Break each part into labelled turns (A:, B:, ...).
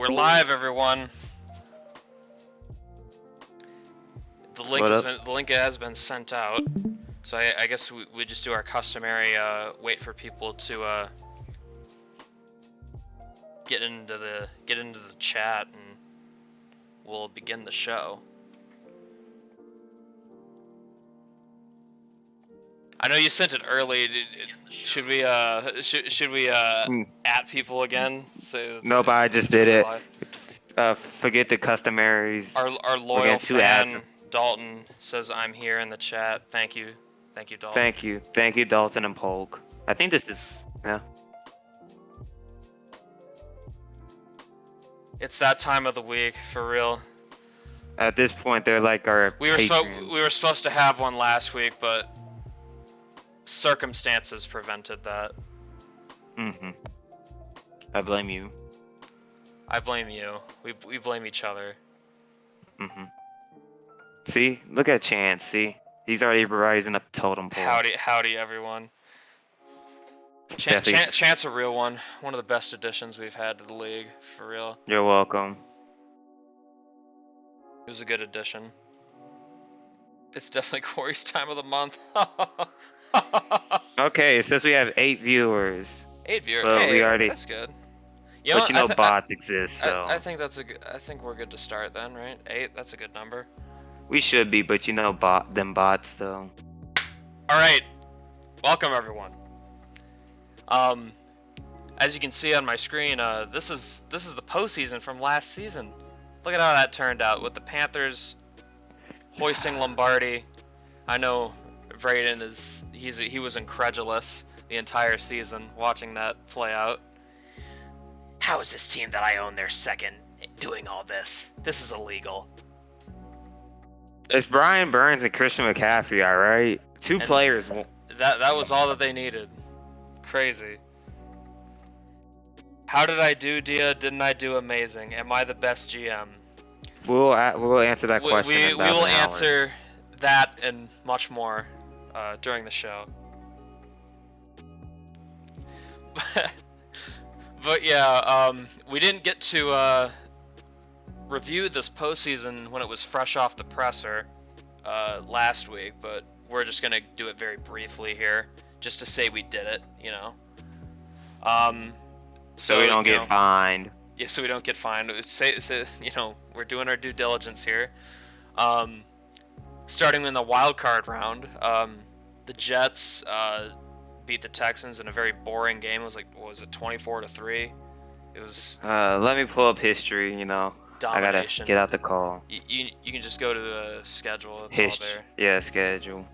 A: We're live, everyone. The link has been sent out, so I guess we just do our customary wait for people to get into the chat, and we'll begin the show. I know you sent it early. Should we at people again?
B: Nope, I just did it. Forget the customaries.
A: Our loyal fan Dalton says I'm here in the chat. Thank you, Dalton.
B: Thank you, Dalton and Polk. I think this is
A: It's that time of the week for real.
B: At this point, they're like our patrons.
A: We were supposed to have one last week, but circumstances prevented that.
B: I blame you.
A: I blame you. We blame each other.
B: See, look at Chance. See, he's already rising up the totem pole.
A: Howdy, everyone. Chance a real one. One of the best additions we've had to the league, for real.
B: You're welcome.
A: It was a good addition. It's definitely Corey's time of the month.
B: Okay, it says we have 8 viewers.
A: 8 viewers.
B: So
A: hey,
B: we already.
A: That's good.
B: But you know bots exist, so.
A: I think that's a good. I think we're good to start then, right? 8. That's a good number.
B: We should be, but you know them bots though.
A: All right, welcome everyone. As you can see on my screen, this is the postseason from last season. Look at how that turned out with the Panthers hoisting Lombardi. I know Brayden he was incredulous the entire season watching that play out. How is this team that I own their second doing all this? This is illegal.
B: It's Brian Burns and Christian McCaffrey, all right? Two players.
A: That was all that they needed. Crazy. How did I do, Dia? Didn't I do amazing? Am I the best GM?
B: We'll answer that question.
A: We will answer that and much more during the show. But yeah, we didn't get to review this postseason when it was fresh off the presser last week, but we're just gonna do it very briefly here, just to say we did it, you know.
B: So we don't get fined.
A: Yeah, so we don't get fined. Say, you know, we're doing our due diligence here. Starting in the wild card round, the Jets beat the Texans in a very boring game. It was like, what was it, 24-3? It was.
B: Let me pull up history. You know,
A: domination.
B: I gotta get out the call.
A: You can just go to the schedule. It's all there.
B: Yeah, schedule.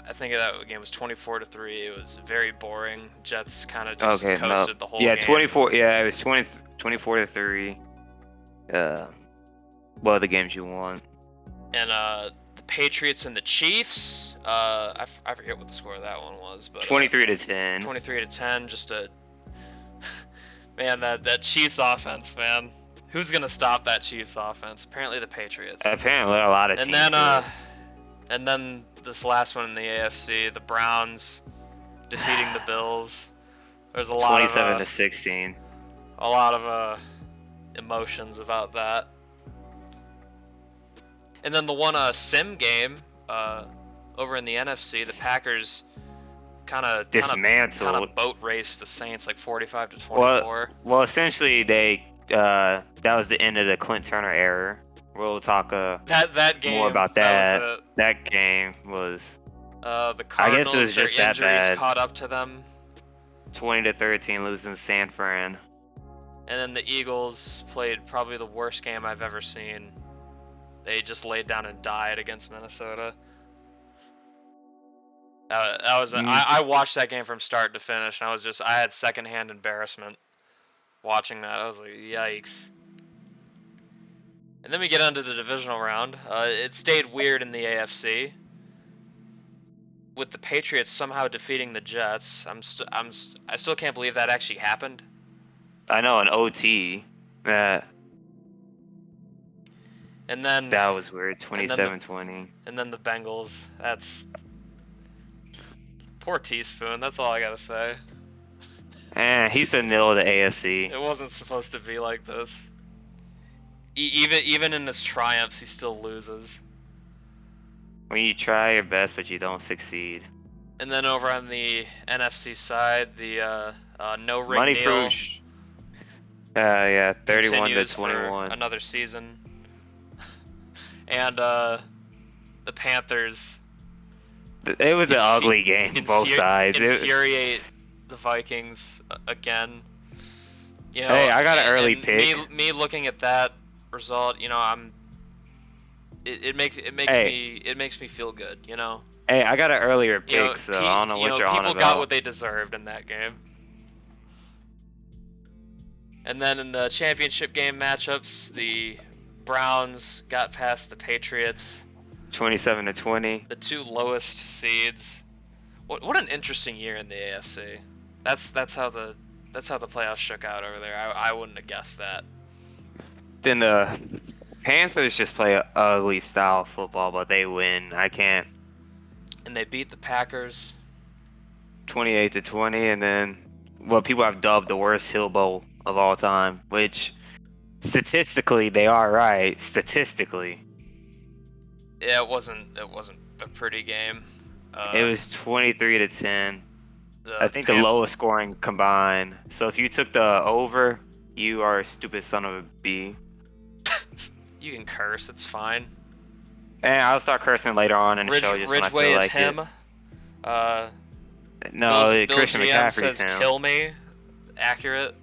A: I think that game was 24-3. It was very boring. Jets kind of just coasted the whole game.
B: 24. Yeah, it was 24-3. What are the games you won?
A: And the Patriots and the Chiefs. I forget what the score of that one was, but
B: 23-10.
A: 23-10. Just a man, that Chiefs offense, man. Who's gonna stop that Chiefs offense? Apparently the Patriots.
B: Apparently a lot of teams.
A: And then this last one in the AFC, the Browns defeating the Bills. There's a lot
B: 27-16.
A: A lot of emotions about that. And then the one sim game over in the NFC, the Packers kind of boat raced the Saints like 45-24.
B: Well, essentially that was the end of the Clint Turner era. We'll talk
A: that game,
B: more about that. That game was.
A: The Cardinals,
B: I guess it was just that bad.
A: Caught up to them.
B: 20-13 losing to San Fran.
A: And then the Eagles played probably the worst game I've ever seen. They just laid down and died against Minnesota. That was I watched that game from start to finish, and I had secondhand embarrassment watching that. I was like, yikes. And then we get onto the divisional round. It stayed weird in the AFC, with the Patriots somehow defeating the Jets. I still can't believe that actually happened.
B: I know, an OT. And
A: then
B: that was weird. 27-20.
A: And then the Bengals. That's poor Teaspoon. That's all I gotta say.
B: He's the middle of the AFC.
A: It wasn't supposed to be like this. Even in his triumphs, he still loses.
B: When you try your best, but you don't succeed.
A: And then over on the NFC side, the no ring
B: Money
A: Neal
B: Fruit. Yeah, 31 to
A: continues for
B: 21.
A: another season. And the Panthers
B: It was an ugly game, both sides.
A: infuriate the Vikings again. You know,
B: Hey, I got an early
A: and
B: pick.
A: Me looking at that result, you know, it makes me feel good, you know.
B: Hey, I got an earlier
A: You know,
B: pick, so I don't know what you're on
A: people
B: about.
A: got what they deserved in that game. And then in the championship game matchups, the Browns got past the Patriots.
B: 27 to 20.
A: The two lowest seeds. What an interesting year in the AFC. That's how the playoffs shook out over there. I wouldn't have guessed that.
B: Then the Panthers just play an ugly style of football, but they win. I can't.
A: And they beat the Packers
B: 28 to 20, and then what people have dubbed the worst Hill Bowl of all time, which statistically they are right. Statistically,
A: Yeah, it wasn't a pretty game.
B: it was 23 to 10.
A: The
B: I think the lowest scoring combined. So if you took the over, you are a stupid son of a b.
A: You can curse, it's fine.
B: And I'll start cursing later on in the show just when I
A: Ridgeway
B: feel
A: is
B: like
A: him.
B: No,
A: Bill's
B: Christian
A: GM
B: McCaffrey's
A: says
B: him.
A: kill me. Accurate.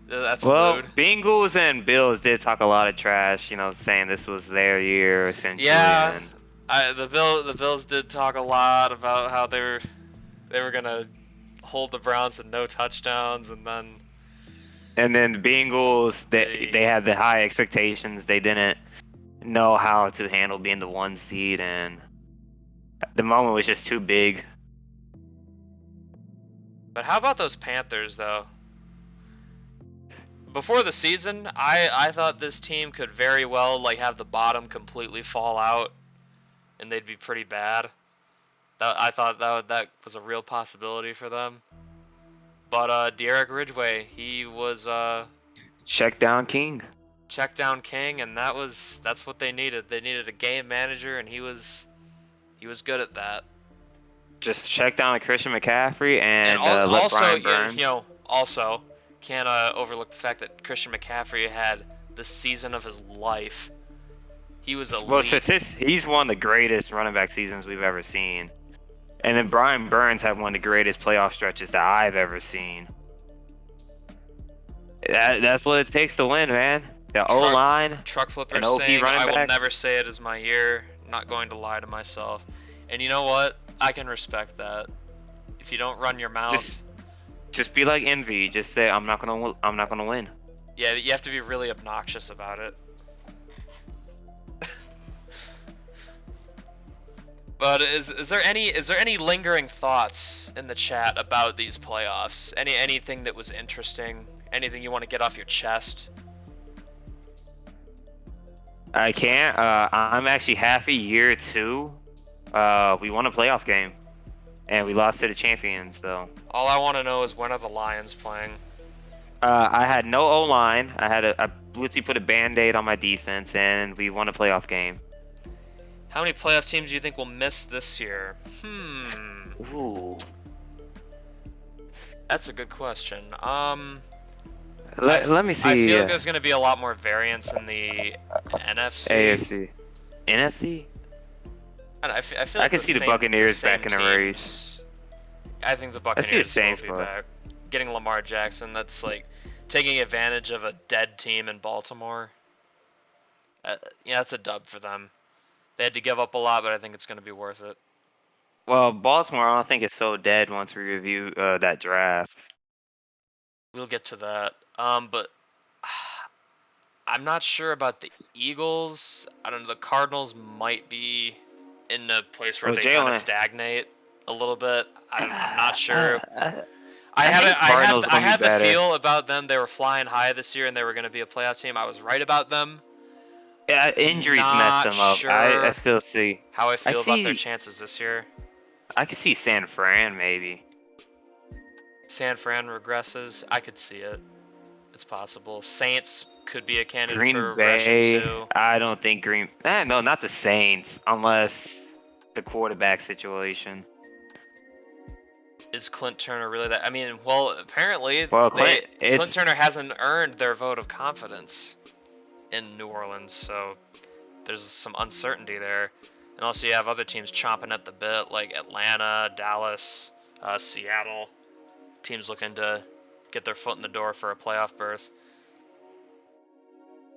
A: That's a
B: Well,
A: mood.
B: Bengals and Bills did talk a lot of trash, saying this was their year essentially.
A: Yeah,
B: And
A: the Bills did talk a lot about how they were gonna hold the Browns to no touchdowns, and
B: then the Bengals, they had the high expectations. They didn't know how to handle being the 1 seed, and the moment was just too big.
A: But how about those Panthers though? Before the season, I thought this team could very well like have the bottom completely fall out, and they'd be pretty bad. I thought that was a real possibility for them. But Derek Ridgeway, he was
B: Check down King.
A: check down king, and that's what they needed. They needed a game manager, and he was good at that.
B: Just check down Christian McCaffrey and let
A: Also,
B: Brian Burns.
A: Also can't overlook the fact that Christian McCaffrey had the season of his life. He was elite.
B: Well, he's one of the greatest running back seasons we've ever seen. And then Brian Burns had one of the greatest playoff stretches that I've ever seen. That's what it takes to win, man. The O-line.
A: Truck flipper
B: an OP
A: saying,
B: running
A: I will
B: back.
A: never say it is my year. I'm not going to lie to myself. And you know what? I can respect that. If you don't run your mouth.
B: Just be like Envy. Just say I'm not gonna win.
A: Yeah, you have to be really obnoxious about it. But is there any lingering thoughts in the chat about these playoffs? Anything that was interesting? Anything you want to get off your chest?
B: I can't. I'm actually happy year 2. We won a playoff game, and we lost to the champions. So
A: All I want to know is when are the Lions playing?
B: I had no O-line. I literally put a Band-Aid on my defense, and we won a playoff game.
A: How many playoff teams do you think will miss this year?
B: Ooh.
A: That's a good question.
B: Let me see.
A: I feel like there's going to be a lot more variance in the NFC.
B: AFC. NFC?
A: I feel like
B: I can see the Buccaneers back in the race.
A: I think the
B: I see
A: Buccaneers
B: the Saints,
A: will be
B: but
A: back. Getting Lamar Jackson, that's like taking advantage of a dead team in Baltimore. Yeah, that's a dub for them. They had to give up a lot, but I think it's going to be worth it.
B: Well, Baltimore, I don't think it's so dead once we review that draft.
A: We'll get to that. But I'm not sure about the Eagles. I don't know. The Cardinals might be in a place where they kind of stagnate a little bit. I'm not sure. I had the feel about them. They were flying high this year, and they were going to be a playoff team. I was right about them.
B: Yeah, injuries messed them up.
A: Sure
B: I still see
A: how I feel about their chances this year.
B: I could see San Fran maybe.
A: San Fran regresses. I could see it. It's possible. Saints could be a candidate
B: Green
A: for regression
B: Bay.
A: too.
B: I don't think Green. No, not the Saints, unless the quarterback situation.
A: Is Clint Turner really that? I mean, well, apparently
B: Well,
A: Clint
B: it's
A: Turner hasn't earned their vote of confidence in New Orleans, so there's some uncertainty there. And also, you have other teams chomping at the bit, like Atlanta, Dallas, Seattle. Teams looking to get their foot in the door for a playoff berth.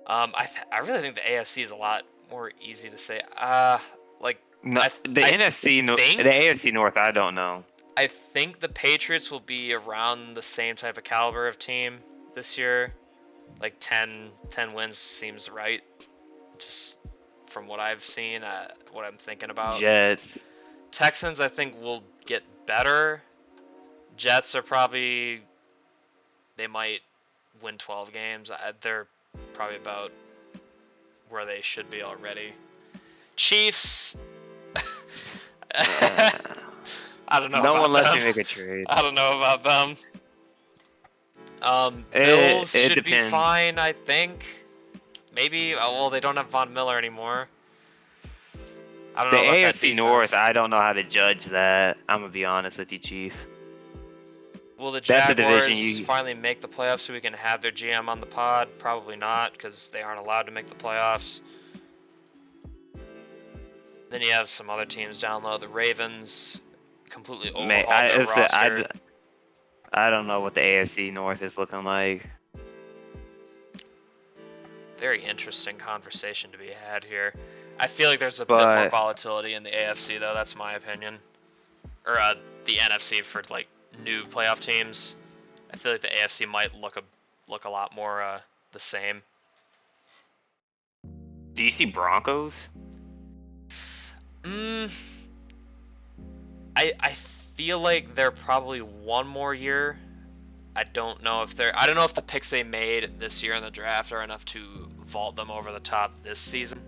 A: I really think the AFC is a lot more easy to say. Like
B: no, the
A: I
B: NFC,
A: think-
B: the AFC North. I don't know.
A: I think the Patriots will be around the same type of caliber of team this year. Like 10 wins seems right, just from what I've seen, what I'm thinking about.
B: Jets.
A: Texans, I think, will get better. Jets are probably, they might win 12 games. They're probably about where they should be already. Chiefs, I don't know.
B: No
A: about
B: one lets
A: them.
B: me make a trade.
A: I don't know about them. Bills
B: It
A: should be
B: depends.
A: fine, I think. Maybe. Well, they don't have Von Miller anymore. I don't
B: The
A: know about that
B: AFC North,
A: defense.
B: I don't know how to judge that. I'm gonna be honest with you, Chief.
A: Will the
B: That's a
A: Jaguars
B: division
A: finally make the playoffs so we can have their GM on the pod? Probably not, because they aren't allowed to make the playoffs. Then you have some other teams down low. The Ravens completely overhauled their roster.
B: I don't know what the AFC North is looking like.
A: Very interesting conversation to be had here. I feel like there's a bit
B: But-
A: more volatility in the AFC, though. That's my opinion. Or the NFC for like new playoff teams. I feel like the AFC might look a lot more the same.
B: Do you see Broncos?
A: I feel like they're probably one more year. I don't know if the picks they made this year in the draft are enough to vault them over the top this season.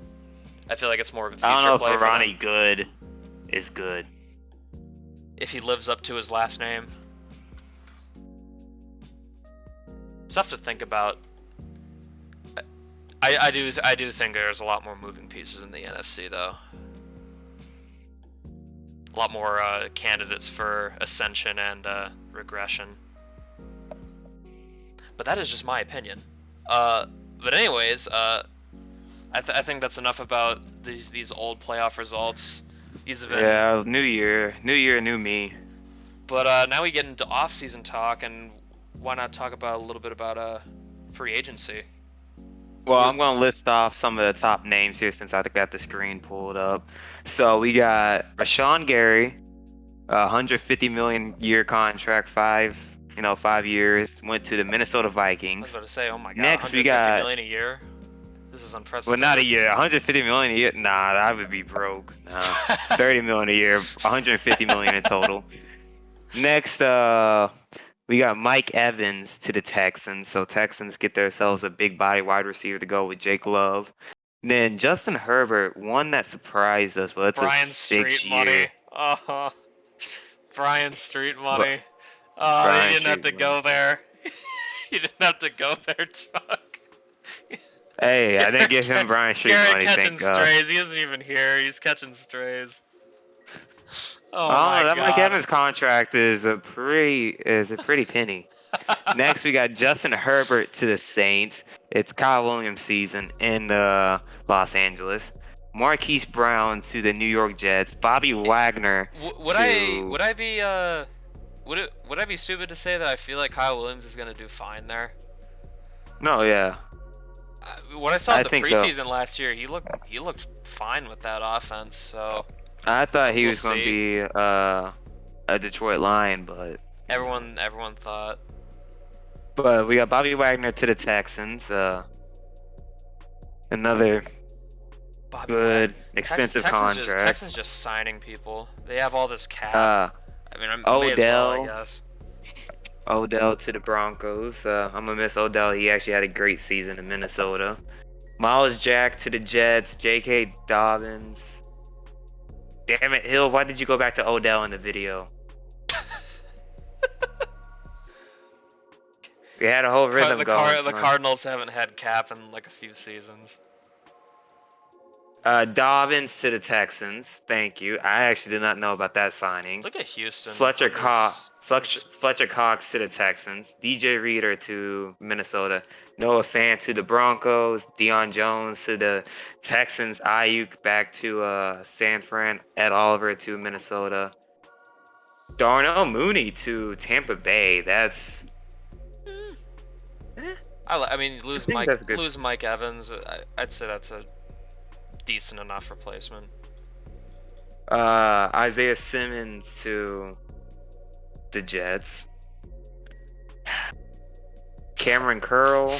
A: I feel like it's more of a future
B: I don't know
A: play
B: if
A: for them.
B: Ronnie Good is good.
A: If he lives up to his last name. Stuff to think about. I do think there's a lot more moving pieces in the NFC though. A lot more candidates for ascension and regression. But that is just my opinion. But anyways, I think that's enough about these old playoff results. These have been,
B: Yeah, new year, new me.
A: But now we get into off-season talk, and why not talk about a little bit about free agency?
B: Well, I'm going to list off some of the top names here since I got the screen pulled up. So we got Rashawn Gary, $150 million year contract, 5 years. Went to the Minnesota
A: I was
B: Vikings.
A: about to say, oh my god,
B: Next, we
A: 150
B: got-
A: million a year. This is
B: Well,
A: unprecedented.
B: not a year. 150 million a year. Nah, I would be broke. Nah. 30 million a year. 150 million in total. Next, we got Mike Evans to the Texans. So Texans get themselves a big body wide receiver to go with Jake Love. Then Justin Herbert, one that surprised us. Well, it's
A: Brian
B: a
A: Street
B: 6-year.
A: money. Oh, Brian Street money. Oh,
B: Brian
A: you didn't have
B: Street
A: to go there. You didn't have to go there, Chuck.
B: Hey, I didn't give him Brian Street
A: Garrett
B: money,
A: catching
B: thank God.
A: strays. He isn't even here. He's catching strays. Oh
B: Oh,
A: my
B: that
A: god.
B: Mike Evans contract is a pretty penny. Next, we got Justin Herbert to the Saints. It's Kyle Williams' season in Los Angeles. Marquise Brown to the New York Jets. Bobby Wagner.
A: Would I be stupid to say that I feel like Kyle Williams is gonna do fine there?
B: No, yeah.
A: When I saw
B: I
A: the
B: think so.
A: preseason last year, he looked fine with that offense. So
B: I thought he
A: We'll
B: was going to
A: see.
B: be a Detroit Lion, but
A: everyone thought.
B: we got Bobby Wagner to the Texans. Another
A: Bobby
B: good,
A: Wagner.
B: expensive
A: Texans
B: contract.
A: Texans just signing people. They have all this cap. I mean, may as
B: Odell.
A: well, I guess.
B: Odell to the Broncos. I'm gonna miss Odell. He actually had a great season in Minnesota. Miles Jack to the Jets. J.K. Dobbins. Damn it, Hill. Why did you go back to Odell in the video? We had a whole rhythm going,
A: The
B: son.
A: Cardinals haven't had Cap in like a few seasons.
B: Dobbins to the Texans. Thank you. I actually did not know about that signing.
A: Look at Houston.
B: Fletcher
A: on these-
B: Fletcher Cox to the Texans. DJ Reader to Minnesota. Noah Fant to the Broncos. Deion Jones to the Texans. Ayuk back to San Fran. Ed Oliver to Minnesota. Darnell Mooney to Tampa Bay. That's
A: I mean,
B: I think that's good.
A: lose Mike Evans. I'd say that's a decent enough replacement.
B: Isaiah Simmons to the Jets. Cameron Curl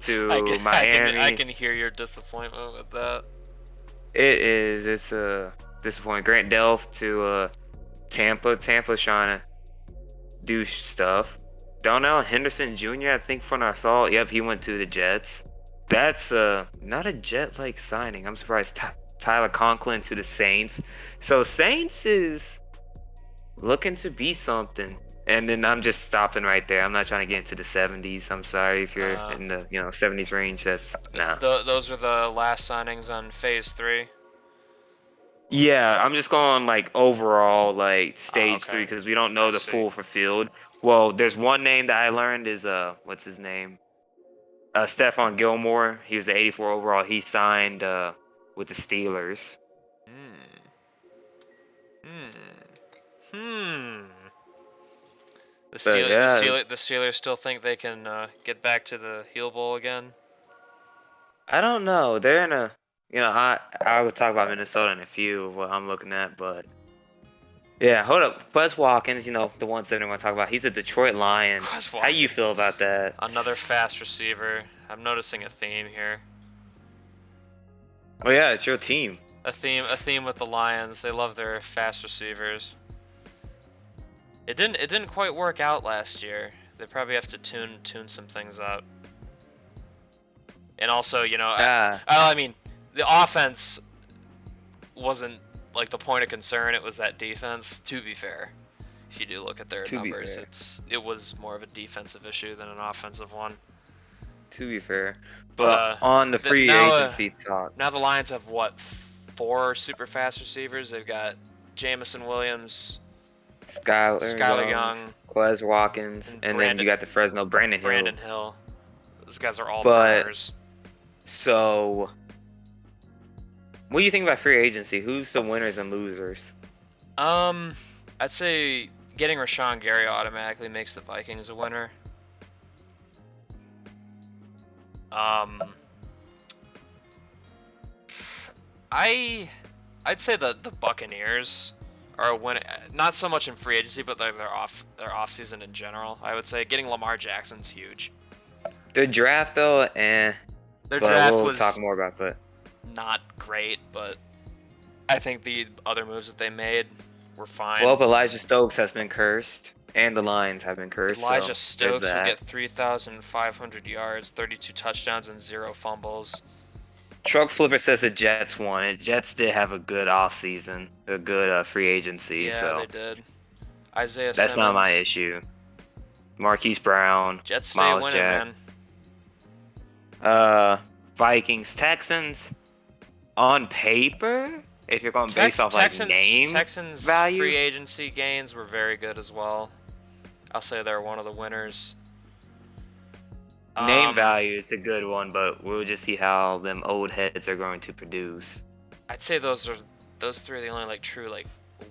B: to Miami.
A: I can hear your disappointment with that.
B: It is. It's a disappointing. Grant Delph to Tampa. Tampa's trying to do stuff. Donnell Henderson Jr. I think from our saw. Yep, he went to the Jets. That's not a Jet-like signing. I'm surprised. Tyler Conklin to the Saints. So Saints is looking to be something. And then I'm just stopping right there. I'm not trying to get into the 70s. I'm sorry if you're in the 70s range. That's nah.
A: Those are the last signings on Phase 3.
B: Yeah, I'm just going like overall like stage 3 because we don't know the full fulfilled. Well, there's one name that I learned is what's his name? Stephon Gilmore. He was the 84 overall. He signed with the Steelers.
A: The Steelers still think they can get back to the heel bowl again.
B: I don't know. They're in a, I will talk about Minnesota in a few of what I'm looking at, but yeah, hold up. Buzz Watkins, the 170 I want to talk about. He's a Detroit Lion. How you feel about that?
A: Another fast receiver. I'm noticing a theme here.
B: Oh yeah, it's your team.
A: A theme with the Lions. They love their fast receivers. It didn't quite work out last year. They probably have to tune some things up. And also, I mean, the offense wasn't like the point of concern. It was that defense. To be fair, if you do look at their numbers, it was more of a defensive issue than an offensive one.
B: To be fair, but on the free agency talk,
A: now the Lions have what, 4 super fast receivers? They've got Jamison Williams, Skylar Young,
B: Quez Watkins, and then you got the Fresno Brandon
A: Hill. Those guys are all burners.
B: So, what do you think about free agency? Who's the winners and losers?
A: I'd say getting Rashawn Gary automatically makes the Vikings a winner. I'd say the Buccaneers are a win, not so much in free agency, but their off season in general. I would say getting Lamar Jackson's huge.
B: The draft though,
A: their draft
B: we'll talk more about that.
A: Not great, but I think the other moves that they made were fine.
B: Well, Elijah Stokes has been cursed, and the Lions have been cursed.
A: Elijah Stokes will get 3,500 yards, 32 touchdowns, and 0 fumbles.
B: Truck Flipper says the Jets won it. Jets did have a good offseason, a good free agency.
A: Yeah,
B: so
A: they did. Isaiah
B: That's
A: Simmons.
B: not my issue. Marquise Brown.
A: Jets stay
B: Miles
A: winning,
B: Jack.
A: man.
B: Vikings, Texans. On paper, if you're going based off like name
A: Texans
B: value,
A: free agency gains were very good as well. I'll say they're one of the winners.
B: Name value is a good one, but we'll just see how them old heads are going to produce.
A: I'd say those 3 are the only true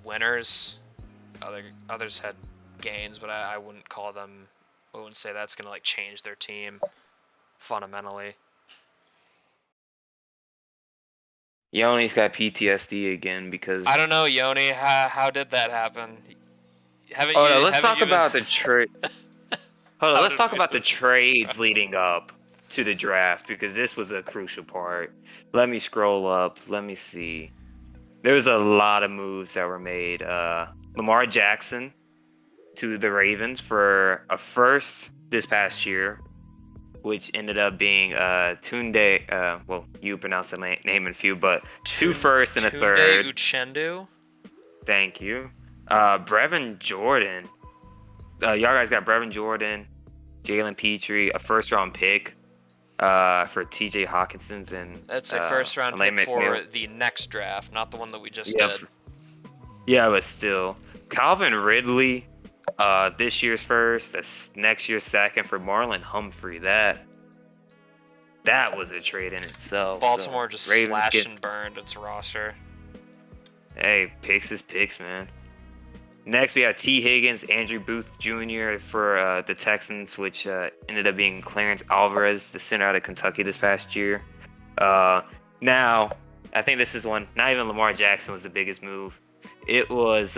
A: winners. Others had gains, but I wouldn't call them. I wouldn't say that's gonna change their team fundamentally.
B: Yoni's got PTSD again because
A: I don't know, Yoni. How did that happen?
B: Let's talk about the trade. Hold on, let's talk about the trades leading up to the draft because this was a crucial part. Let me scroll up. Let me see. There's a lot of moves that were made. Lamar Jackson to the Ravens for a first this past year, which ended up being Tunde. Well, you pronounce the name in a few, but 2 firsts and a third.
A: Tunde Uchendu.
B: Thank you. Brevin Jordan. Y'all guys got Brevin Jordan Jalen Petrie, a first-round pick for T.J. Hawkinson's and
A: That's a first round
B: Elaine
A: pick for
B: McNeil.
A: the next draft, not the one that we just
B: Yeah,
A: did.
B: yeah, but still, Calvin Ridley, this year's first, next year's second for Marlon Humphrey. That was a trade in itself.
A: Baltimore
B: so
A: just
B: Ravens
A: slashed
B: get,
A: and burned its roster.
B: hey, picks is picks, man. Next, we have T. Higgins, Andrew Booth Jr. for the Texans, which ended up being Clarence Alvarez, the center out of Kentucky this past year. Now, I think this is one, not even Lamar Jackson was the biggest move. It was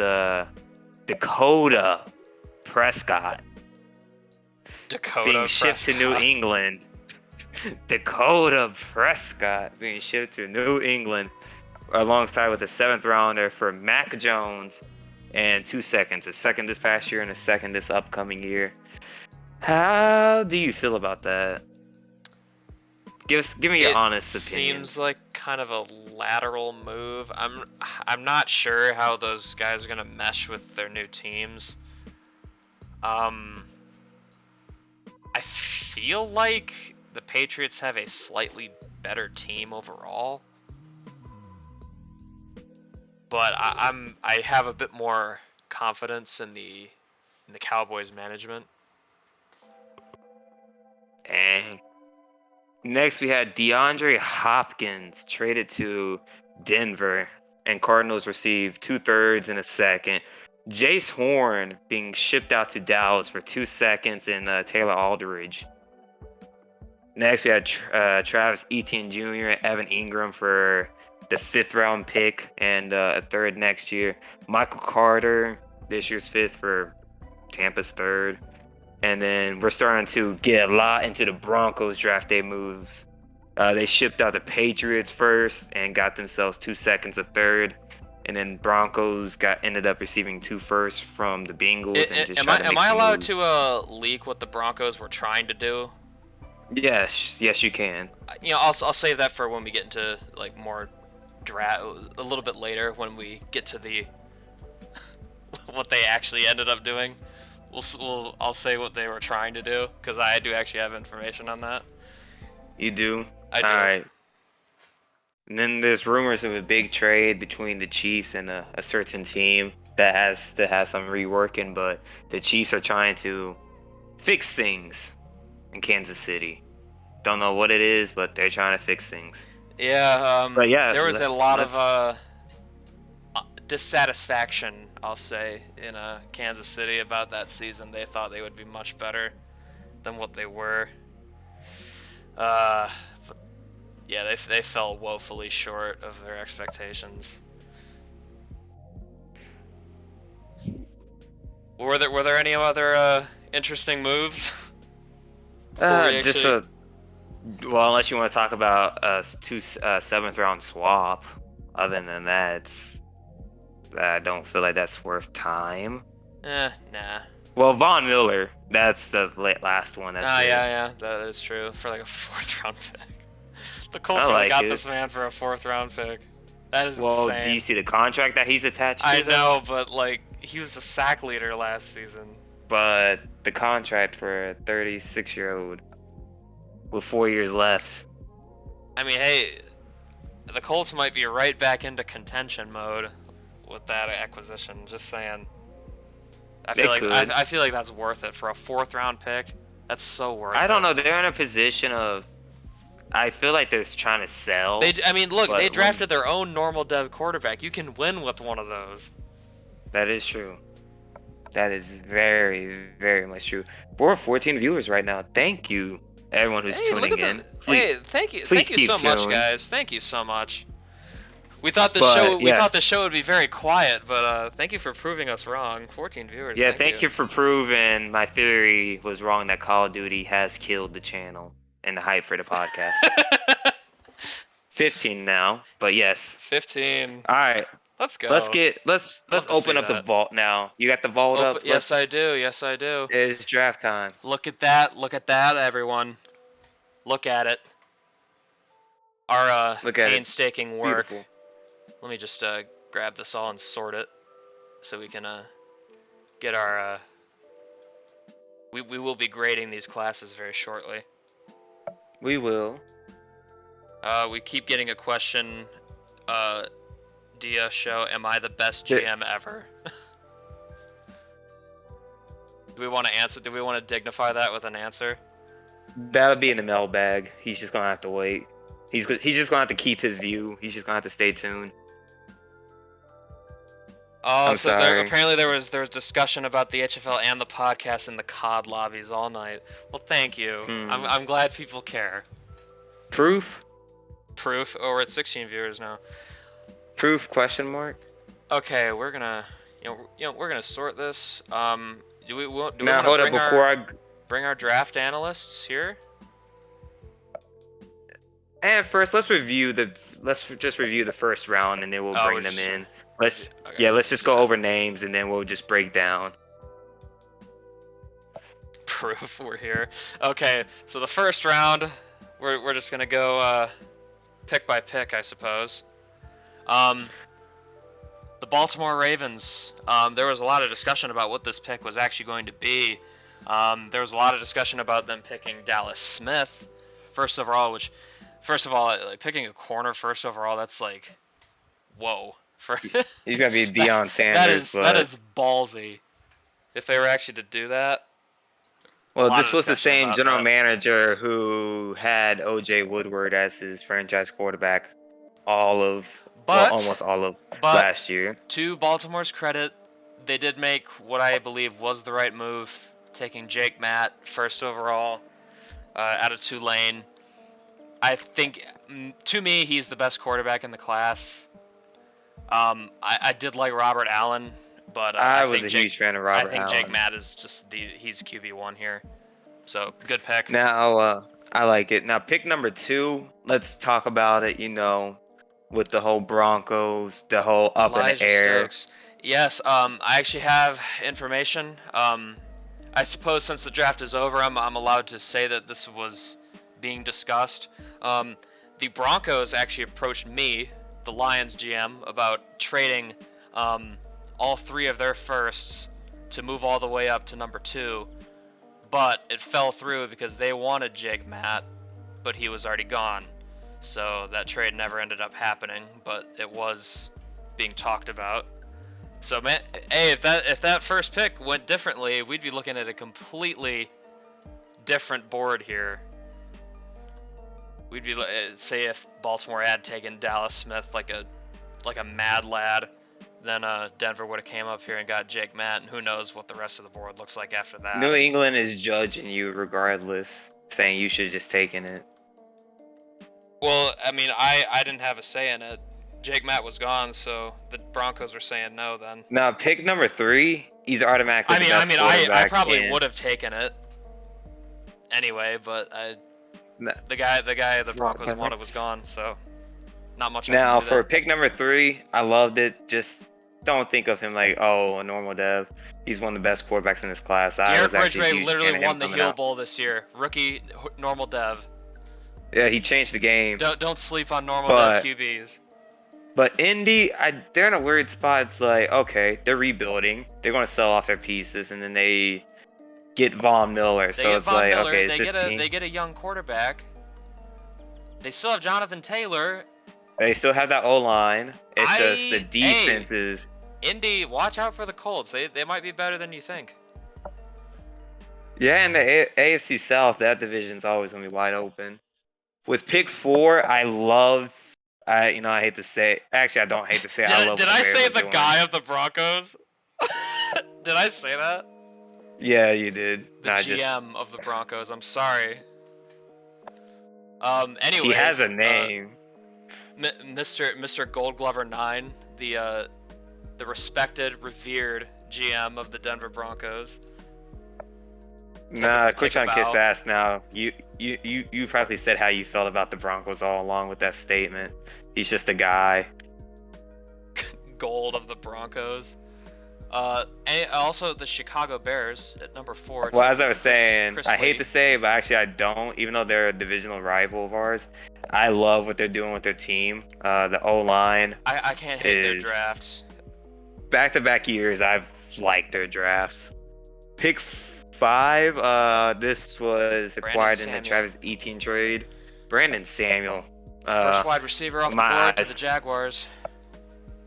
B: Dakota Prescott being shipped to New England. Dakota Prescott being shipped to New England alongside with a 7th rounder for Mac Jones and 2 seconds, a second this past year and a second this upcoming year. How do you feel about that? Give me your honest opinion.
A: Seems like kind of a lateral move. I'm not sure how those guys are gonna mesh with their new teams. I feel like the Patriots have a slightly better team overall, but I have a bit more confidence in the Cowboys management.
B: Dang. Next, we had DeAndre Hopkins traded to Denver, and Cardinals received 2/3 and a second. Jace Horn being shipped out to Dallas for 2 seconds and Taylor Aldridge. Next, we had Travis Etienne Jr., Evan Ingram for the 5th round pick and a 3rd next year. Michael Carter, this year's 5th for Tampa's 3rd. And then we're starting to get a lot into the Broncos draft day moves. They shipped out the Patriots first and got themselves 2 seconds, a 3rd. And then Broncos ended up receiving 2 firsts from the Bengals and just tried to make
A: Am I
B: some
A: allowed
B: moves.
A: to leak what the Broncos were trying to do?
B: Yes, you can.
A: You know, I'll save that for when we get into like more draft a little bit later when we get to the what they actually ended up doing. I'll say what they were trying to do because I do actually have information on that.
B: You do?
A: I do.
B: All right. And then there's rumors of a big trade between the Chiefs and a certain team that has to have some reworking, but the Chiefs are trying to fix things in Kansas City. Don't know what it is, but they're trying to fix things.
A: Yeah.
B: But yeah,
A: there was a lot of dissatisfaction, I'll say, in Kansas City about that season. They thought they would be much better than what they were. But yeah, they fell woefully short of their expectations. Were there any other interesting moves?
B: Well, unless you want to talk about two 7th round swap. Other than that, I don't feel like that's worth time.
A: Nah.
B: Well, Von Miller, that's the last one.
A: Yeah, that is true. For like a 4th round pick. The Colts really got this man for a 4th round pick. That is insane.
B: Well, do you see the contract that he's attached to?
A: I know, but like he was the sack leader last season.
B: But the contract for a 36-year-old with 4 years left.
A: I mean, hey, the Colts might be right back into contention mode with that acquisition. Just saying. I feel like that's worth it for a 4th round pick. That's so worth it.
B: I don't know. They're in a position of. I feel like they're trying to sell.
A: They drafted their own normal dev quarterback. You can win with one of those.
B: That is true. That is very, very much true. We're 14 viewers right now. Thank you, everyone who's tuning in.
A: Thank you so much, guys. Thank you so much. We thought the show would be very quiet, but thank you for proving us wrong. 14 viewers.
B: Yeah, thank you for proving my theory was wrong that Call of Duty has killed the channel and the hype for the podcast. 15 now, but yes.
A: 15.
B: All right.
A: Let's go.
B: Let's open up the vault now. You got the vault up?
A: Yes, I do.
B: It's draft time.
A: Look at that, everyone. Look at it. Our painstaking work.
B: Beautiful.
A: Let me just grab this all and sort it so we can get our We will be grading these classes very shortly.
B: We will.
A: We keep getting a question. Dia show, am I the best GM ever? Do we want to answer? Do we want to dignify that with an answer?
B: That'll be in the mailbag. He's just gonna have to wait. He's just gonna have to keep his view. He's just gonna have to stay tuned.
A: Oh,
B: I'm
A: so
B: sorry.
A: apparently there was discussion about the HFL and the podcast in the COD lobbies all night. Well, thank you. I'm glad people care.
B: Proof?
A: Proof? Oh, we're at 16 viewers now.
B: Proof? Question mark.
A: Okay, we're gonna, we're gonna sort this. Do we want
B: Now
A: to
B: hold up
A: bring our draft analysts here?
B: And first, let's just review the first round, and then we'll bring them in. Let's just go over names, and then we'll just break down.
A: Proof we're here. Okay, so the first round, we're just gonna go pick by pick, I suppose. The Baltimore Ravens. There was a lot of discussion about what this pick was actually going to be. There was a lot of discussion about them picking Dallas Smith first overall, which, first of all, like, picking a corner first overall, that's like, whoa.
B: He's gonna be Deion Sanders.
A: That is ballsy. If they were actually to do that.
B: Well, this was the same general manager who had O.J. Woodward as his franchise quarterback almost all of last year.
A: To Baltimore's credit, they did make what I believe was the right move, taking Jake Matt first overall out of Tulane. I think, to me, he's the best quarterback in the class. I did like Robert Allen, but
B: I was a huge fan of Robert Allen.
A: I think Jake Matt is just he's QB1 here. So, good pick.
B: Now, I like it. Now, pick number 2, let's talk about it, with the whole Broncos, the whole up in the air.
A: Stokes. Yes, I actually have information. I suppose since the draft is over, I'm allowed to say that this was being discussed. The Broncos actually approached me, the Lions GM, about trading all 3 of their firsts to move all the way up to number 2, but it fell through because they wanted Jake Matt, but he was already gone. So that trade never ended up happening, but it was being talked about. So, man, hey, if that first pick went differently, we'd be looking at a completely different board here. We'd be say if Baltimore had taken Dallas Smith like a mad lad, then Denver would have came up here and got Jake Matt, and who knows what the rest of the board looks like after that.
B: New England is judging you regardless, saying you should have just taken it.
A: Well, I mean, I didn't have a say in it. Jake Matt was gone, so the Broncos were saying no then.
B: Now, pick number 3, he's automatically the best quarterback.
A: I probably would have taken it anyway, but the guy the Broncos wanted was gone, so not much.
B: Now, for pick number 3, I loved it. Just don't think of him like, a normal dev. He's one of the best quarterbacks in this class.
A: Garrett Ridgway literally won the Heel Bowl this year. Rookie, normal dev.
B: Yeah, he changed the game.
A: Don't sleep on normal dev QBs.
B: But Indy, they're in a weird spot. It's like, okay, they're rebuilding. They're going to sell off their pieces, and then they get Von Miller. So it's like, okay,
A: they get a young quarterback. They still have Jonathan Taylor.
B: They still have that O-line. It's just the defense is...
A: Indy, watch out for the Colts. They might be better than you think.
B: Yeah, and the AFC South, that division's always going to be wide open. With pick 4, I hate to say. Actually, I don't hate to say. I love.
A: Did I say the guy of the Broncos? Did I say that?
B: Yeah, you did.
A: The GM of the Broncos. I'm sorry. Anyway.
B: He has a name.
A: Mr. Gold Glover 9, the respected, revered GM of the Denver Broncos.
B: Quit trying to kiss ass now. You probably said how you felt about the Broncos all along with that statement. He's just a guy.
A: Gold of the Broncos. And also the Chicago Bears at number 4.
B: Well, as I was saying, I hate to say it, but actually I don't. Even though they're a divisional rival of ours, I love what they're doing with their team. The O-line.
A: I can't hate their drafts.
B: Back-to-back years, I've liked their drafts. Pick 5, this was
A: Brandon
B: acquired in the
A: Samuel.
B: Travis Etienne trade. Brandon Samuel.
A: First wide receiver off
B: In
A: the
B: my
A: board to the
B: eyes,
A: Jaguars.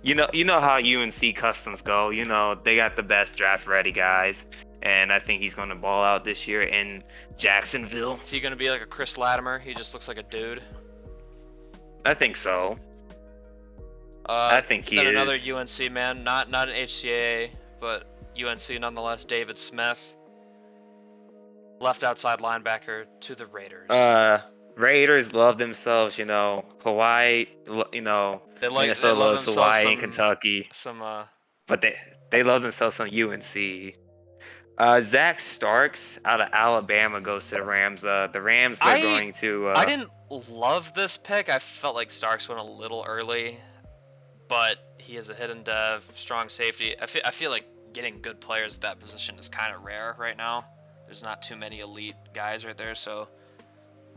B: you know how UNC customs go. You know they got the best draft ready guys, and I think he's gonna ball out this year in Jacksonville.
A: Is he going to be like a Chris Latimer? He just looks like a dude.
B: I think so. I think he
A: then
B: is.
A: another UNC man, not an HCAA, but UNC nonetheless. David Smith, left outside linebacker to the Raiders.
B: Raiders love themselves, you know. Hawaii, you know,
A: they
B: Minnesota
A: love
B: loves
A: themselves
B: Hawaii and Kentucky, but they love themselves some UNC. Zach Starks out of Alabama goes to the Rams. The Rams are going to.
A: I didn't love this pick. I felt like Starks went a little early, but he is a hidden dev, strong safety. I feel like getting good players at that position is kind of rare right now. There's not too many elite guys right there, so.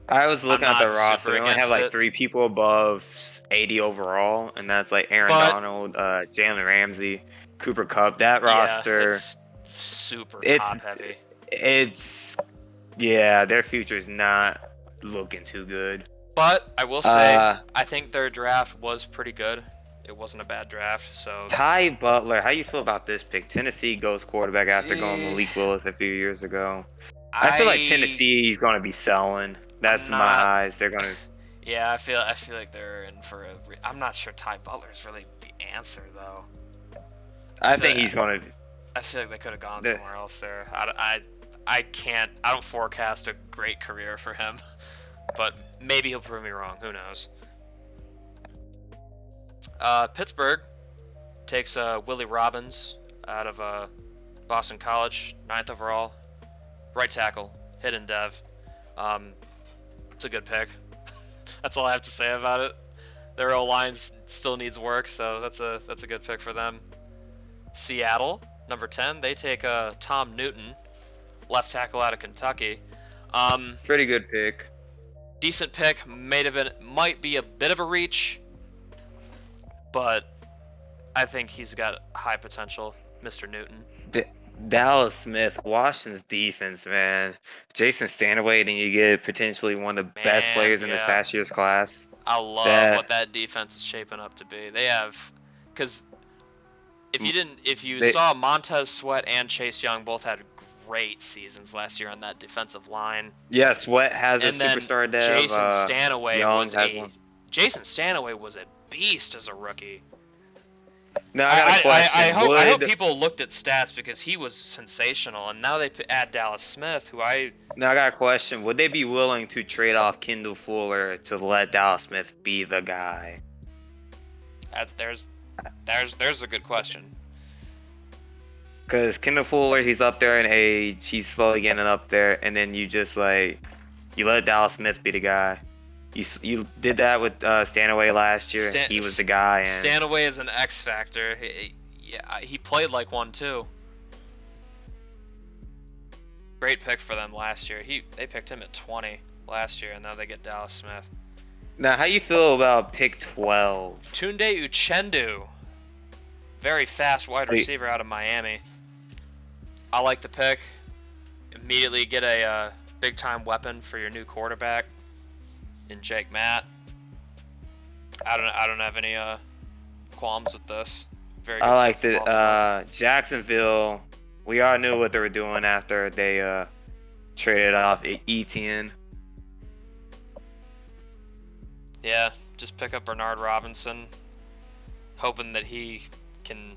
B: I was looking at the roster. They only have like
A: it.
B: 3 people above 80 overall, and that's like Aaron Donald, Jalen Ramsey, Cooper Kupp. That roster,
A: it's super top heavy.
B: Yeah, their future is not looking too good.
A: But I will say, I think their draft was pretty good. It wasn't a bad draft. So
B: Ty Butler, how you feel about this pick? Tennessee goes quarterback after going Malik Willis a few years ago. I feel like Tennessee's going to be selling. That's in my eyes. They're going to.
A: Yeah, I feel like they're in for a. I'm not sure Ty Butler's really the answer though.
B: I think he's going to.
A: I feel like they could have gone somewhere else there. I don't forecast a great career for him, but maybe he'll prove me wrong. Who knows? Pittsburgh takes Willie Robbins out of Boston College, 9th overall, right tackle, hidden dev. It's a good pick. That's all I have to say about it. Their O-line still needs work, so that's a good pick for them. Seattle, number 10, they take Tom Newton, left tackle out of Kentucky.
B: Pretty good pick.
A: Decent pick. Might be a bit of a reach, but I think he's got high potential, Mr. Newton.
B: Dallas Smith, Washington's defense, man. Jason Stanaway, then you get potentially one of the best players in this past year's class.
A: I love what that defense is shaping up to be. They have, because if you saw Montez Sweat and Chase Young both had great seasons last year on that defensive line.
B: Yeah, Sweat has a superstar dev.
A: Jason Stanaway was a beast as a rookie.
B: Now I got a question.
A: I hope people looked at stats because he was sensational, and now they add Dallas Smith,
B: Now I got a question. Would they be willing to trade off Kendall Fuller to let Dallas Smith be the guy?
A: There's a good question.
B: Because Kendall Fuller, he's up there in age. He's slowly getting up there, and then you just you let Dallas Smith be the guy. You did that with Stanaway last year. He was the guy. And
A: Stanaway is an X factor. He played like one too. Great pick for them last year. They picked him at 20 last year, and now they get Dallas Smith.
B: Now, how you feel about pick 12?
A: Tunde Uchendu, very fast wide receiver out of Miami. I like the pick. Immediately get a big time weapon for your new quarterback in Jake Matt. I don't have any qualms with this. Very good.
B: I like the Jacksonville. We all knew what they were doing after they traded off Etienne.
A: Yeah, just pick up Bernard Robinson, hoping that he can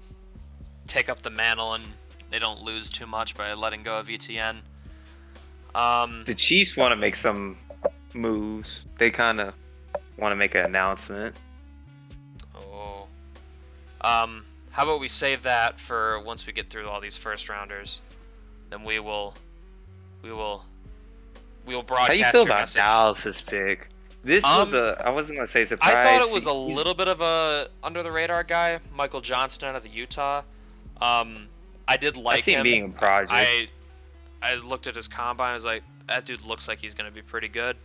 A: take up the mantle and they don't lose too much by letting go of Etienne.
B: The Chiefs want to make some moves. They kind of want to make an announcement.
A: Oh. How about we save that for once we get through all these first rounders? Then we will broadcast.
B: How you feel about
A: message.
B: Dallas's pick? This was I wasn't gonna say surprise.
A: I thought it was a little bit of a under the radar guy, Michael Johnston out of the Utah. I did like him.
B: being a project.
A: I looked at his combine. I was like, that dude looks like he's gonna be pretty good.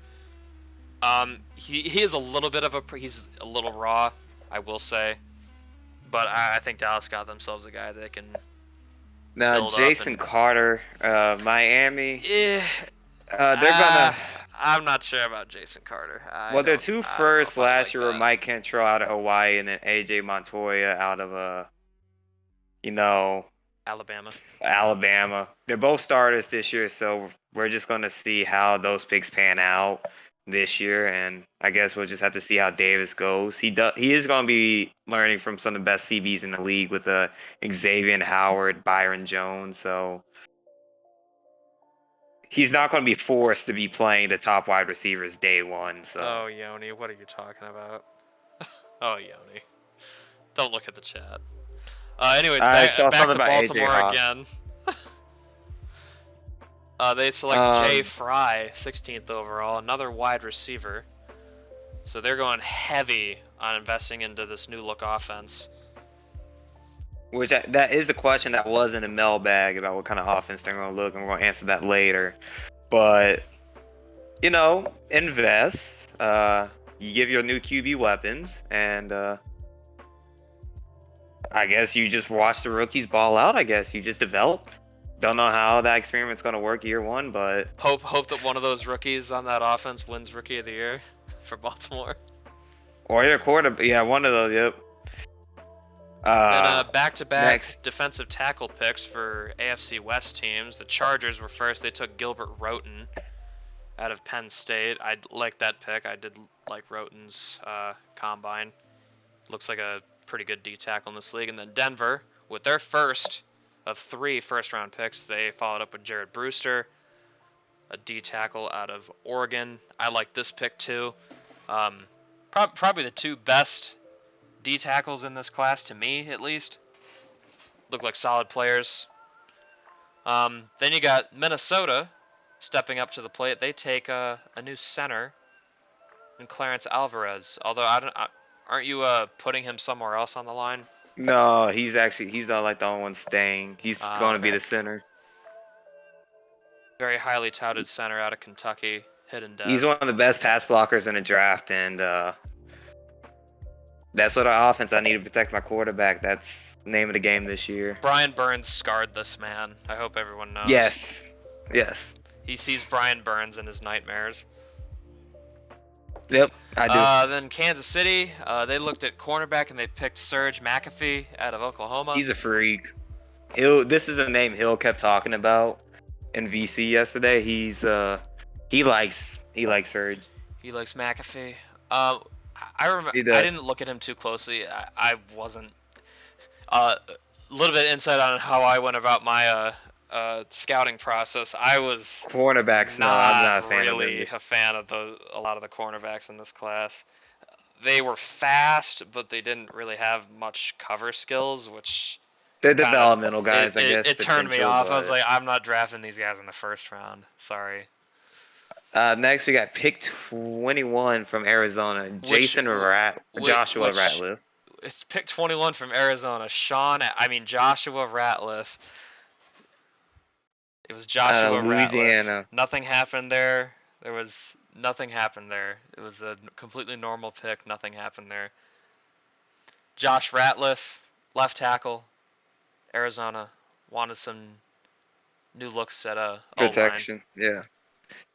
A: He is a little bit of he's a little raw, I will say, but I think Dallas got themselves a guy that can.
B: Now,
A: build up
B: Jason
A: and.
B: Carter, Miami.
A: Eh,
B: They're gonna.
A: I'm not sure about Jason Carter.
B: Well, their two
A: I don't know
B: first
A: if I
B: last
A: like
B: year were
A: that.
B: Mike Cantrell out of Hawaii and then AJ Montoya out of you know,
A: Alabama.
B: Alabama. They're both starters this year, so we're just gonna see how those picks pan out this year, and I guess we'll just have to see how Davis goes. He is gonna be learning from some of the best CBs in the league with Xavier Howard, Byron Jones, so he's not gonna be forced to be playing the top wide receivers day one. So
A: Oh, Yoni, what are you talking about? Oh, Yoni. Don't look at the chat. Anyways,
B: I saw
A: back
B: something
A: to
B: about AJ
A: Baltimore
B: Hawk.
A: again. They select Jay
B: Um,
A: Fry, 16th overall, another wide receiver. So they're going heavy on investing into this new look offense.
B: that is a question that was in the mailbag about what kind of offense they're gonna look, and we're gonna answer that later. But invest. You give your new QB weapons, and I guess you just watch the rookies ball out. I guess you just develop. Don't know how that experiment's gonna work year one, but
A: Hope that one of those rookies on that offense wins Rookie of the Year for Baltimore.
B: or your quarterback. Yeah, one of those. Yep.
A: Then back-to-back
B: Next.
A: defensive tackle picks for AFC West teams. The Chargers were first. They took Gilbert Roten out of Penn State. I like that pick. I did like Roten's combine. Looks like a pretty good D tackle in this league. And then Denver, with their first of 3 first-round picks, they followed up with Jared Brewster, a D tackle out of Oregon. I like this pick too. Probably the 2 best D tackles in this class, to me at least. Look like solid players. Then you got Minnesota stepping up to the plate. They take a new center in Clarence Alvarez. Although aren't you putting him somewhere else on the line?
B: No, he's not like the only one staying. He's gonna be
A: Okay.
B: the center.
A: Very highly touted center out of Kentucky, hidden
B: He's
A: dev.
B: one of the best pass blockers in the draft, and that's what our offense. I need to protect my quarterback. That's the name of the game this year.
A: Brian Burns scarred this man. I hope everyone knows.
B: Yes. Yes.
A: He sees Brian Burns in his nightmares.
B: Yep, I do.
A: Then Kansas City, they looked at cornerback and they picked Serge McAfee out of Oklahoma.
B: He's a freak. This is a name Hill kept talking about in VC yesterday. He likes Surge.
A: He likes McAfee. I remember.
B: He does.
A: I didn't look at him too closely. I wasn't. A little bit insight on how I went about my scouting process. I was
B: Cornerbacks, no, I'm not a fan
A: really
B: of them.
A: a fan of a lot of the cornerbacks in this class. They were fast, but they didn't really have much cover skills, which
B: They're
A: kinda-
B: developmental guys, I guess.
A: it turned me
B: potential,
A: off. I was
B: but-
A: like, I'm not drafting these guys in the first round. Sorry.
B: Next we got pick 21 from Arizona, Joshua
A: which-
B: Ratliff.
A: It's pick 21 from Arizona. Joshua Ratliff. It was Joshua Ratliff.
B: Louisiana.
A: Nothing happened there. Nothing happened there. It was a completely normal pick. Nothing happened there. Josh Ratliff, left tackle, Arizona, wanted some new looks at a O-line.
B: Protection, yeah.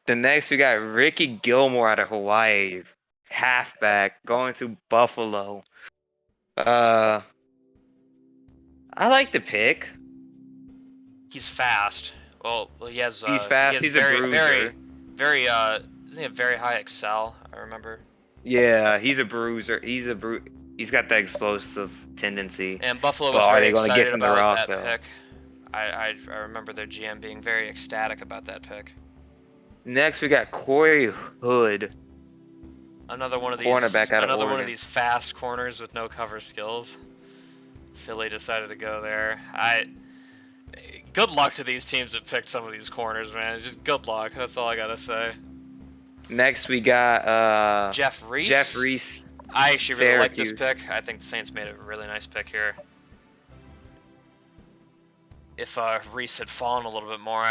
B: The next we got Ricky Gilmore out of Hawaii, halfback, going to Buffalo. I like the pick.
A: He's fast. Well, he has.
B: He's fast.
A: He has
B: He's
A: very,
B: a bruiser.
A: very. Doesn't he have very high excel? I remember.
B: Yeah, he's a bruiser. He's got that explosive tendency.
A: And Buffalo
B: But
A: was
B: are
A: very
B: they gonna
A: excited
B: give him the
A: about
B: rock,
A: that
B: though?
A: pick. I remember their GM being very ecstatic about that pick.
B: Next we got Corey Hood.
A: Another one of these.
B: Cornerback out of
A: Another one of
B: Oregon.
A: these fast corners with no cover skills. Philly decided to go there. Good luck to these teams that picked some of these corners, man. Just good luck. That's all I gotta say.
B: Next we got
A: Jeff Reese.
B: Jeff Reese.
A: I actually really like this
B: Syracuse.
A: pick. I think the Saints made a really nice pick here. If Reese had fallen a little bit more,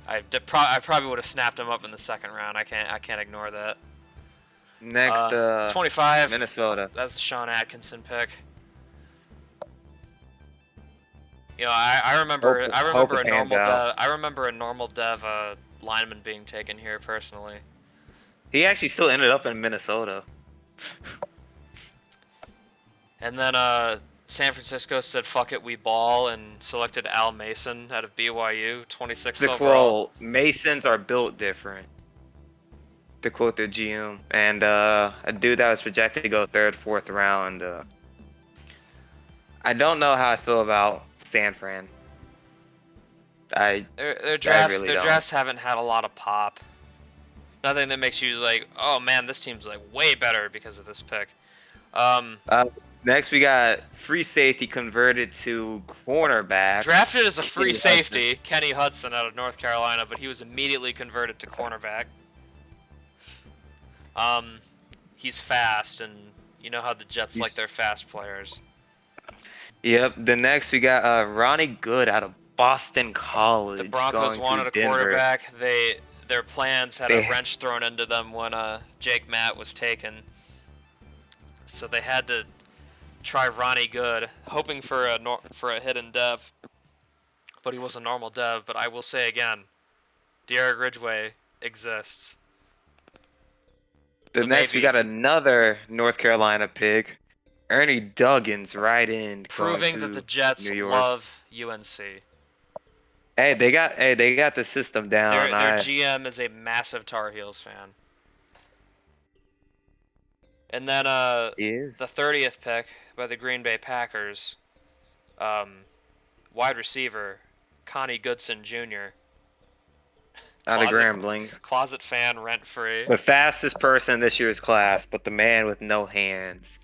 A: I probably would have snapped him up in the second round. I can't ignore that.
B: Next
A: 25.
B: Minnesota.
A: That's the Sean Atkinson pick. You know, I remember
B: Hope it
A: a
B: pans
A: normal
B: out.
A: dev. I remember a normal dev lineman being taken here personally.
B: He actually still ended up in Minnesota.
A: And then San Francisco said fuck it, we ball, and selected Al Mason out of BYU, 26th
B: To
A: overall.
B: quote, Masons are built different. To quote the GM, and a dude that was projected to go third, fourth round. I don't know how I feel about San Fran. I
A: Their
B: I
A: drafts
B: really don't.
A: haven't had a lot of pop. Nothing that makes you like, oh man, this team's like way better because of this pick.
B: Uh, Next we got free safety converted to cornerback.
A: Drafted as a free
B: Kenny Hudson.
A: safety, Kenny Hudson out of North Carolina, but he was immediately converted to cornerback. He's fast, and you know how the Jets like their fast players.
B: Yep. The next we got Ronnie Good out of Boston College.
A: The Broncos
B: going
A: wanted
B: to
A: a
B: Denver.
A: quarterback. Their plans had a wrench thrown into them when Jake Matt was taken. So they had to try Ronnie Good, hoping for a hidden dev. But he was a normal dev. But I will say again, Derek Ridgway exists.
B: The
A: So
B: next we
A: maybe
B: got another North Carolina pick. Ernie Duggins, right in,
A: proving
B: going
A: that the
B: to
A: Jets
B: New York.
A: love UNC.
B: Hey, they got the system down.
A: Their GM is a massive Tar Heels fan. And then the 30th pick by the Green Bay Packers, wide receiver Connie Goodson Jr.
B: Out of Grambling.
A: Closet fan, rent free.
B: The fastest person in this year's class, but the man with no hands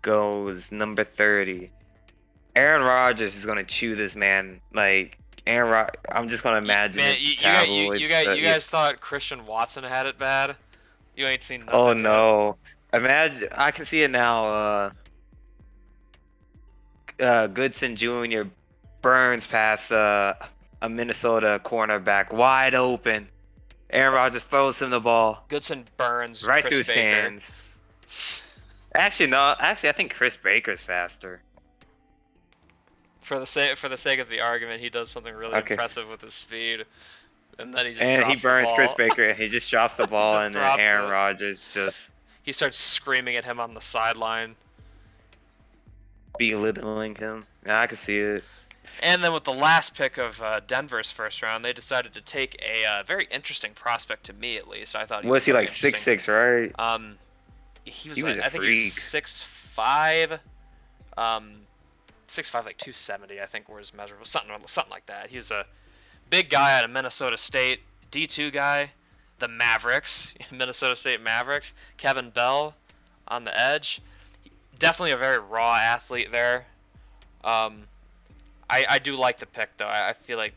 B: goes number 30. Aaron Rodgers is gonna chew this man like I'm just gonna imagine
A: Man,
B: it.
A: you guys thought Christian Watson had it bad? You ain't seen nothing.
B: Oh no! Imagine, I can see it now. Goodson Jr. burns past a Minnesota cornerback wide open. Aaron Rodgers throws him the ball.
A: Goodson burns
B: right
A: Chris
B: through his
A: Baker.
B: hands. Actually, no. Actually, I think Chris Baker's faster.
A: For the sake of the argument, he does something really impressive with his speed, and then
B: he burns Chris Baker, and he just drops the ball, and then Aaron Rodgers just
A: he starts screaming at him on the sideline,
B: belittling him. Yeah, I can see it.
A: And then with the last pick of Denver's first round, they decided to take a very interesting prospect, to me at least. I thought he was
B: he like 6'6", right?
A: He was I think he was 6'5", 6'5", like 270, I think were his measurables, something like that. He was a big guy out of Minnesota State, D2 guy, the Mavericks, Minnesota State Mavericks. Kevin Bell on the edge, definitely a very raw athlete there. I do like the pick though. I feel like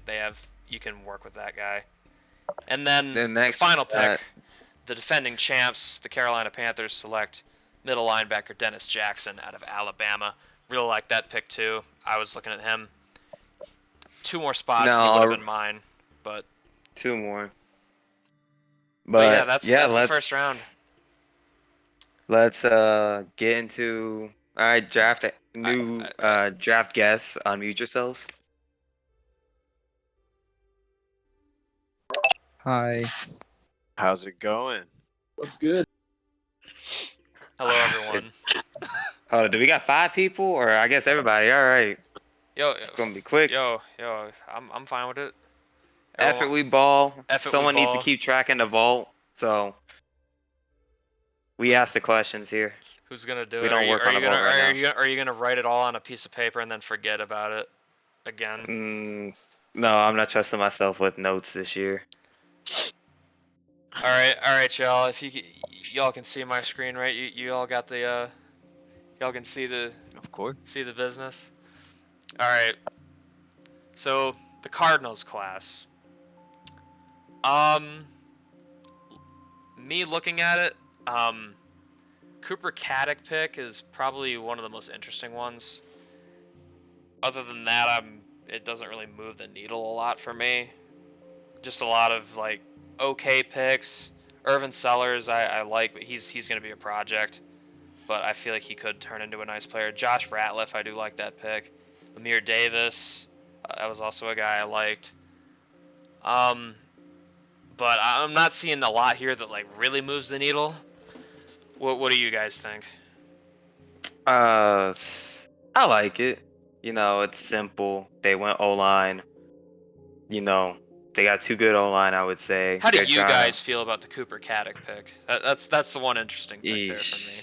A: you can work with that guy. And then the final pick, the defending champs, the Carolina Panthers, select middle linebacker Dennis Jackson out of Alabama. Really like that pick too. I was looking at him. 2 more spots, he would have been mine, but
B: 2 more.
A: But yeah, that's the first round.
B: Let's get into draft draft guests. Unmute yourselves.
C: Hi.
D: How's it going?
C: What's good?
A: Hello, everyone.
B: Oh, do we got 5 people, or I guess everybody? All right.
A: Yo,
B: it's gonna be quick.
A: Yo, I'm fine with it.
B: Effort we ball. Someone needs to keep tracking the vault, so we ask the questions here.
A: Who's gonna do it?
B: We don't work on the vault right now.
A: Are you gonna write it all on a piece of paper and then forget about it again?
B: No, I'm not trusting myself with notes this year.
A: All right, y'all. If y'all can see my screen, right? You all got the y'all can see the business. All right. So the Cardinals class. Me looking at it, Cooper Caddick pick is probably one of the most interesting ones. Other than that, it doesn't really move the needle a lot for me. Just a lot of like okay picks. Irvin Sellers I like, but he's gonna be a project. But I feel like he could turn into a nice player. Josh Ratliff, I do like that pick. Amir Davis, That was also a guy I liked. But I'm not seeing a lot here that like really moves the needle. What do you guys think?
B: I like it. You know, it's simple. They went O-line. You know, they got two good O-line, I would say.
A: How do
B: They're
A: you
B: trying
A: guys feel about the Cooper Caddick pick? That's the one interesting
B: to.
A: pick there for me.
B: Eesh.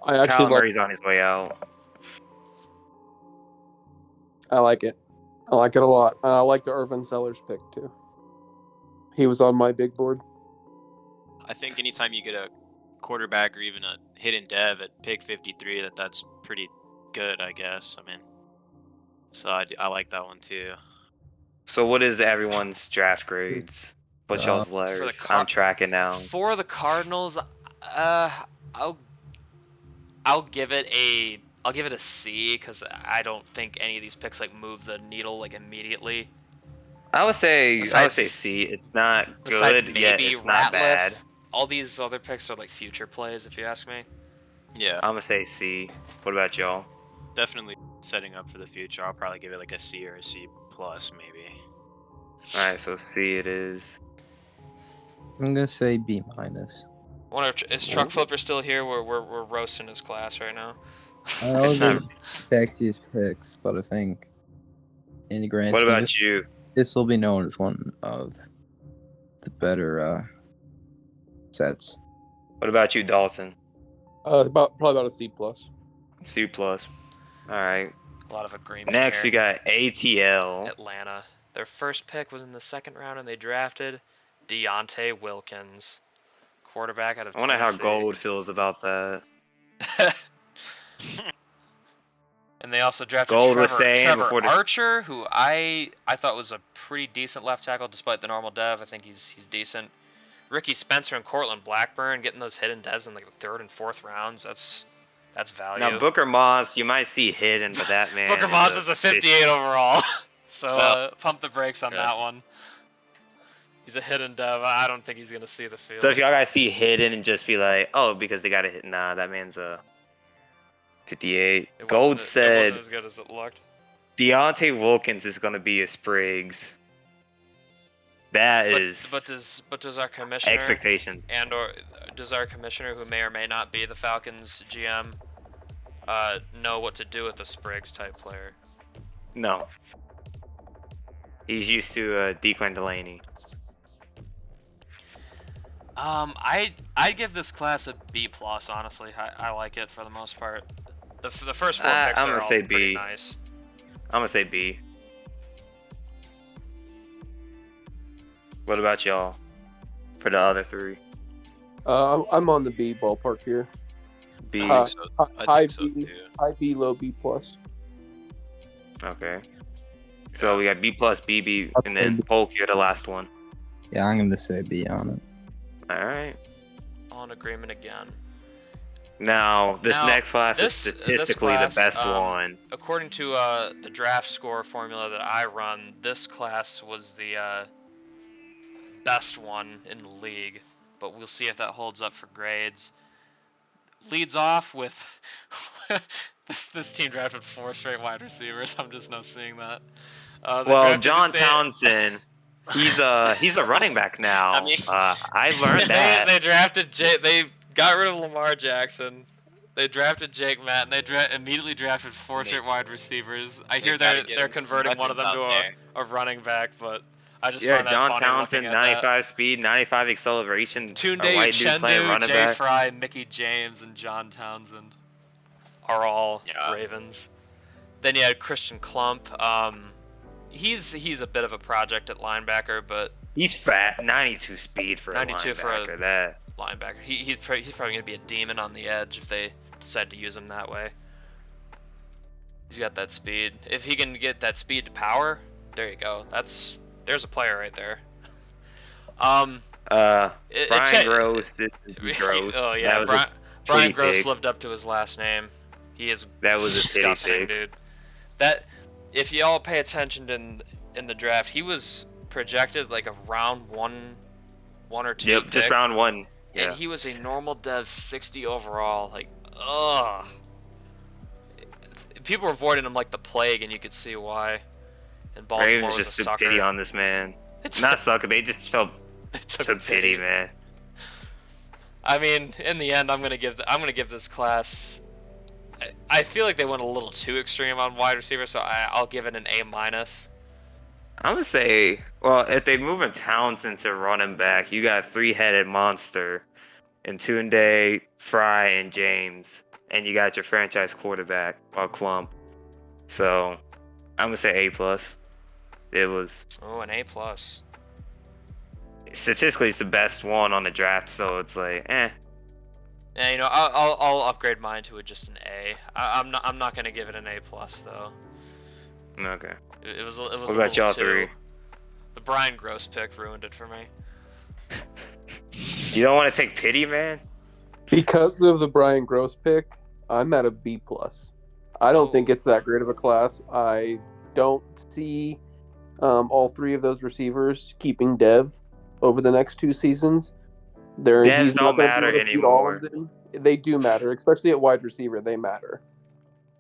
C: I actually
B: Kyler Murray's on his way out.
C: I like it. I like it a lot. And I like the Irvin Sellers pick too. He was on my big board.
D: I think anytime you get a quarterback or even a hidden dev at pick 53, that's pretty good, I guess. I mean, so I like that one too.
B: So what is everyone's draft grades? What's y'all's letters? I'm tracking now.
A: For the Cardinals, I'll give it a C because I don't think any of these picks like move the needle like immediately.
B: I would say
A: Besides-
B: C. It's not
A: Besides
B: good, yet
A: maybe
B: it's not
A: Ratliff,
B: bad.
A: all these other picks are like future plays, if you ask me.
D: Yeah,
B: I'm gonna say C. What about y'all?
D: definitely setting up for the future. I'll probably give it like a C or a C plus, maybe.
B: All right, so C it is.
E: I'm gonna say B minus.
A: Wonder if is Truck Flipper still here? We're roasting his class right now.
E: I know
B: It's
E: they're
B: not-
E: sexiest picks, but I think in the grand
B: What
E: scheme,
B: about you?
E: this will be known as one of the better sets.
B: What about you, Dalton?
C: Probably about a C plus.
B: C plus. All right.
A: A lot of agreement.
B: Next
A: here.
B: we got ATL.
A: Atlanta. Their first pick was in the second round, and they drafted Deontay Wilkins, quarterback out of
B: I wonder how
A: Tennessee.
B: Gold feels about that.
A: And they also drafted
B: Gold was saying
A: Trevor
B: before the-
A: Archer, who I thought was a pretty decent left tackle despite the normal dev. I think he's decent. Ricky Spencer and Cortland Blackburn getting those hidden devs in like the third and fourth rounds. That's value.
B: Now Booker Moss, you might see hidden, but that man.
A: Booker Moss is a 58 overall. So
D: Well,
A: pump the brakes on
D: good.
A: that one. He's a hidden dev. I don't think he's gonna see the field.
B: So if y'all guys see hidden and just be like, oh, because they got a hit. Nah, that man's a 58.
A: It
B: Gold
A: wasn't
B: said
A: as good as it looked.
B: Deontay Wilkins is gonna be a Spriggs. That is
A: But does our commissioner
B: expectations.
A: or does our commissioner, who may or may not be the Falcons GM, know what to do with a Spriggs type player?
B: No. He's used to Declan Delaney.
A: I'd give this class a B plus. Honestly, I like it for the most part. The first four picks
B: I'm
A: are
B: gonna
A: all
B: say
A: pretty
B: B.
A: nice.
B: I'm gonna say B. What about y'all? For the other three?
C: I'm on the B ballpark here.
B: B.
D: I think so,
C: High
D: so
C: B,
D: too.
C: high B, low B plus.
B: Okay. So we got B plus, BB, and then Polk, you're the last one.
E: Yeah, I'm gonna say B on it.
B: Alright.
A: On agreement again.
B: Now, this
A: Now,
B: next class
A: this-
B: is
A: this
B: statistically
A: class,
B: the best
A: um,
B: one.
A: According to the draft score formula that I run, this class was the best one in the league, but we'll see if that holds up for grades. Leads off with this team drafted 4 straight wide receivers. I'm just now seeing that. They
B: Well,
A: drafted-
B: John
A: they-
B: Townsend, he's a running back now.
D: I mean-
B: I learned that.
A: They drafted They got rid of Lamar Jackson. They drafted Jake Matt, and they immediately drafted 4
D: They-
A: straight wide receivers. I
D: they
A: hear
D: gotta
A: they're
D: get
A: they're converting one of them
D: weapons
A: to
D: out there.
A: a running back, but I just
B: Yeah,
A: find that
B: John
A: funny
B: Townsend,
A: looking at
B: 95 speed, 95 acceleration.
A: that.
B: a
A: Tunde
B: white dude playing
A: Uchendu,
B: running
A: Jay
B: back.
A: Fry, Mickey James, and John Townsend are all
D: Yeah.
A: Ravens. Then you had Christian Klump. He's a bit of a project at linebacker, but
B: He's fat, 92 speed for a
A: 92 for a-
B: linebacker. That.
A: linebacker. He's probably gonna be a demon on the edge if they decide to use him that way. He's got that speed. If he can get that speed to power, there you go. There's a player right there.
B: Brian Gross. Gross.
A: Oh yeah,
B: That was
A: Brian
B: titty
A: Gross
B: pick.
A: lived up to his last name. He is
B: That was a titty
A: disgusting,
B: pick.
A: dude. That if y'all pay attention in the draft, he was projected like a round one or two.
B: Yep, just
A: pick.
B: round one. Yeah.
A: And he was a normal dev 60 overall. Like, ugh. People were avoiding him like the plague, and you could see why. And Baltimore
B: Ravens
A: was
B: just
A: a
B: took
A: sucker.
B: pity on this man.
A: They
B: Not sucker, they just took
A: took
B: pity, man.
A: I mean, in the end, I'm gonna give this class. I feel like they went a little too extreme on wide receiver, so I'll give it an A minus.
B: I'm gonna say, well, if they moving Townsend to running back, you got three-headed monster and Tunde, Fry, and James, and you got your franchise quarterback, Clump. So I'm gonna say A plus. It was
A: Oh, an A plus.
B: statistically it's the best one on the draft, so it's like, eh.
A: Yeah, you know, I'll upgrade mine to just an A. I'm not gonna give it an A plus though.
B: Okay.
A: It was
B: What
A: a
B: about
A: little
B: y'all
A: too.
B: three?
A: The Brian Gross pick ruined it for me.
B: You don't want to take pity, man?
C: Because of the Brian Gross pick, I'm at a B plus. I don't think it's that great of a class. I don't see all three of those receivers keeping Dev over the next 2 seasons.
B: Devs
C: He's
B: don't
C: not going to be
B: matter
C: able to beat all of
B: anymore.
C: them. They do matter, especially at wide receiver. They matter.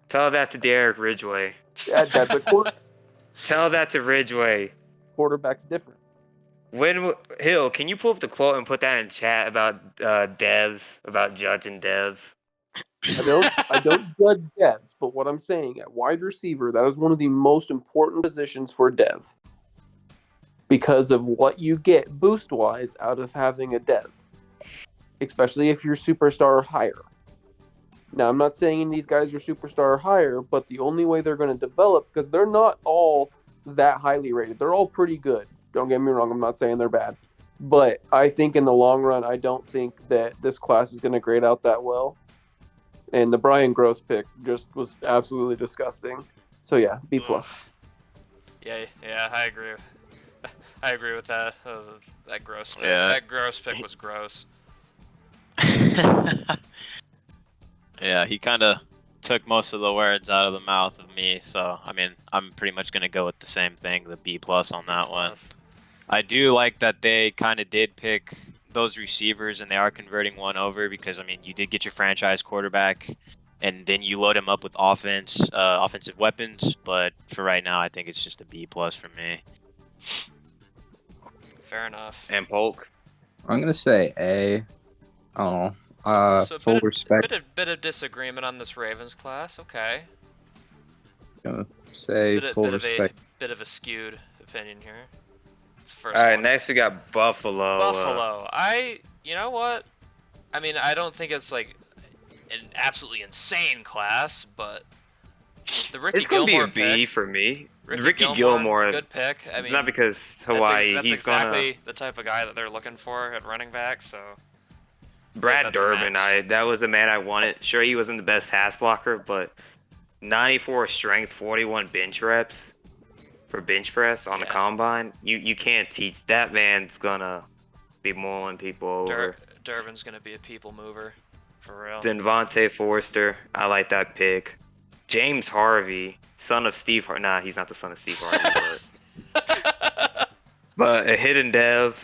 B: Tell that to Derek Ridgeway.
C: That's a
B: Tell that to Ridgeway.
C: quarterback's different.
B: Hill, can you pull up the quote and put that in chat about devs, about judging devs?
C: I don't judge devs, but what I'm saying at wide receiver, that is one of the most important positions for dev because of what you get boost wise out of having a dev, especially if you're superstar or higher. Now, I'm not saying these guys are superstar or higher, but the only way they're going to develop, because they're not all that highly rated, they're all pretty good. Don't get me wrong, I'm not saying they're bad. But I think in the long run, I don't think that this class is going to grade out that well. And the Brian Gross pick just was absolutely disgusting. So yeah, B plus.
A: Yeah, I agree. I agree with that. That Gross pick.
D: Yeah.
A: That Gross pick was gross.
D: Yeah, he kind of took most of the words out of the mouth of me. So I mean, I'm pretty much gonna go with the same thing, the B plus on that one. I do like that they kind of did pick those receivers and they are converting one over because, I mean, you did get your franchise quarterback and then you load him up with offensive weapons. But for right now, I think it's just a B plus for me.
A: Fair enough.
B: And Polk?
E: I'm going to say A. I don't know.
A: So
E: Full respect.
A: bit of disagreement on this Ravens class. Okay.
E: Gonna say full respect.
A: Bit of a skewed opinion here. It's the first
B: All right,
A: one.
B: next we got Buffalo.
A: Buffalo. You know what? I mean, I don't think it's like an absolutely insane class, but the Ricky
B: It's gonna
A: Gilmore
B: be a B
A: pick,
B: for me.
A: Ricky
B: Gilmore.
A: good pick. I
B: It's
A: mean,
B: not because Hawaii.
A: That's
B: He's
A: exactly the type of guy that they're looking for at running back. So
B: Brad
A: that's a
B: Durbin.
A: match.
B: That was a man I wanted. Sure, he wasn't the best pass blocker, but 94 strength, 41 bench reps for bench press on the
A: Yeah.
B: combine. You can't teach that. Man's gonna be mulling people over.
A: Durbin's gonna be a people mover, for real.
B: Then Vontae Forster. I like that pick. James Harvey, son of Steve. Nah, he's not the son of Steve Harvey, but a hidden dev.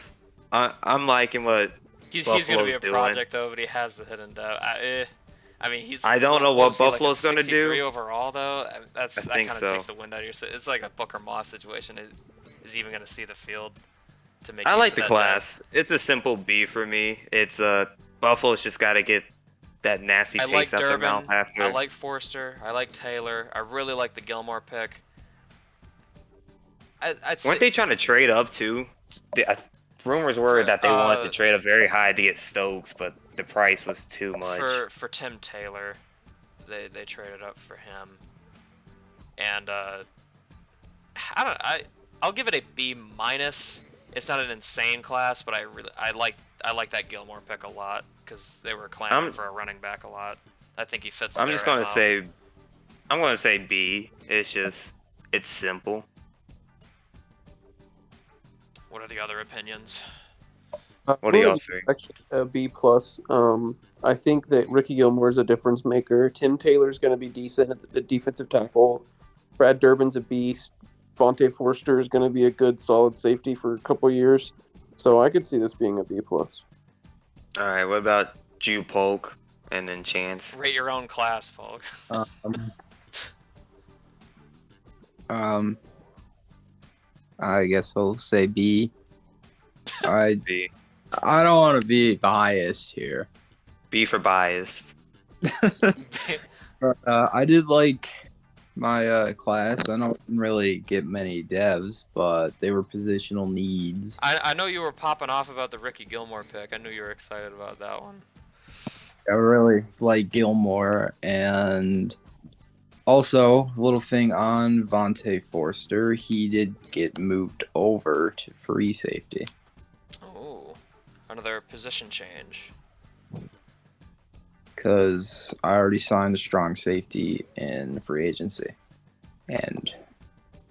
B: I'm liking what
A: he's gonna be
B: Buffalo's
A: a
B: doing.
A: project though, but he has the hidden dev. I mean, he's.
B: I don't know what
A: was he, like, a
B: Buffalo's gonna do.
A: 63 overall though. That
B: think
A: kind of
B: so.
A: takes the wind out of your. It's like a Booker Moss situation. Is even gonna see the field to make.
B: I
A: use
B: like
A: of
B: the
A: that
B: class. It's a simple B for me. It's Buffalo's just got to get that nasty
A: I
B: taste
A: like
B: out their
A: Durbin.
B: mouth after.
A: I like Forster. I like Taylor. I really like the Gilmore pick. I'd say,
B: Weren't they trying to trade up too? Rumors were that they wanted to trade up very high to get Stokes, but the price was too much.
A: for Tim Taylor, they traded up for him, and I'll give it a B minus. It's not an insane class, but I like that Gilmore pick a lot because they were clamoring for a running back a lot. I think he fits.
B: I'm just gonna say, I'm gonna say B. It's simple.
A: What are the other opinions?
B: What do y'all think?
C: A B plus. I think that Ricky Gilmore is a difference maker. Tim Taylor's going to be decent at the defensive tackle. Brad Durbin's a beast. Vontae Forster is going to be a good, solid safety for a couple years. So I could see this being a B plus.
B: All right. What about Jew Polk and then Chance?
A: Rate your own class, Folk.
E: I guess I'll say B. I
B: B.
E: I don't want to be biased here.
B: B for biased.
E: But, I did like my class. I don't really get many devs, but they were positional needs.
A: I know you were popping off about the Ricky Gilmore pick. I knew you were excited about that one.
E: I really like Gilmore, and also a little thing on Vontae Forster. He did get moved over to free safety.
A: Oh, another position change.
E: Because I already signed a strong safety in free agency, and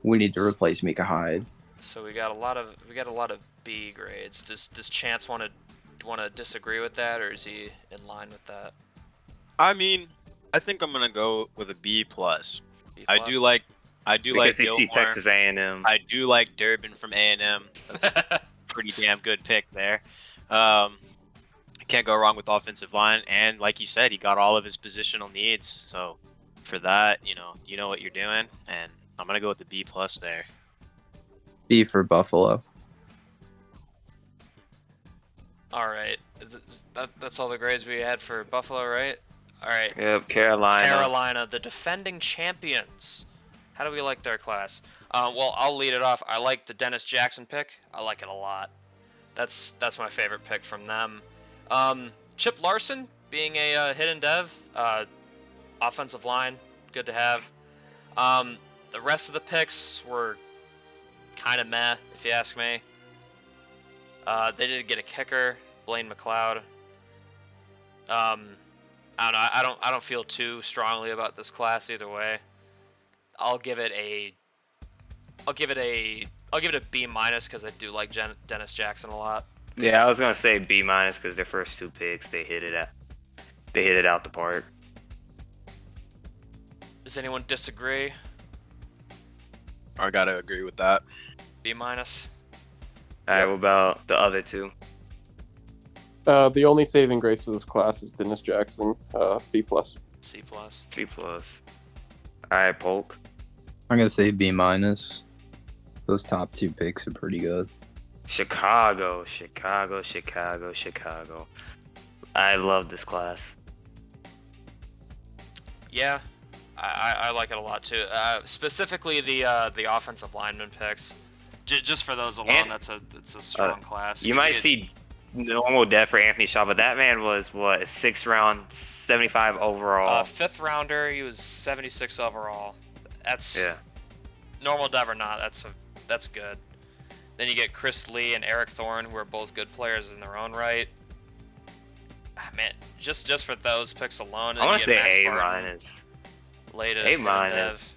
E: we need to replace Mika Hyde.
A: So we got a lot of B grades. Does Chance want to disagree with that, or is he in line with that?
D: I mean, I think I'm gonna go with a B plus.
A: B+?
D: I do like
B: Because you see
D: Gilmore.
B: Texas A&M.
D: I do like Durbin from A&M. That's a pretty damn good pick there. Can't go wrong with offensive line, and like you said, he got all of his positional needs. So for that, you know what you're doing, and I'm gonna go with the B plus there.
E: B for Buffalo.
A: All right, that's all the grades we had for Buffalo, right? All right.
B: Yep, Carolina.
A: Carolina, the defending champions. How do we like their class? Well, I'll lead it off. I like the Dennis Jackson pick. I like it a lot. That's my favorite pick from them. Chip Larson being a hidden dev, offensive line, good to have. The rest of the picks were kind of meh, if you ask me. They did get a kicker, Blaine McLeod. I don't know. I don't feel too strongly about this class either way. I'll give it a B minus because I do like Dennis Jackson a lot.
B: Yeah, I was gonna say B minus because their first two picks they hit it out the park.
A: Does anyone disagree?
D: I gotta agree with that.
A: B minus.
B: All right, what about the other two?
C: The only saving grace for this class is Dennis Jackson, C+.
A: C plus.
B: C plus. All right, Polk.
E: I'm gonna say B minus. Those top two picks are pretty good.
B: Chicago. I love this class.
A: Yeah, I like it a lot too. Specifically the offensive lineman picks. Just for those alone, it's a strong class.
B: You might see normal dev for Anthony Shaw, but that man was what, a 6th round, 75 overall.
A: 5th rounder, he was 76 overall. That's normal dev or not. That's good. Then you get Chris Lee and Eric Thorne, who are both good players in their own right. Man, just for those picks alone,
B: I want to say A minus.
A: A
B: minus.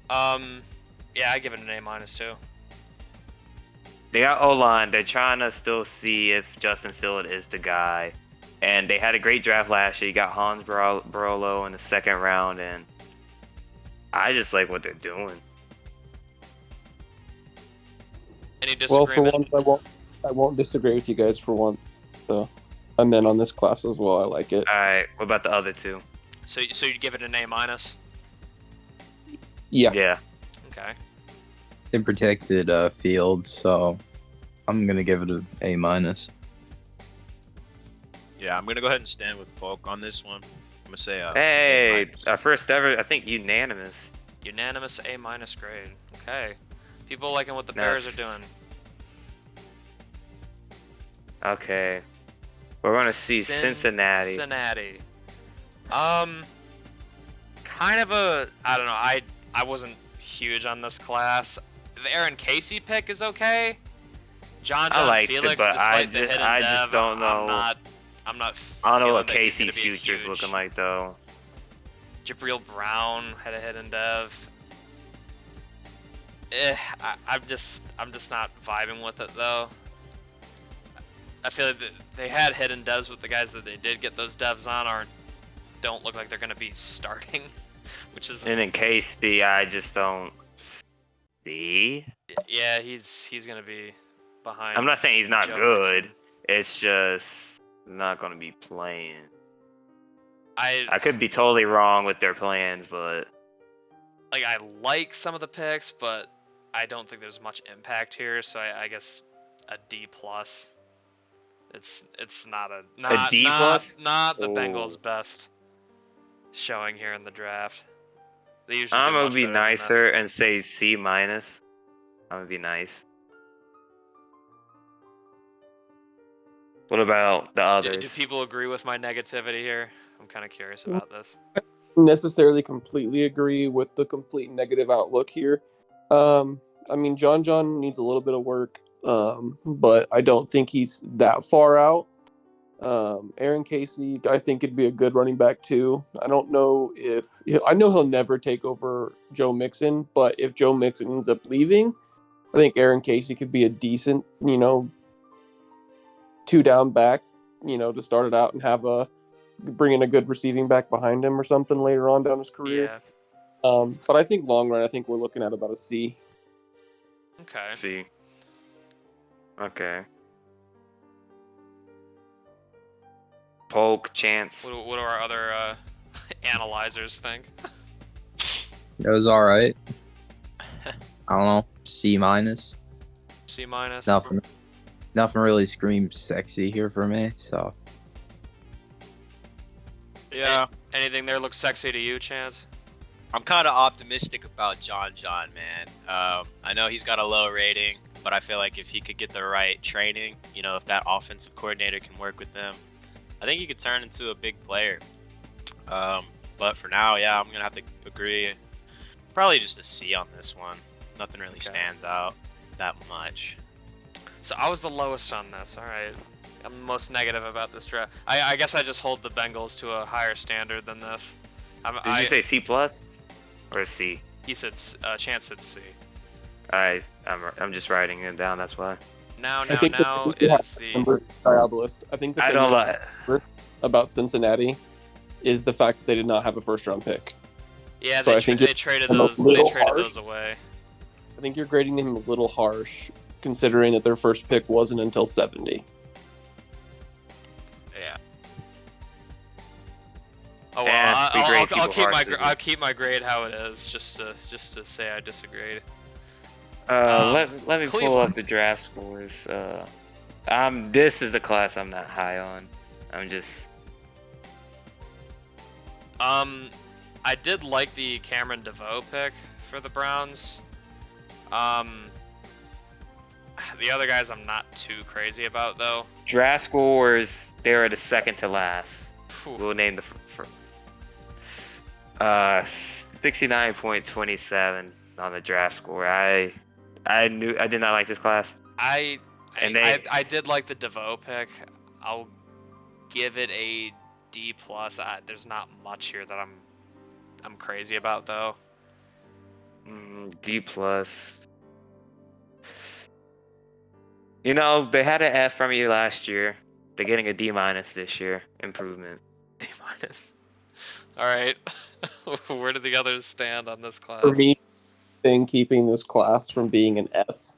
A: Yeah, I give it an A minus too.
B: They got O-line. They're trying to still see if Justin Field is the guy. And they had a great draft last year. You got Hans Barolo in the 2nd round, and I just like what they're doing.
A: Any
C: Well, for
A: disagreement?
C: once, I won't disagree with you guys for once. So I'm in on this class as well. I like it.
B: All right, what about the other two?
A: So you give it an A minus?
C: Yeah.
B: Yeah.
A: Okay.
E: They protected Field, so I'm gonna give it an A minus.
D: Yeah, I'm gonna go ahead and stand with Polk on this one. I'm gonna say
B: Hey,
D: A minus.
B: our first ever, I think, unanimous.
A: Unanimous A minus grade. Okay. People liking what the
B: Now
A: Bears are doing.
B: Okay. We're going to see Cincinnati.
A: Cincinnati. Kind of a, I don't know, I wasn't huge on this class. The Aaron Casey pick is okay. John
B: I liked
A: Felix,
B: it, but
A: despite the hidden
B: I
A: dev,
B: just don't know.
A: I'm not
B: I don't know
A: feeling
B: what
A: that he's gonna
B: Casey's
A: be a
B: future's
A: huge-
B: looking like, though.
A: Jabril Brown had a hidden dev. I'm just not vibing with it though. I feel like they had hidden devs with the guys that they did get those devs on don't look like they're gonna be starting, which is
B: And in Casey, I just don't see.
A: yeah, he's gonna be behind.
B: I'm not saying he's not
A: Joe
B: good.
A: Mixon.
B: It's just not going to be playing.
A: I
B: I could be totally wrong with their plans, but
A: like some of the picks, but I don't think there's much impact here, so I guess a D plus. It's not
B: A D plus?
A: not the
B: Oh.
A: Bengals' best showing here in the draft. They usually
B: I'm
A: do
B: gonna
A: much
B: be
A: better than
B: nicer
A: this.
B: and say C minus. I'm gonna be nice. What about the
A: Do
B: others?
A: people agree with my negativity here? I'm kind of curious about this.
C: Necessarily completely agree with the complete negative outlook here. I mean, John needs a little bit of work, but I don't think he's that far out. Aaron Casey, I think it'd be a good running back too. I don't know if I know he'll never take over Joe Mixon, but if Joe Mixon ends up leaving, I think Aaron Casey could be a decent, 2 down back, to start it out and have bring in a good receiving back behind him or something later on down his career.
A: Yeah.
C: But I think long run, I think we're looking at about a C.
A: Okay.
B: C. Okay. Polk, Chance.
A: What do our other analyzers think?
E: It was all right. I don't know, C minus.
A: C minus.
E: Nothing really screams sexy here for me. So
D: Yeah,
A: Anything there looks sexy to you, Chance?
D: I'm kind of optimistic about John, man. I know he's got a low rating, but I feel like if he could get the right training, if that offensive coordinator can work with them, I think he could turn into a big player. But for now, yeah, I'm gonna have to agree. Probably just a C on this one. Nothing really
A: Okay.
D: stands out that much.
A: So I was the lowest on this. All right. I'm the most negative about this draft. I guess I just hold the Bengals to a higher standard than this.
B: Did you say C plus or C?
A: He said Chance said C.
B: I'm just writing it down. That's why.
A: Now
C: I think
A: it is the.
C: Diabolist. I think the
B: I
C: thing
B: don't
C: to
B: like.
C: about Cincinnati is the fact that they did not have a first round pick.
A: Yeah,
C: So
A: they,
C: I think
A: they traded
C: I'm a
A: those. They
C: little
A: traded
C: harsh.
A: those away.
C: I think you're grading them a little harsh, considering that their first pick wasn't until 70.
D: Yeah.
A: Oh well,
B: Yeah, we grade
A: I'll
B: people
A: keep my
B: harshly.
A: I'll keep my grade how it is, just to say I disagreed.
B: Let me pull
A: Cleveland.
B: up the draft scores. This is the class I'm not high on. I'm just.
A: I did like the Cameron DeVoe pick for the Browns. The other guys I'm not too crazy about though.
B: Draft scores, they are the second to last.
A: Phew.
B: We'll name the 69.27 on the draft score. I did not like this class.
A: I did like the DeVoe pick. I'll give it a D plus. There's not much here that I'm crazy about though.
B: D plus. They had an F from you last year. They're getting a D minus this year. Improvement.
A: D minus. All right. Where do the others stand on this class?
C: For me, thing keeping this class from being an F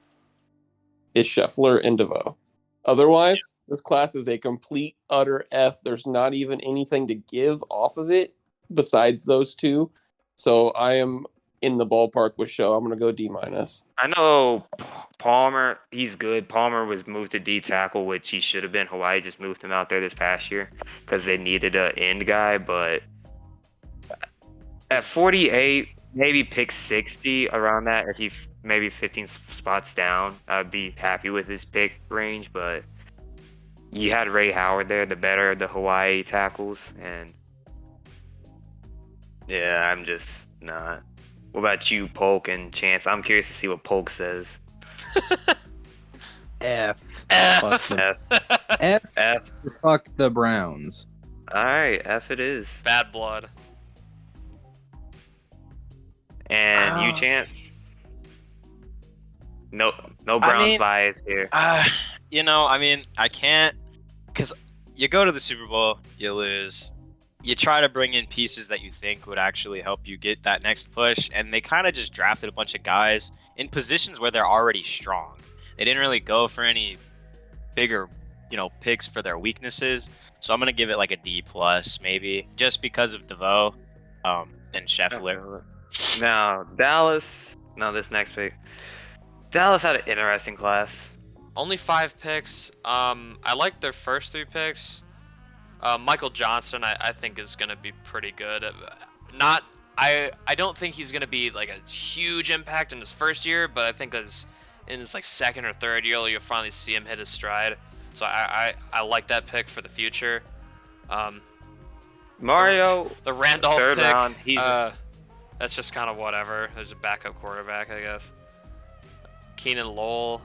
C: is Scheffler and DeVoe. Otherwise, this class is a complete, utter F. There's not even anything to give off of it besides those two. So I am in the ballpark with Show. I'm going to go D minus.
B: I know Palmer, he's good. Palmer was moved to D tackle, which he should have been. Hawaii just moved him out there this past year because they needed an end guy. But at 48, maybe pick 60 around that. If he maybe 15 spots down, I'd be happy with his pick range. But you had Ray Howard there, the better of the Hawaii tackles. And yeah, I'm just not. What about you, Polk and Chance? I'm curious to see what Polk says.
E: F.
A: F.
E: Fuck the,
B: F.
E: F.
B: F.
E: Fuck the Browns.
B: All right, F it is.
A: Bad blood.
B: And you,
E: Ah.
B: Chance? No Browns bias here.
D: I can't, because you go to the Super Bowl, you lose. You try to bring in pieces that you think would actually help you get that next push, and they kind of just drafted a bunch of guys in positions where they're already strong. They didn't really go for any bigger, picks for their weaknesses. So I'm gonna give it like a D plus, maybe, just because of DeVoe, and Scheffler.
B: Now Dallas. Now this next pick. Dallas had an interesting class.
A: Only 5 picks. I like their first 3 picks. Michael Johnson, I think is gonna be pretty good. Not, I don't think he's gonna be like a huge impact in his first year, but I think in his like second or third year, you'll finally see him hit his stride. So I like that pick for the future. Um,
B: Mario,
A: the Randolph
B: third
A: pick,
B: round. He's
A: that's just kind of whatever. There's a backup quarterback, I guess. Keenan Lowell,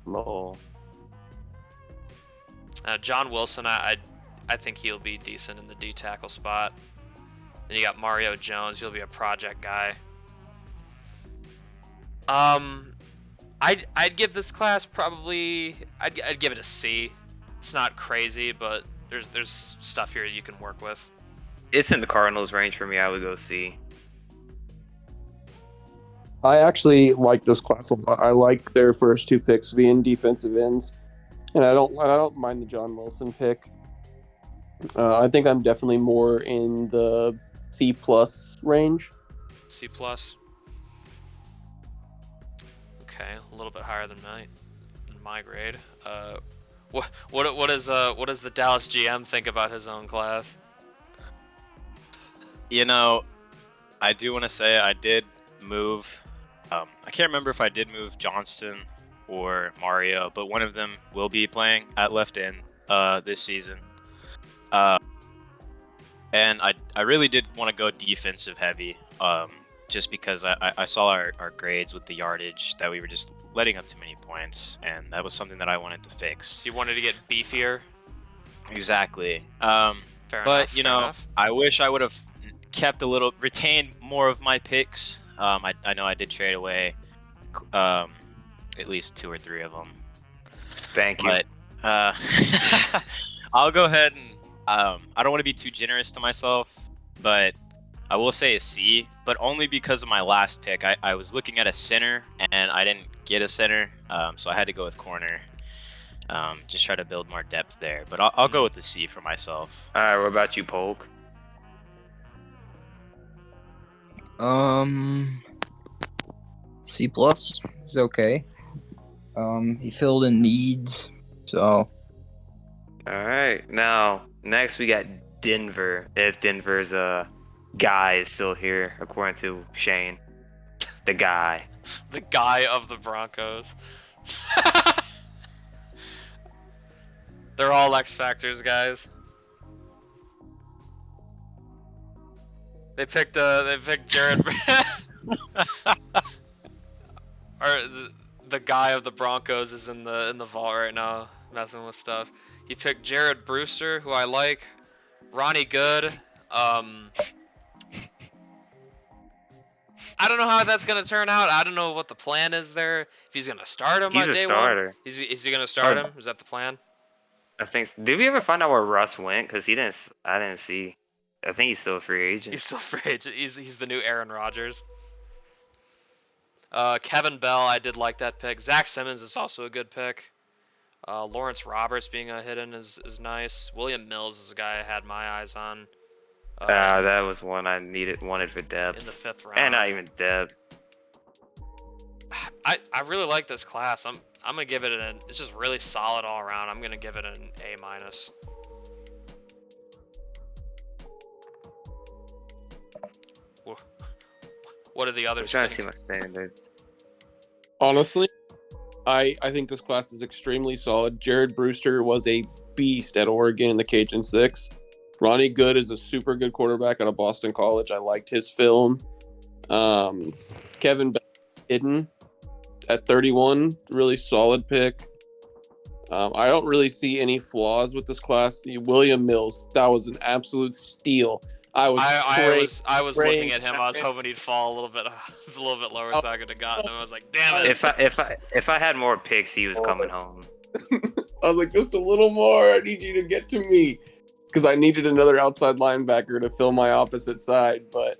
B: low.
A: John Wilson, I think he'll be decent in the D tackle spot. Then you got Mario Jones, he'll be a project guy. I'd give this class probably I'd give it a C. It's not crazy, but there's stuff here you can work with.
B: It's in the Cardinals range for me. I would go C.
C: I actually like this class a lot. I like their first 2 picks being defensive ends, and I don't mind the John Wilson pick. I think I'm definitely more in the C plus range.
A: C plus. Okay, a little bit higher than my grade. What does the Dallas GM think about his own class?
D: You know, I do want to say I did move. I can't remember if I did move Johnston or Mario, but one of them will be playing at left end this season. And I really did want to go defensive heavy, just because I saw our grades with the yardage that we were just letting up too many points, and that was something that I wanted to fix.
A: So you wanted to get beefier.
D: Exactly.
A: Fair
D: But
A: enough,
D: you
A: fair
D: know,
A: enough.
D: I wish I would have retained more of my picks. I know I did trade away at least 2 or 3 of them.
B: Thank you.
D: But I'll go ahead and I don't want to be too generous to myself, but I will say a C, but only because of my last pick. I was looking at a center and I didn't get a center, so I had to go with corner. Just try to build more depth there, but I'll go with the C for myself.
B: All right, what about you, Polk?
E: C plus is okay. He filled in needs, so
B: All right, now next we got Denver. If Denver's guy is still here, according to Shane, the guy.
A: The guy of the Broncos. They're all X Factors, guys. They picked Jared or the guy of the Broncos is in the vault right now, messing with stuff. He picked Jared Brewster, who I like. Ronnie Good. I don't know how that's gonna turn out. I don't know what the plan is there. If he's gonna start him
B: He's
A: on
B: a
A: day
B: starter.
A: 1, is he gonna start him? Is that the plan?
B: I think. Did we ever find out where Russ went? Cause I didn't see. I think he's still a free agent.
A: He's still free agent. He's the new Aaron Rodgers. Kevin Bell, I did like that pick. Zach Simmons is also a good pick. Lawrence Roberts being a hidden is nice. William Mills is a guy I had my eyes on.
B: That was one I wanted for depth.
A: In the 5th round.
B: And not even depth.
A: I really like this class. I'm gonna give it it's just really solid all around. I'm gonna give it an A minus. What are the
B: I'm
A: others
B: trying to
A: think?
B: see my standards.
C: Honestly, I think this class is extremely solid. Jared Brewster was a beast at Oregon in the Cajun 6. Ronnie Good is a super good quarterback out of Boston College. I liked his film. Kevin Bell, hidden at 31, really solid pick. I don't really see any flaws with this class. William Mills, that was an absolute steal. I was
A: looking at him. I was hoping he'd fall a little bit lower, so I could have gotten him. I was like, damn it.
B: If I had more picks, he was coming home.
C: I was like, just a little more. I need you to get to me, because I needed another outside linebacker to fill my opposite side. But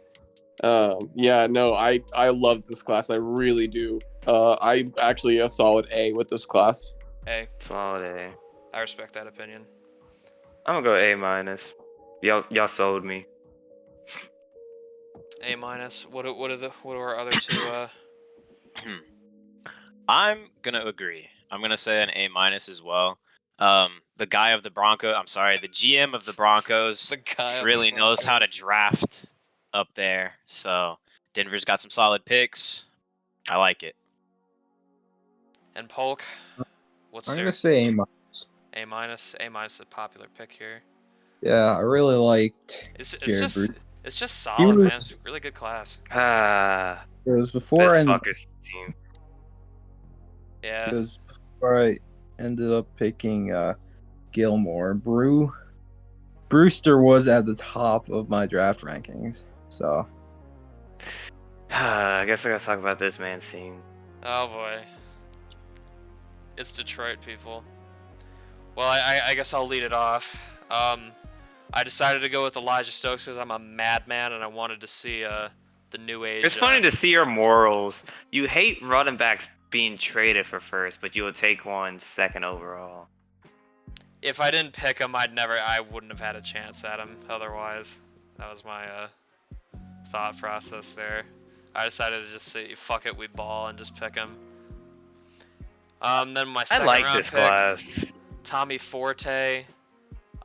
C: yeah, no, I love this class. I really do. I actually a solid A with this class.
A: A.
B: Solid A.
A: I respect that opinion.
B: I'm gonna go A minus. Y'all sold me.
A: A minus. What are our other two?
D: I'm gonna agree. I'm gonna say an A- as well. The guy of the the GM of the Broncos
A: The guy of the
D: really knows how to
A: Broncos.
D: draft up there. So Denver's got some solid picks. I like it.
A: And Polk, what's
E: I'm
A: your
E: gonna say A-.
A: A minus? A minus is a popular pick here.
E: Yeah, I really liked
A: It's
E: Jared
A: just
E: Bruce.
A: it's just
E: He
A: solid,
E: was,
A: man. It's a really good class.
E: it was before
B: This
E: I ended,
B: fucker's team.
A: Yeah.
E: because before I ended up picking Gilmore. Brewster was at the top of my draft rankings. So
B: I guess I gotta talk about this man's team.
A: Oh boy. It's Detroit, people. Well, I guess I'll lead it off. I decided to go with Elijah Stokes because I'm a madman and I wanted to see the new age.
B: It's funny to see your morals. You hate running backs being traded for first, but you will take one second overall.
A: If I didn't pick him, I wouldn't have had a chance at him otherwise. That was my thought process there. I decided to just say, fuck it, we ball and just pick him. Then my
B: I
A: second
B: like
A: round
B: this
A: pick,
B: class.
A: Tommy Forte.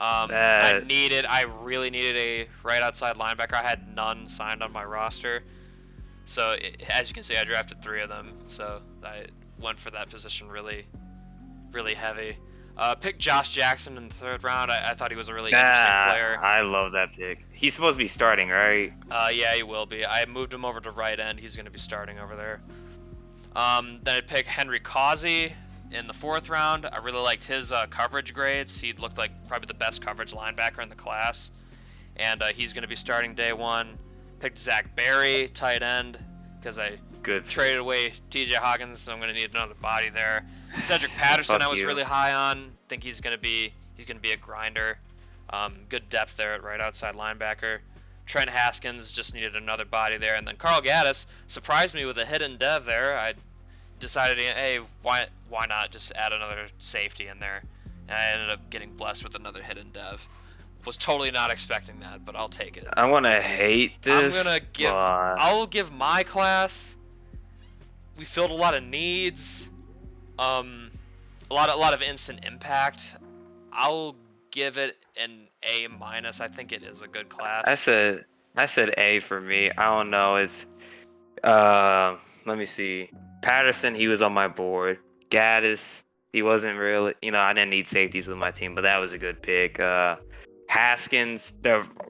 B: That-
A: I really needed a right outside linebacker. I had none signed on my roster. So as you can see, I drafted 3 of them. So I went for that position really, really heavy. Picked Josh Jackson in the 3rd round. I thought he was a really interesting player.
B: I love that pick. He's supposed to be starting, right?
A: Yeah, he will be. I moved him over to right end. He's going to be starting over there. Then I picked Henry Causey in the 4th round. I really liked his coverage grades. He looked like probably the best coverage linebacker in the class. And he's going to be starting day 1. Picked Zach Berry, tight end, because I
B: Good.
A: traded away TJ Hawkins, so I'm going to need another body there. Cedric Patterson,
B: Fuck
A: I was
B: you.
A: really high on. Think he's going to be a grinder. Good depth there at right outside linebacker. Trent Haskins just needed another body there, and then Carl Gaddis surprised me with a hidden dev there. I decided, hey, why not just add another safety in there? And I ended up getting blessed with another hidden dev. Was totally not expecting that, but I'll take it.
B: I want to hate this.
A: I'll give my class. We filled a lot of needs. A lot of instant impact. I'll give it an A minus. I think it is a good class.
B: I said A for me. I don't know. It's let me see. Patterson, he was on my board. Gaddis, he wasn't really. I didn't need safeties with my team, but that was a good pick. Haskins,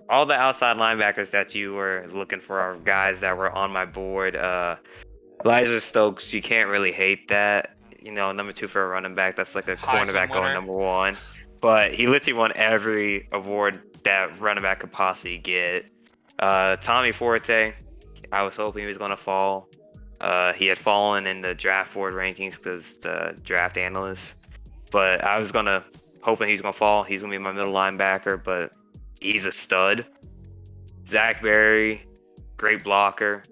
B: all the outside linebackers that you were looking for are guys that were on my board. Elijah Stokes, you can't really hate that. Number 2 for a running back. That's like a
A: Heisman
B: cornerback going
A: winner.
B: number 1. But he literally won every award that running back could possibly get. Tommy Forte, I was hoping he was going to fall. He had fallen in the draft board rankings because the draft analysts. But I was hoping he's going to fall. He's going to be my middle linebacker, but he's a stud. Zach Berry, great blocker,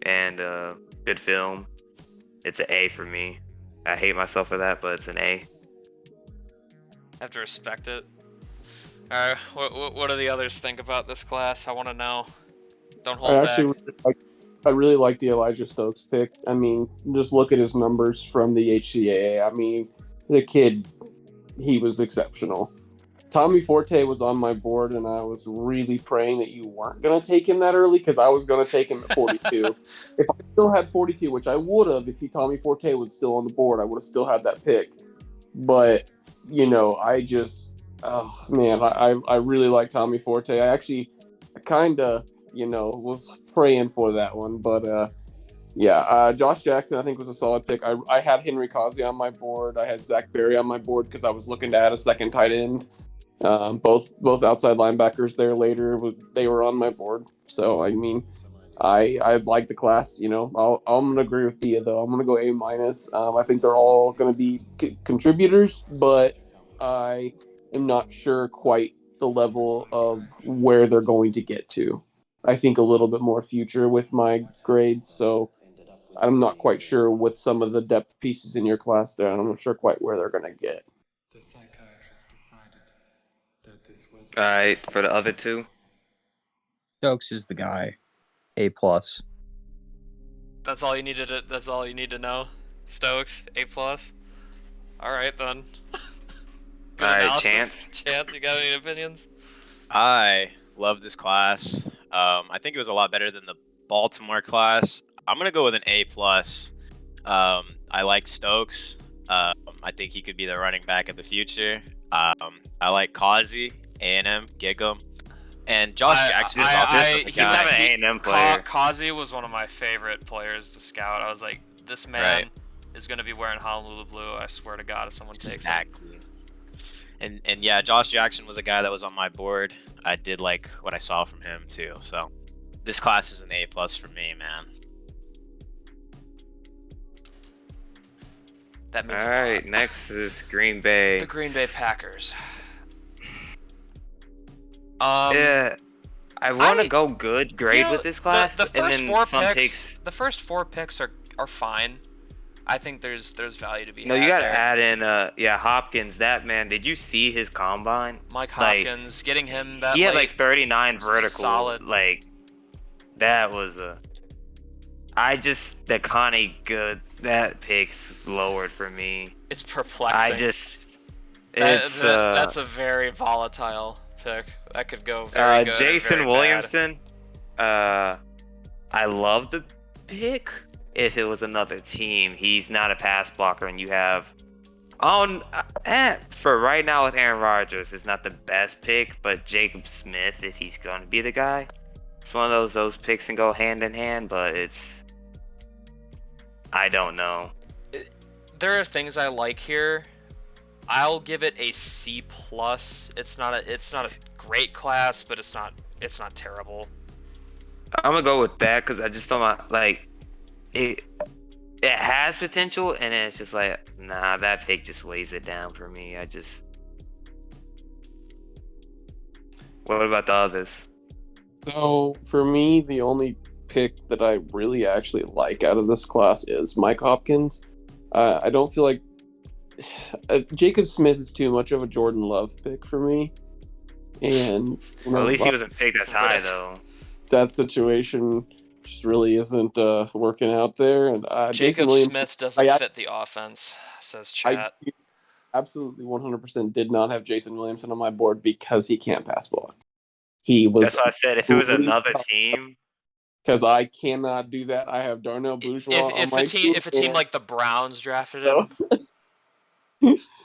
B: and good film. It's an A for me. I hate myself for that, but it's an A.
A: Have to respect it. Alright, what do the others think about this class? I want to know. Don't hold back.
C: I really like the Elijah Stokes pick. I mean, just look at his numbers from the HCAA. I mean, the kid, he was exceptional. Tommy Forte was on my board, and I was really praying that you weren't going to take him that early because I was going to take him at 42. If I still had 42, which I would have if Tommy Forte was still on the board, I would have still had that pick. But, I just, oh, man, I really like Tommy Forte. I kind of, was praying for that one. But, Josh Jackson, I think, was a solid pick. I had Henry Causey on my board. I had Zach Berry on my board because I was looking to add a second tight end. Both outside linebackers there later they were on my board. So I mean, I like the class. I'm gonna agree with Dia though. I'm gonna go A minus. I think they're all gonna be contributors, but I am not sure quite the level of where they're going to get to. I think a little bit more future with my grades. So I'm not quite sure with some of the depth pieces in your class there. I'm not sure quite where they're gonna get.
B: All right, for the other 2.
E: Stokes is the guy. A plus.
A: That's all you needed. That's all you need to know. Stokes, A+. All right, then. Good
B: All right,
A: analysis.
B: Chance.
A: Chance, you got any opinions?
D: I love this class. I think it was a lot better than the Baltimore class. I'm gonna go with an A+. I like Stokes. I think he could be the running back of the future. I like Kazi, A&M, Gig'em, and Josh Jackson is also
B: Just
D: a
B: just
D: guy.
B: have an A&M player.
A: Kazi was one of my favorite players to scout. I was like, this man is gonna be wearing Honolulu blue. I swear to God, if someone takes him.
D: Exactly. And yeah, Josh Jackson was a guy that was on my board. I did like what I saw from him too. So this class is an A+ for me, man.
A: That means
B: All
A: a lot.
B: right, next is Green Bay.
A: The Green Bay Packers.
B: Yeah, I want to go good grade with this class,
A: The first
B: and then
A: four
B: some
A: picks. The first 4 picks are fine. I think there's value to be
B: No,
A: had
B: you gotta
A: there.
B: add in Hopkins. That man, did you see his combine?
A: Mike Hopkins, getting him that
B: he had
A: late,
B: like 39 vertical.
A: solid.
B: Like that was the Connie good. That pick's lowered for me.
A: It's perplexing. That's a very volatile pick. That could go very good.
B: Jason
A: or very
B: Williamson. I love the pick. If it was another team, he's not a pass blocker, and you have for right now with Aaron Rodgers, it's not the best pick, but Jacob Smith, if he's going to be the guy, it's one of those picks can go hand in hand, but I don't know.
A: There are things I like here. I'll give it a C+. It's not a great class, but it's not terrible.
B: I'm gonna go with that because I just don't like it. It has potential, and then it's just like, nah, that pick just weighs it down for me. What about the others?
C: So for me, the only pick that I really actually like out of this class is Mike Hopkins. I don't feel like Jacob Smith is too much of a Jordan Love pick for me, and
B: Well, at least he wasn't picked as high though.
C: That situation just really isn't working out there. And
A: Jacob Smith doesn't fit the offense, says chat.
C: I absolutely 100% did not have Jason Williamson on my board because he can't pass block. He was.
B: That's what I said. If it was another team,
C: because I cannot do that. I have Darnell Bourgeois on my team.
A: If a team like the Browns drafted him,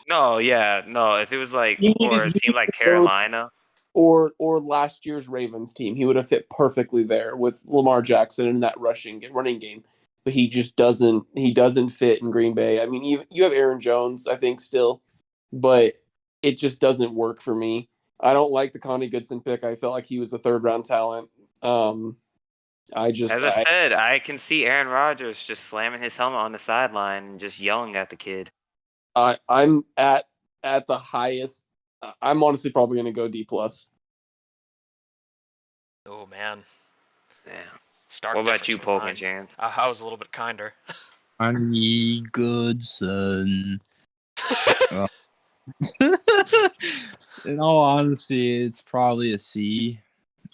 B: no. If it was like or a team like Carolina.
C: Or last year's Ravens team, he would have fit perfectly there with Lamar Jackson in that running game. But he just doesn't. He doesn't fit in Green Bay. I mean, you have Aaron Jones, I think, still, but it just doesn't work for me. I don't like the Connie Goodson pick. I felt like he was a 3rd-round talent.
B: As I said, I can see Aaron Rodgers just slamming his helmet on the sideline and just yelling at the kid.
C: I'm at the highest. I'm honestly probably going to go D+.
A: Oh man.
B: Yeah.
A: Stark
B: what about you,
A: difference from
B: Polk and
A: mine.
B: Chance?
A: I was a little bit kinder.
E: Connie Goodson. In all honesty, it's probably a C.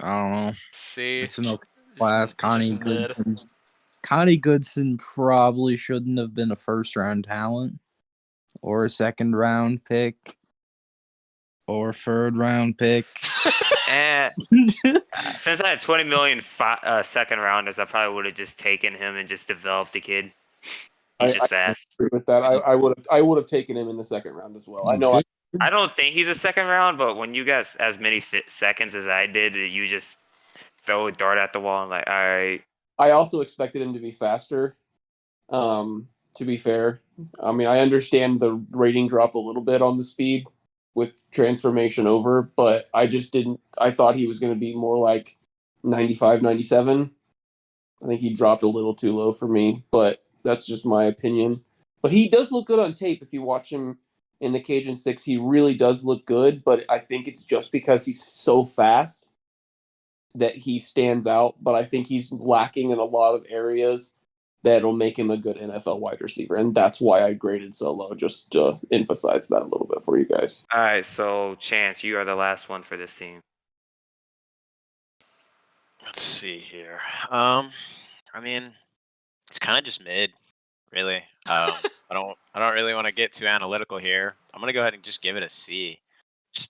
E: I don't know.
A: C.
E: It's an okay class. Connie
A: just mid.
E: Goodson. Connie Goodson probably shouldn't have been a 1st-round talent, or a 2nd-round pick, or 3rd-round pick.
B: And since I had 20 million 2nd rounders, I probably would have just taken him and just developed the kid. He's just fast.
C: I agree with that. I would have taken him in the 2nd round as well. I know.
B: I don't think he's a 2nd round, but when you got as many seconds as I did, you just throw a dart at the wall and like, all right.
C: I also expected him to be faster. To be fair, I mean, I understand the rating drop a little bit on the speed with transformation over, but I just didn't. I thought he was going to be more like 95, 97. I think he dropped a little too low for me, but that's just my opinion. But he does look good on tape. If you watch him in the Cajun 6, he really does look good, but I think it's just because he's so fast that he stands out, but I think he's lacking in a lot of areas that'll make him a good NFL wide receiver, and that's why I graded so low, just to emphasize that a little bit for you guys.
B: All right, so Chance, you are the last one for this team.
D: Let's see here. I mean, it's kind of just mid. Really. I don't really want to get too analytical here. I'm gonna go ahead and just give it a C.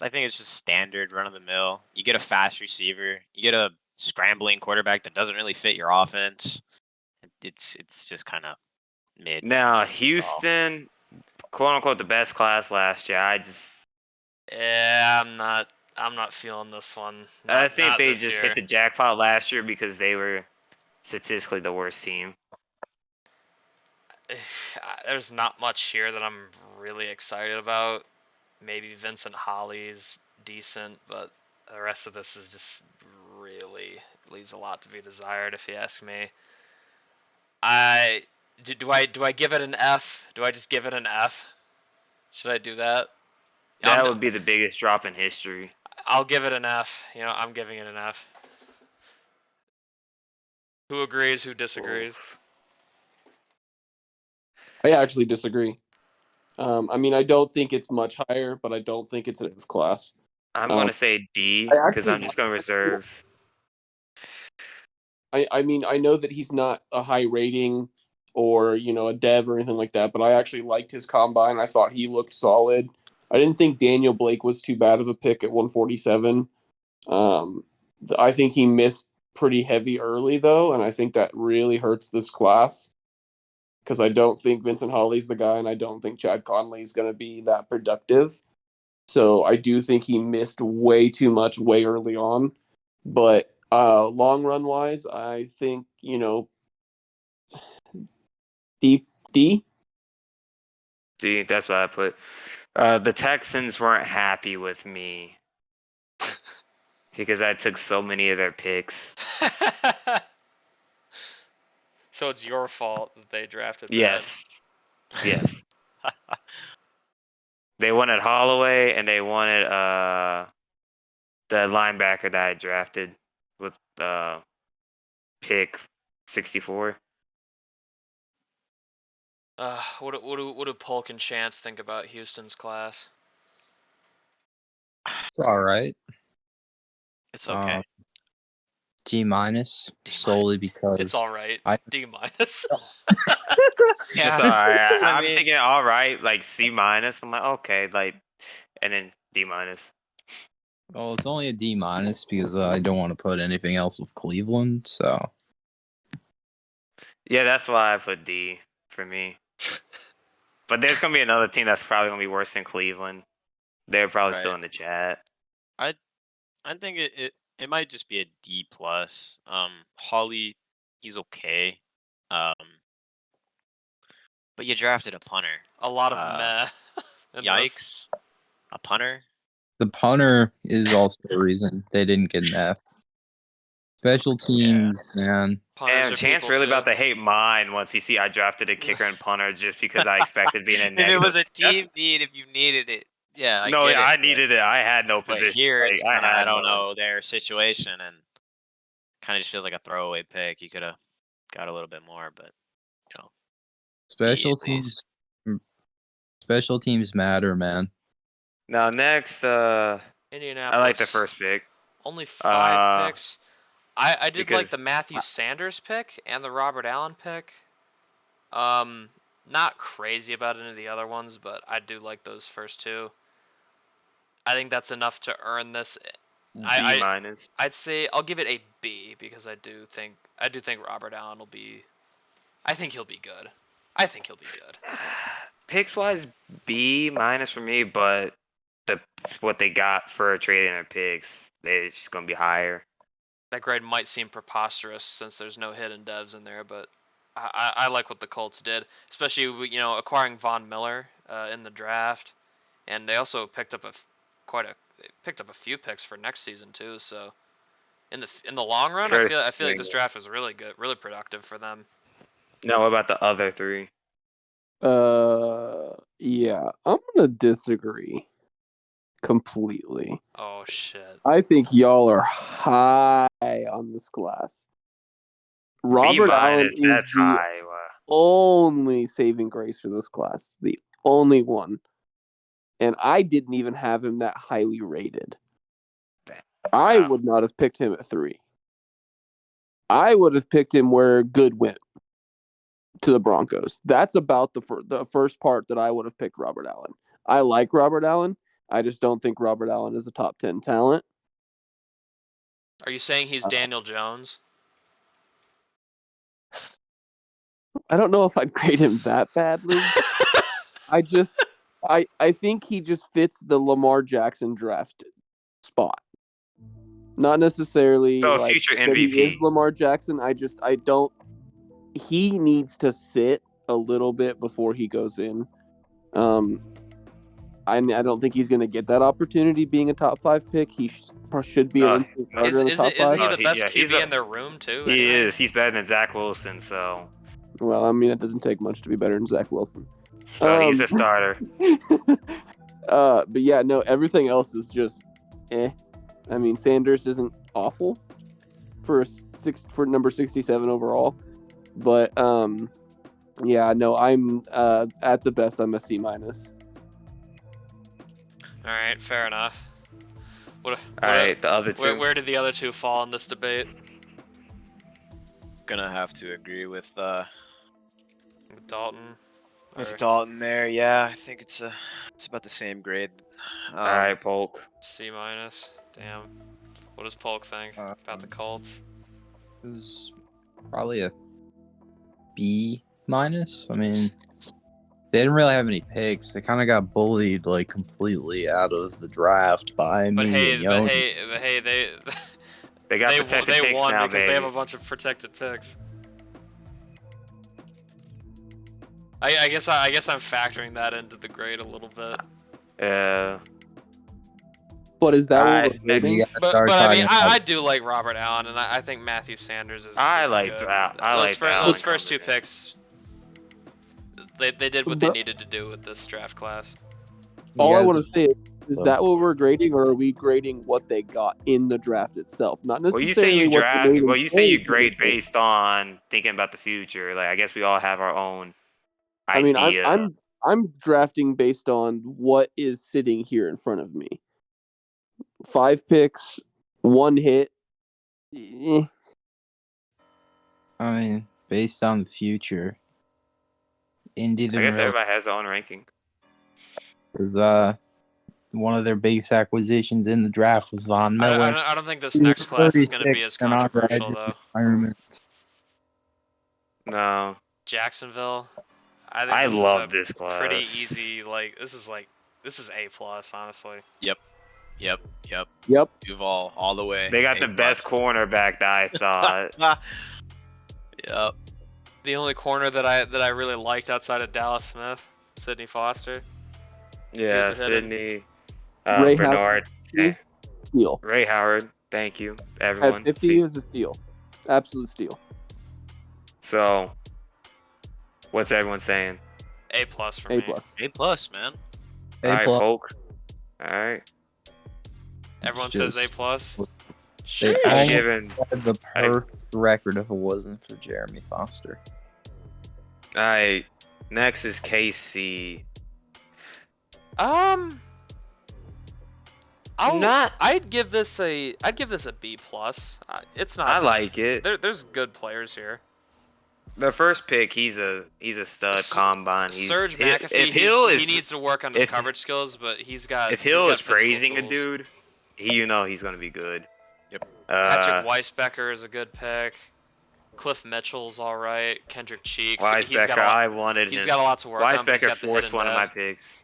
D: I think it's just standard run of the mill. You get a fast receiver. You get a scrambling quarterback that doesn't really fit your offense. It's just kind of mid.
B: Now
D: That's all.
B: Houston, quote unquote, the best class last year.
A: Yeah, I'm not feeling this one.
B: I think
A: Not
B: they
A: this
B: just
A: year.
B: hit the jackpot last year because they were statistically the worst team.
A: There's not much here that I'm really excited about. Maybe Vincent Holly's decent, but the rest of this is just really leaves a lot to be desired, if you ask me. Do I give it an F? Do I just give it an F? Should I do that?
B: That would be the biggest drop in history.
A: I'll give it an F. I'm giving it an F. Who agrees? Who disagrees?
B: Oof.
C: I actually disagree. I mean, I don't think it's much higher, but I don't think it's an F class.
B: I'm going to say D
C: I
B: because I'm just going to reserve.
C: I mean, I know that he's not a high rating or, a dev or anything like that, but I actually liked his combine. I thought he looked solid. I didn't think Daniel Blake was too bad of a pick at 147. I think he missed pretty heavy early, though, and I think that really hurts this class because I don't think Vincent Holly's the guy, and I don't think Chad Conley is going to be that productive. So I do think he missed way too much way early on. But long run wise, I think, D.
B: D, that's what I put. The Texans weren't happy with me because I took so many of their picks.
A: So it's your fault that they drafted that.
B: Yes. They wanted Holloway and they wanted the linebacker that I drafted with pick 64.
A: What do Polk and Chance think about Houston's class?
E: It's all right.
D: It's okay.
E: D minus solely because
A: It's all right. D minus.
D: Yeah.
B: It's all right.
D: I
B: I'm
D: mean-
B: thinking all right, like C minus. I'm like, okay, and then D minus.
E: Well, it's only a D minus because I don't want to put anything else with Cleveland. So
B: Yeah, that's why I put D for me. But there's gonna be another team that's probably gonna be worse than Cleveland. They're probably still
D: Right.
B: in the chat.
D: I think it might just be a D plus. Holly, he's okay. But you drafted a punter.
A: A lot of meh. in this.
D: Yikes. A punter?
E: the punter is also the reason they didn't get an F. Special teams, man.
A: Punters
B: Damn,
A: are
B: Chance
A: people
B: really
A: too.
B: about to hate mine once he see I drafted a kicker and punter just because I expected being a
D: If
B: negative.
D: it was a team need, if you needed it, yeah, I
B: No,
D: get
B: yeah, I
D: it,
B: needed it. I had no
D: but
B: position.
D: here
B: Like,
D: it's kind of I don't
B: none.
D: know their situation and kind of just feels like a throwaway pick. You could have got a little bit more, but
E: Special
D: at least.
E: teams. Special teams matter, man.
B: Now next,
A: Indianapolis.
B: I like the first pick.
A: Only 5 picks. I did like
B: because
A: the Matthew Sanders pick and the Robert Allen pick. Not crazy about any of the other ones, but I do like those first 2. I think that's enough to earn this.
B: B minus.
A: I'd say I'll give it a B because I do think Robert Allen will be. I think he'll be good.
B: Picks wise, B minus for me, but what they got for trading their picks, they're just gonna be higher.
A: That grade might seem preposterous since there's no hidden devs in there, but I like what the Colts did, especially acquiring Von Miller in the draft, and they also picked up a few picks for next season too. So in the long run, I feel like this draft was really good, really productive for them.
B: Now, what about the other 3?
C: Yeah, I'm gonna disagree completely.
A: Oh shit!
C: I think y'all are high on this class. Robert Allen is
B: that's
C: the
B: high. Wow.
C: only saving grace for this class, the only one, and I didn't even have him that highly rated. I would not have picked him at 3. I would have picked him where good went. to the Broncos. That's about the first part that I would have picked Robert Allen. I like Robert Allen. I just don't think Robert Allen is a top 10 talent.
A: Are you saying he's Daniel Jones?
C: I don't know if I'd grade him that badly. I think he just fits the Lamar Jackson draft spot. Not necessarily
B: So
C: like
B: future
C: that he is
B: MVP.
C: Lamar Jackson. I don't. He needs to sit a little bit before he goes in. I don't think he's going to get that opportunity being a top 5 pick. He should be an instant starter in the top 5.
A: Isn't he
B: Oh,
A: the best
B: he's
A: QB in their room too?
B: He
A: anyway?
B: is. He's better than Zach Wilson, so
C: Well, I mean, it doesn't take much to be better than Zach Wilson.
B: he's a starter.
C: But yeah, no, everything else is just eh. I mean, Sanders isn't awful for number 67 overall, but yeah, no, I'm at the best I'm a C-.
A: All right, fair enough. All
B: right, the other two.
A: Where did the other two fall in this debate?
D: Gonna have to agree with
A: Dalton.
D: with Dalton there. Yeah, I think it's about the same grade.
B: All right, Polk.
A: C-. Damn. What does Polk think about the Colts?
E: It was probably a B-. I mean, they didn't really have any picks. They kind of got bullied like completely out of the draft by me and Young.
A: But hey,
B: They got protected
A: they
B: picks
A: won
B: now,
A: because
B: baby.
A: they have a bunch of protected picks. I guess I'm factoring that into the grade a little bit.
C: But is that
B: Alright,
C: what we're
E: We
C: grading?
E: gotta start
A: But I mean,
E: talking about-
A: I do like Robert Allen, and I think Matthew Sanders is.
B: I
A: is
B: like
A: good.
B: Allen
A: Those first two
B: coming in.
A: picks, they did what they
C: But-
A: needed to do with this draft class.
C: All I
E: You
C: want
E: guys-
C: to say is
E: So-
C: that what we're grading, or are we grading what they got in the draft itself? Not
B: Well,
C: necessarily.
B: you say you
C: what
B: draft.
C: they made
B: Well,
C: in
B: you say you
C: trade,
B: grade
C: but-
B: based on thinking about the future. Like, I guess we all have our own
C: I mean,
B: idea.
C: I'm drafting based on what is sitting here in front of me. 5 picks, 1 hit. Eh.
E: I mean, based on the future, Indy
B: I
E: didn't
B: guess
E: really.
B: everybody has their own ranking.
E: Because one of their biggest acquisitions in the draft was Von Miller.
A: I don't think this
E: He
A: next
E: was
A: class is going to
E: 36
A: be as
E: and on the
A: controversial
E: edge of
A: though.
E: retirement.
A: Jacksonville. I think
B: I
A: this
B: love
A: is a
B: this class.
A: pretty easy. This is A+, honestly.
D: Yep.
C: Yep.
D: Duval all the way.
B: They got the best cornerback that I thought.
D: Yep.
A: The only corner that I really liked outside of Dallas Smith, Sidney Foster.
B: Yeah,
A: Here's a hidden-
B: Sydney,
C: Ray
B: Bernard,
C: Howard. Steal.
B: Ray Howard. Thank you, everyone.
C: At 50 is a steal. Absolute steal.
B: So, what's everyone saying?
A: A+ for
C: A+.
A: me.
D: A+, man.
B: All right,
E: A+.
B: Polk. All right.
A: Everyone
E: Just-
A: says A+.
E: They
A: Sure.
B: I'm
E: almost
B: giving.
E: had the perfect record if it wasn't for Jeremy Foster.
B: All right. Next is KC.
A: I'd give this a B+. It's not.
B: I like it.
A: There's good players here.
B: The first pick, he's a stud combine.
A: Serge
B: If
A: McAfee,
B: Hill
A: he
B: is
A: needs to work on his
B: if-
A: coverage skills, but he's got.
B: if Hill
A: he's
B: is
A: got physical
B: praising a
A: tools.
B: dude, he's gonna be good.
D: Yep.
A: Patrick Weisbecker is a good pick. Cliff Mitchell's all right. Kendrick Cheeks.
B: Weisbecker, I wanted
A: He's
B: him.
A: got a lot to work on. but he's
B: Weisbecker
A: got the
B: forced
A: hidden
B: one of my
A: depth.
B: picks.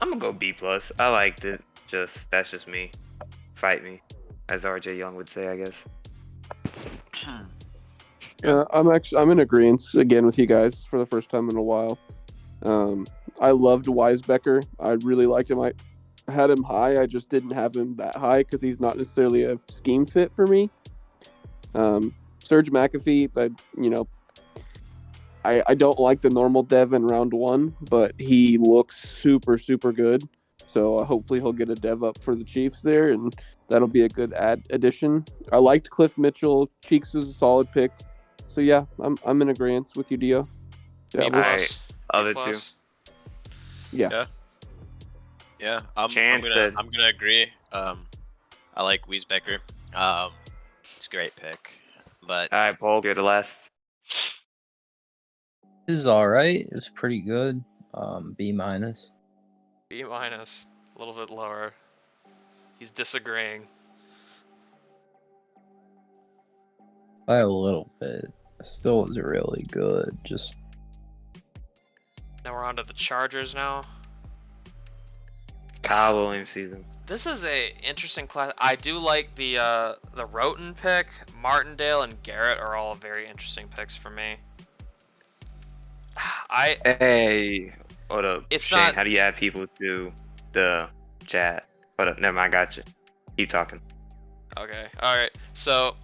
B: I'm gonna go B+. I liked it. That's just me. Fight me, as RJ Young would say, I guess.
C: I'm in agreement again with you guys for the first time in a while. I loved Weisbecker. I really liked him. I had him high. I just didn't have him that high because he's not necessarily a scheme fit for me. Serge McAfee, I don't like the normal dev in round 1, but he looks super, super good. So hopefully he'll get a dev up for the Chiefs there, and that'll be a good addition. I liked Cliff Mitchell. Cheeks was a solid pick. So yeah, I'm in agreement with you, Dio. Yeah,
A: B+.
B: Alright, other
A: B+.
B: two.
C: yeah.
D: Yeah, I'm
B: Chan said-
D: gonna agree. I like Wiesbecker. It's a great pick, but
B: All right, Polk, you're the last.
E: is all right. It was pretty good. B minus.
A: B minus, a little bit lower. He's disagreeing.
E: By a little bit. Still was really good. Just
A: Now we're on to the Chargers now.
B: Kyle Williams season.
A: This is a interesting class. I do like the Roten pick. Martindale and Garrett are all very interesting picks for me.
B: Hey, hold up.
A: It's
B: Shane,
A: not-
B: how do you add people to the chat? Hold up, never mind, I got you. Keep talking.
A: Okay, all right. So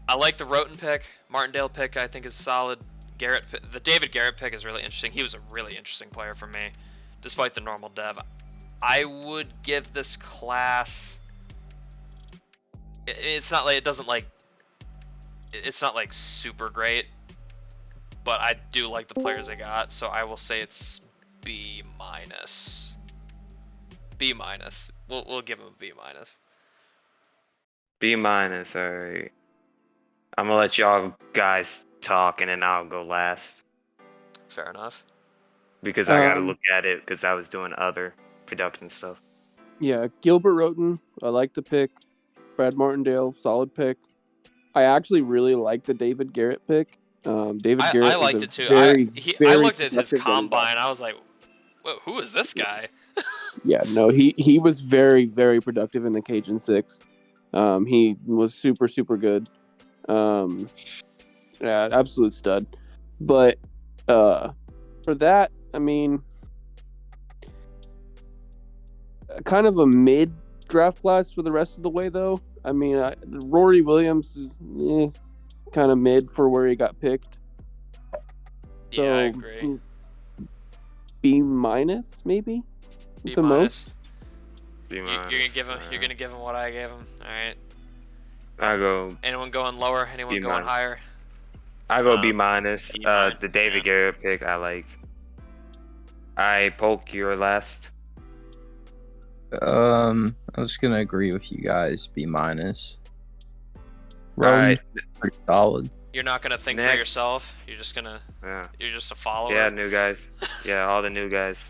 A: I like the Roten pick. Martindale pick I think is solid. The David Garrett pick is really interesting. He was a really interesting player for me, despite the normal dev. I would give this class. It's not like it's not like super great, but I do like the players they got, so I will say it's B minus. B minus. We'll give him a B minus.
B: B minus, alright. I'm gonna let y'all guys talk and then I'll go last.
A: Fair enough.
B: Because I gotta look at it because I was doing other production stuff.
C: Yeah, Gilbert Roten, I like the pick. Brad Martindale, solid pick. I actually really like the David Garrett pick. David Garrett
A: I liked
C: is
A: it too.
C: very,
A: I
C: very
A: looked at his
C: productive running back.
A: combine. I was like, whoa, who is this guy?
C: Yeah, no, he was very, very productive in the Cajun 6. He was super, super good. Yeah, absolute stud. But for that, I mean, kind of a mid draft class for the rest of the way, though. I mean, Rory Williams is kind of mid for where he got picked.
A: Yeah, I agree.
C: B minus, maybe.
A: B
C: the
A: minus.
C: most.
B: B
A: You're
B: minus.
A: gonna give him. You're gonna give him what I gave him. All right.
B: I go.
A: Anyone going lower? Anyone
B: B
A: going
B: minus.
A: higher?
B: I go B minus.
D: B minus,
B: The David
D: yeah.
B: Garrett pick I liked. I Polk, you're last.
E: I was gonna agree with you guys. B minus.
B: Alright.
E: Pretty solid.
A: You're not gonna think for
B: Next.
A: yourself. You're just gonna.
B: Yeah.
A: You're just a follower.
B: Yeah, new guys. Yeah, all the new guys.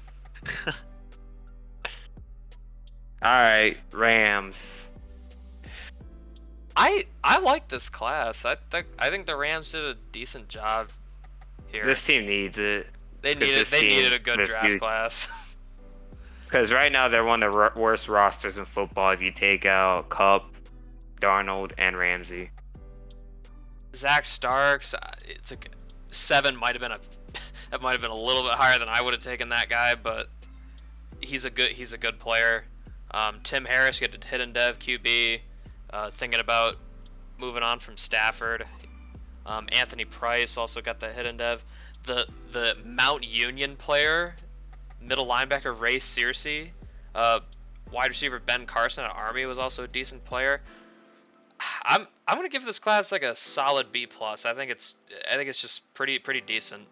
B: Alright, Rams.
A: I like this class. I think the Rams did a decent job here.
B: This team needs it.
A: They
B: 'cause
A: needed
B: this
A: a
B: team's
A: good draft
B: refused.
A: class.
B: Because right now they're one of the worst rosters in football if you take out Cup, Darnold, and Ramsey.
A: Zach Starks, it's a 7 might have been that might have been a little bit higher than I would have taken that guy, but he's a good player. Tim Harris get to hidden dev QB, thinking about moving on from Stafford. Anthony Price also got the hidden dev. The Mount Union player, middle linebacker Ray Searcy, wide receiver Ben Carson at Army was also a decent player. I'm gonna give this class like a solid B plus. I think it's just pretty decent,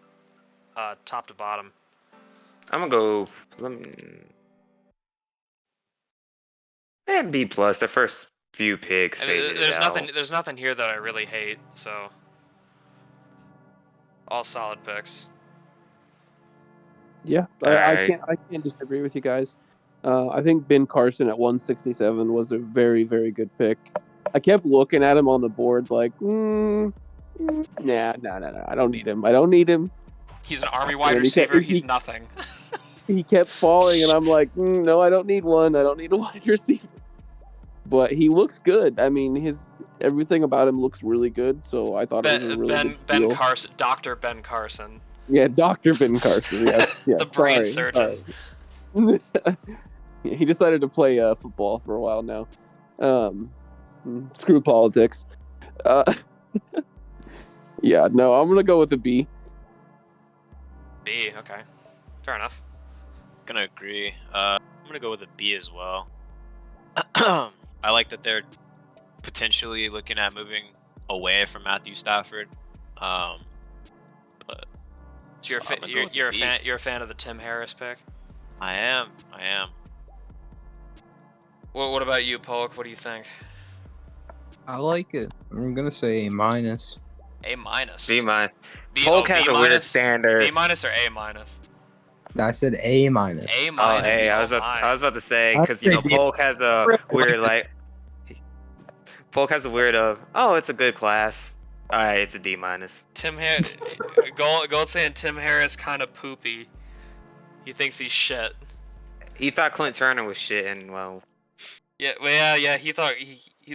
A: top to bottom.
B: I'm gonna go. And B plus. The first few picks.
A: I mean,
B: faded out.
A: there's nothing here that I really hate. So all solid picks.
C: Yeah,
B: Alright.
C: I can't disagree with you guys. I think Ben Carson at 167 was a very, very good pick. I kept looking at him on the board like, nah, I don't need him.
A: He's an Army wide
C: And he kept-
A: receiver.
C: he-
A: He's nothing.
C: He kept falling, and I'm like, no, I don't need one. I don't need a wide receiver. But he looks good. I mean, everything about him looks really good. So I thought it was a really good steal.
A: Ben Carson, Dr. Ben Carson.
C: Yeah, Dr. Ben Carson. Yes,
A: The brain surgeon.
C: sorry. Yeah, he decided to play football for a while now. Screw politics. Yeah, no, I'm gonna go with a B.
A: B. Okay. Fair enough.
D: Gonna agree. I'm gonna go with a B as well. I like that they're potentially looking at moving away from Matthew Stafford. But
A: So
D: I'm gonna go with
A: you're a
D: B.
A: fan. You're a fan of the Tim Harris pick.
D: I am.
A: What about you, Polk? What do you think?
E: I like it. I'm gonna say A minus.
A: A minus.
B: B minus.
A: B,
B: Polk
A: oh,
B: has
A: B
B: a weird
A: minus?
B: standard.
A: B minus or A minus?
E: I said A minus.
A: A
B: Oh,
A: minus.
B: hey, I
A: Oh,
B: was
A: my.
B: about to say,
E: I
B: because you know
E: think
B: Polk has a weird Polk has a weird oh, it's a good class. All right, it's a D minus.
A: Gold saying Tim Harris kind of poopy. He thinks he's shit.
B: He thought Clint Turner was shit, and well,
A: Yeah, well, yeah. He thought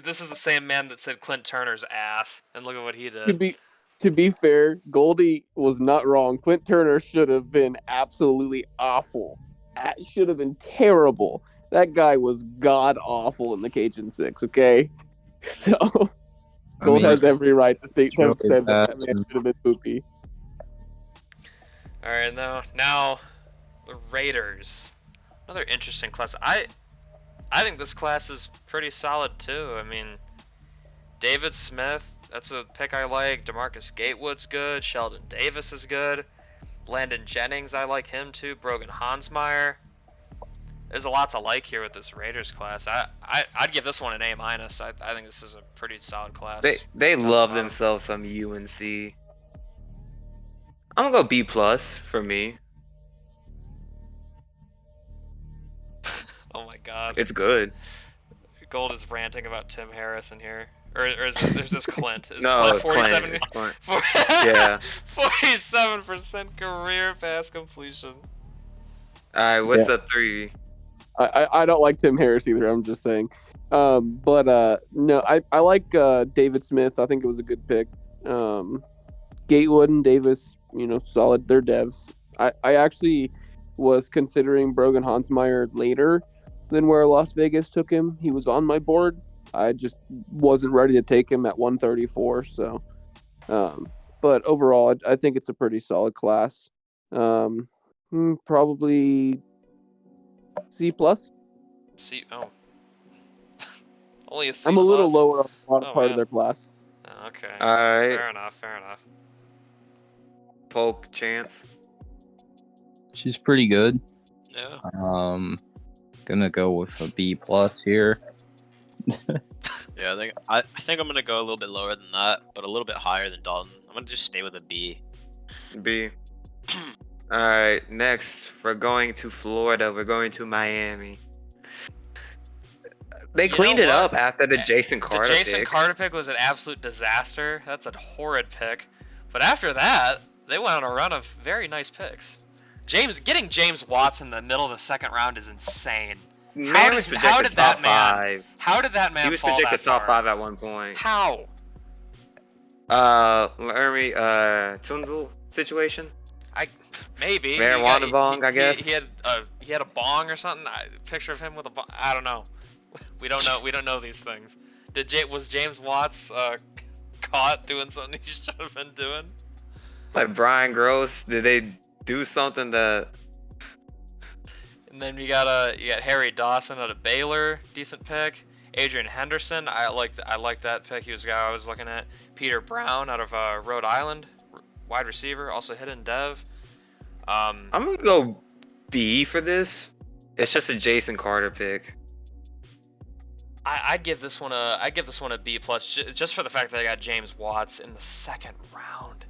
A: this is the same man that said Clint Turner's ass, and look at what he did.
C: To be fair, Goldie was not wrong. Clint Turner should have been absolutely awful. Should have been terrible. That guy was god awful in the Cajun Six. Okay, so Gold has every right to have said that man should have been poopy.
A: All right, now the Raiders. Another interesting class. I think this class is pretty solid too. I mean, David Smith, that's a pick I like. DeMarcus Gatewood's good. Sheldon Davis is good. Landon Jennings, I like him too. Brogan Hansmeyer. There's a lot to like here with this Raiders class. I'd give this one an A minus. I think this is a pretty solid class.
B: they love themselves some UNC. I'm gonna go B plus for me.
A: Oh my God.
B: It's good.
A: Gold is ranting about Tim Harris in here. Or is there's this Clint? Is
B: No,
A: Clint 47?
B: Clint. It's Clint.
A: Yeah. 47% career pass completion.
B: All right, what's
C: Yeah.
B: the 3?
C: I don't like Tim Harris either. I'm just saying. But no, I like David Smith. I think it was a good pick. Gatewood and Davis, solid. They're devs. I actually was considering Brogan Hansmeyer later than where Las Vegas took him. He was on my board. I just wasn't ready to take him at 134. So, but overall, I think it's a pretty solid class. Probably C plus.
A: C. Oh. Only a C.
C: I'm a little
A: plus?
C: lower on a lot of
A: Oh,
C: part
A: man.
C: of their class.
A: Oh, okay.
B: All right,
A: Fair enough. Fair enough.
B: Polk chance.
E: She's pretty good.
D: Yeah.
E: Gonna go with a B plus here.
D: Yeah, I think I'm gonna go a little bit lower than that, but a little bit higher than Dalton. I'm gonna just stay with a B.
B: B. All right, next we're going to Florida. We're going to Miami. They
A: You know
B: cleaned it
A: what?
B: up after the Jason Carter
A: The Jason
B: pick.
A: Carter pick was an absolute disaster. That's a horrid pick. But after that, they went on a run of very nice picks. Getting James Watson in the middle of the second round is insane.
B: Man was
A: how
B: projected
A: did that
B: top
A: man-
B: 5.
A: How did that man
B: He was
A: fall
B: projected
A: that
B: top
A: far?
B: 5 at one point.
A: How?
B: Laramie, Tunzel situation.
A: Maybe.
B: Marijuana bong, I guess.
A: He had a bong or something. Picture of him with a bong. I don't know. We don't know. We don't know these things. Was James Watts caught doing something he should have been doing?
B: Like Brian Gross, did they do something that?
A: And then you got Harry Dawson out of Baylor, decent pick. Adrian Henderson, I like that pick. He was a guy I was looking at. Peter Brown out of Rhode Island, wide receiver, also hidden dev.
B: I'm gonna go B for this. It's just a Jason Carter pick.
A: I'd give this one a B plus just for the fact that I got James Watts in the second round.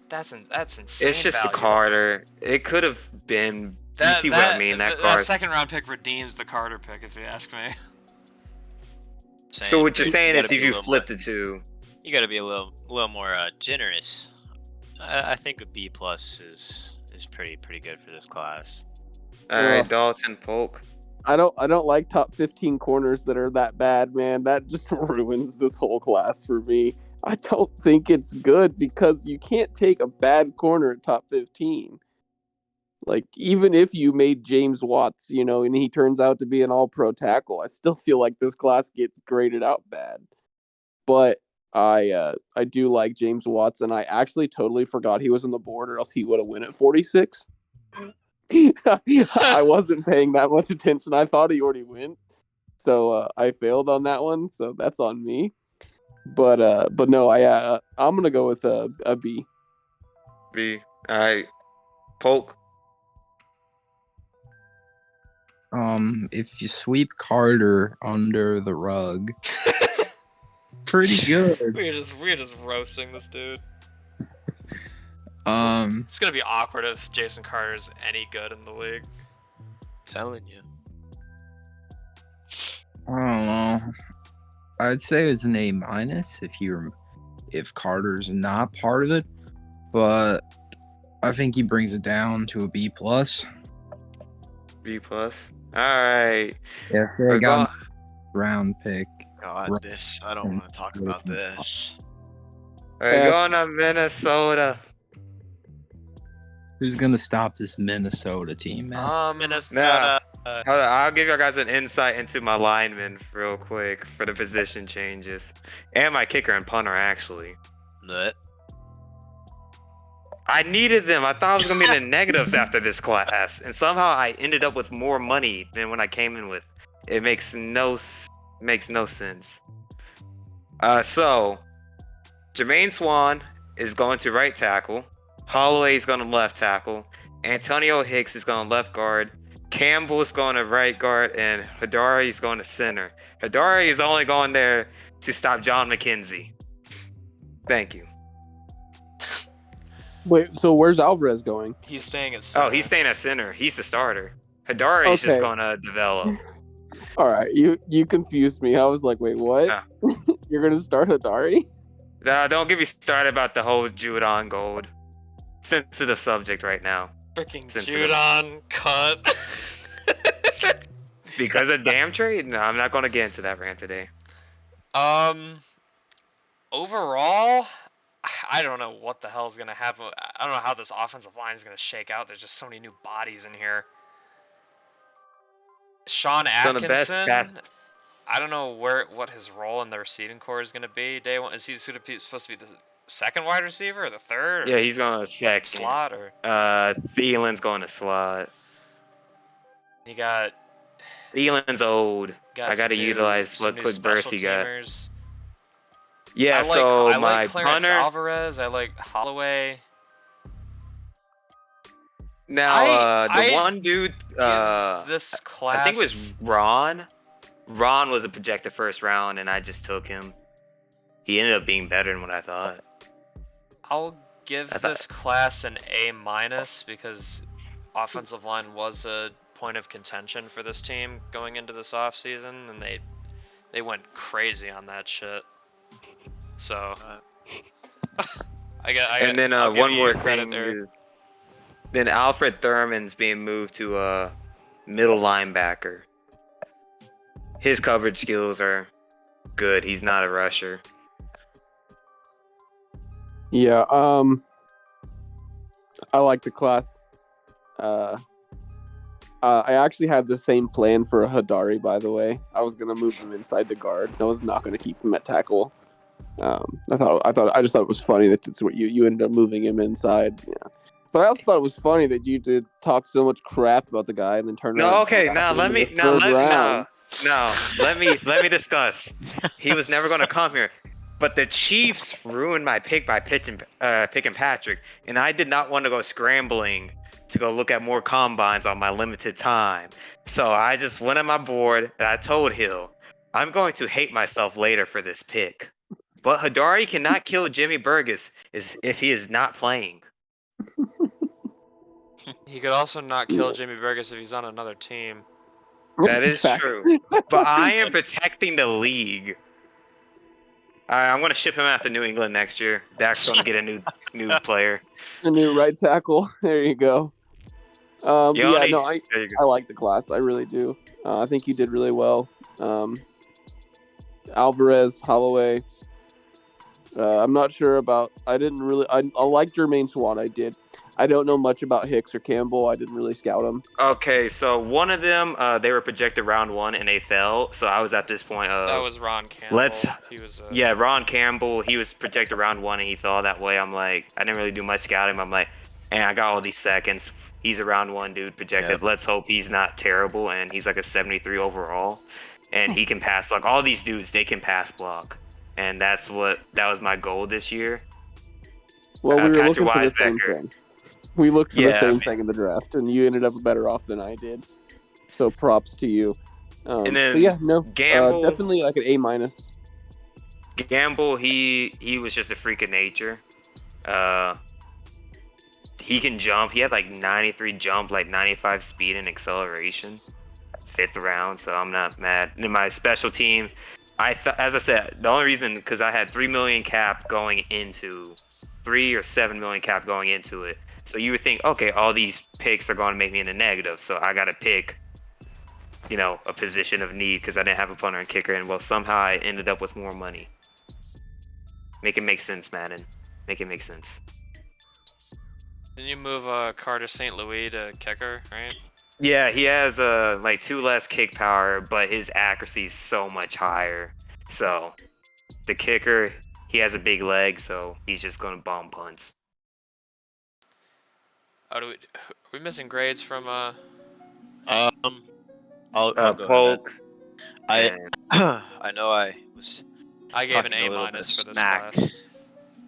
A: That's insane.
B: It's just
A: value.
B: the Carter. It could have been. You see what I mean? That
A: that
B: Carter.
A: second round pick redeems the Carter pick, if you ask me.
B: So what you're saying is,
D: gotta
B: if
D: be a
B: you
D: little
B: flip
D: more-
B: the two,
D: You got to be a little more generous. I think a B plus is pretty good for this class.
B: all right,
C: Ugh.
B: Dalton, Polk.
C: I don't like top 15 corners that are that bad, man. That just ruins this whole class for me. I don't think it's good because you can't take a bad corner at top 15. Like, even if you made James Watts, and he turns out to be an all-pro tackle, I still feel like this class gets graded out bad. But I do like James Watts, and I actually totally forgot he was on the board, or else he would have won at 46. I wasn't paying that much attention. I thought he already went, so I failed on that one. So that's on me. But no, I'm gonna go with a B.
B: B. All right, Polk.
E: If you sweep Carter under the rug, pretty good.
A: We're just roasting this dude.
E: Um,
A: It's gonna be awkward if Jason Carter's any good in the league.
D: Telling you.
E: I don't know. I'd say it's an A- if Carter's not part of it, but I think he brings it down to a B+.
B: B+. All right.
E: Yeah,
B: We're
E: they got
B: going.
E: round pick.
D: God,
E: Right.
D: this. I don't want to talk about this.
B: We're going to Minnesota.
E: Who's gonna stop this Minnesota team, man?
D: Minnesota.
B: Hold on, I'll give you guys an insight into my linemen real quick for the position changes. And my kicker and punter, actually.
D: Nut.
B: I needed them. I thought I was going to be in the negatives after this class. And somehow I ended up with more money than when I came in with. It makes no sense. So, Jermaine Swan is going to right tackle. Holloway is going to left tackle. Antonio Hicks is going to left guard. Campbell is going to right guard. And Hadari is going to center. Hadari is only going there to stop John McKenzie. Thank you.
C: Wait, so where's Alvarez going?
A: He's staying at center.
B: Oh, he's staying at center. He's the starter. Hadari is just
C: Okay.
B: going to develop.
C: All right, you confused me. I was like, wait, what?
B: Yeah.
C: You're gonna start Hadari?
B: Don't get me started about the whole Judon Gold. Sensitive subject right now.
A: Freaking
B: Sensitive.
A: Judon cut.
B: Because of damn trade? No, I'm not going to get into that rant today.
A: Overall, I don't know what the hell is gonna happen. I don't know how this offensive line is gonna shake out. There's just so many new bodies in here. Sean
B: Some of the best
A: Atkinson. I don't know what his role in the receiving core is gonna be. Day one, is he supposed to be the second wide receiver or the third?
B: Yeah, he's going to second.
A: Slot or
B: Thielen's going to slot.
A: you got.
B: Thielen's old.
A: got
B: I got to
A: some new-
B: utilize
A: some
B: what
A: new
B: quick burst he
A: special
B: got.
A: teamers.
B: Yeah,
A: I
B: my
A: like Clarence
B: punter.
A: Alvarez. I like Holloway.
B: Now,
A: I-
B: the one dude,
A: This class.
B: I think it was Ron. Ron was a projected first round, and I just took him. He ended up being better than what I thought.
A: I'll give
B: I thought-
A: this class an A- because offensive line was a point of contention for this team going into this offseason, and they went crazy on that shit. So
B: And then
A: I'll give
B: one
A: you
B: more
A: credit
B: thing
A: there.
B: is, then Alfred Thurman's being moved to a middle linebacker. His coverage skills are good. He's not a rusher.
C: Yeah. I like the class. I actually had the same plan for Hadari, by the way. I was gonna move him inside the guard. I was not gonna keep him at tackle. I just thought it was funny that that's what you ended up moving him inside. Yeah. But I also thought it was funny that you did talk so much crap about the guy and then turn around.
B: No,
C: and
B: okay.
C: go
B: Now
C: after
B: let
C: him
B: me.
C: in the third round.
B: Let me discuss. He was never going to come here, but the Chiefs ruined my pick by picking Patrick, and I did not want to go scrambling to go look at more combines on my limited time. So I just went on my board and I told Hill, I'm going to hate myself later for this pick. But Hadari cannot kill Jimmy Burgess if he is not playing.
A: He could also not kill Jimmy Burgess if he's on another team.
B: That is
C: Facts.
B: true. But I am protecting the league. I'm going to ship him out to New England next year. Dak's going to get a new player.
C: A new right tackle. There you go. But yeah,
B: Yoni-
C: no, I
B: There you go.
C: like the class. I really do. I think you did really well. Alvarez, Holloway. I'm not sure about. I didn't really. I like Jermaine Swan. I did. I don't know much about Hicks or Campbell. I didn't really scout them.
B: Okay, so one of them, they were projected round 1 and they fell. So I was at this point.
A: That was Ron Campbell. He was.
B: Yeah, Ron Campbell. He was projected round 1 and he fell that way. I'm like, I didn't really do much scouting. I'm like, and I got all these seconds. He's a round 1 dude projected.
D: Yep.
B: Let's hope he's not terrible and he's like a 73 overall, and he can pass block. All these dudes, they can pass block, and that was my goal this year.
C: Well, we were
B: Patrick
C: looking for the same
B: Wisebecker.
C: thing. We looked for the
B: Yeah,
C: same thing in the draft, and you ended up better off than I did. So props to you.
B: And then
C: but yeah, no,
B: Gamble-
C: definitely like an A-.
B: Gamble, he was just a freak of nature. He can jump. He had like 93 jump, like 95 speed and acceleration. 5th round, so I'm not mad. In my special team, as I said, the only reason because I had 3 million cap going into 3 or 7 million cap going into it. So you would think, okay, all these picks are going to make me in the negative, so I got to pick, a position of need because I didn't have a punter and kicker, and well, somehow I ended up with more money. Make it make sense, Madden. Make it make sense.
A: Didn't you move Carter St. Louis to kicker, right?
B: Yeah, he has like 2 less kick power, but his accuracy is so much higher. So the kicker, he has a big leg, so he's just gonna bomb punts.
A: Oh, are we missing grades from
D: I'll go ahead.
B: Polk.
D: I
B: and-
D: I know I was
A: I gave an
D: talking a
A: A-
D: little bit of
A: for this
D: smack.
A: class.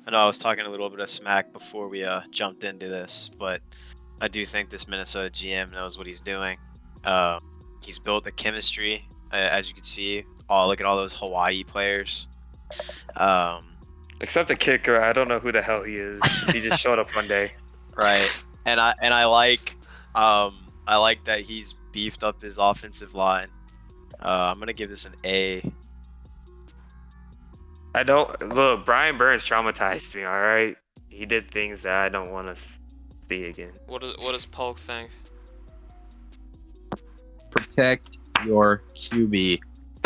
D: I know I was talking a little bit of smack before we jumped into this, but I do think this Minnesota GM knows what he's doing. He's built the chemistry, as you can see. Oh, look at all those Hawaii players.
B: Except the kicker, I don't know who the hell he is. He just showed up one day.
D: Right, and I like that he's beefed up his offensive line. I'm gonna give this an A.
B: I don't look. Brian Burns traumatized me. All right, he did things that I don't want to see again.
A: What does Polk think?
E: Protect your QB.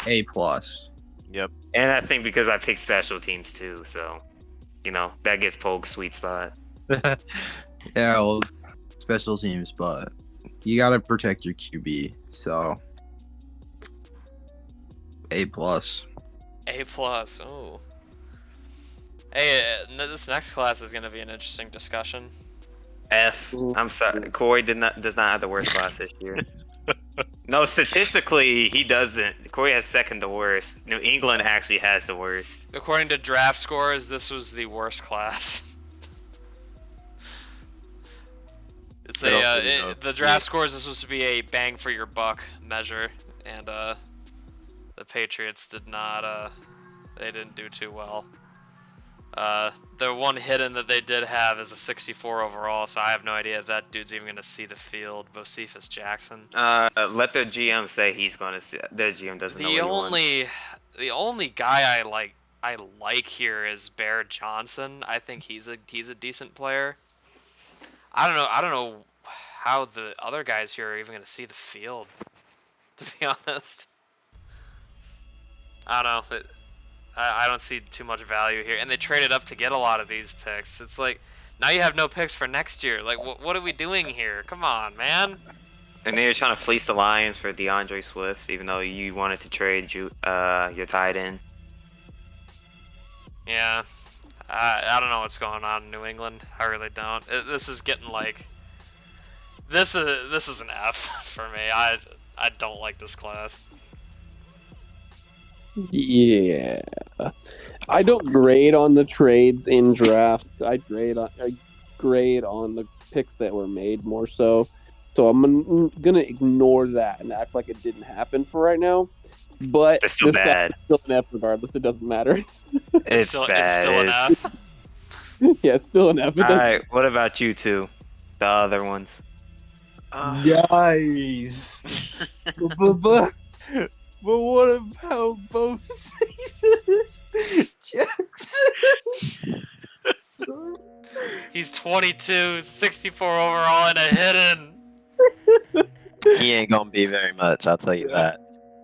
E: A+.
D: Yep.
B: And I think because I picked special teams too, so that gets Polk's sweet spot.
E: Yeah, well, special teams, but you gotta protect your QB. So A+.
A: A+. Oh. Hey, this next class is gonna be an interesting discussion.
B: F. I'm sorry, Corey does not have the worst class this year. No, statistically he doesn't. Corey has second the worst. New England actually has the worst.
A: According to draft scores, this was the worst class. It's the draft scores is supposed to be a bang for your buck measure, and the Patriots did not. They didn't do too well. The one hidden that they did have is a 64 overall, so I have no idea if that dude's even gonna see the field. Bocephus Jackson.
B: Let the GM say he's gonna see. The GM doesn't know what he wants.
A: The only guy I like here is Bear Johnson. I think he's a decent player. I don't know how the other guys here are even gonna see the field, to be honest. I don't know. I don't see too much value here, and they traded up to get a lot of these picks. It's like now you have no picks for next year. Like, what are we doing here? Come on, man.
B: And then you're trying to fleece the Lions for DeAndre Swift, even though you wanted to trade your tight end.
A: Yeah, I don't know what's going on in New England. I really don't. This is getting like this is an F for me. I don't like this class.
C: Yeah, I don't grade on the trades in draft. I grade on the picks that were made more so. So I'm gonna ignore that and act like it didn't happen for right now. But
B: It's still bad.
C: Still an F regardless. It doesn't matter.
B: It's
A: still,
B: bad.
A: It's still an F.
C: Yeah, it's still an F.
B: All right. What about you two? The other ones.
E: Guys. But what about both Jackson?
A: He's 22, 64 overall, and a hidden.
D: He ain't gonna be very much, I'll tell you that.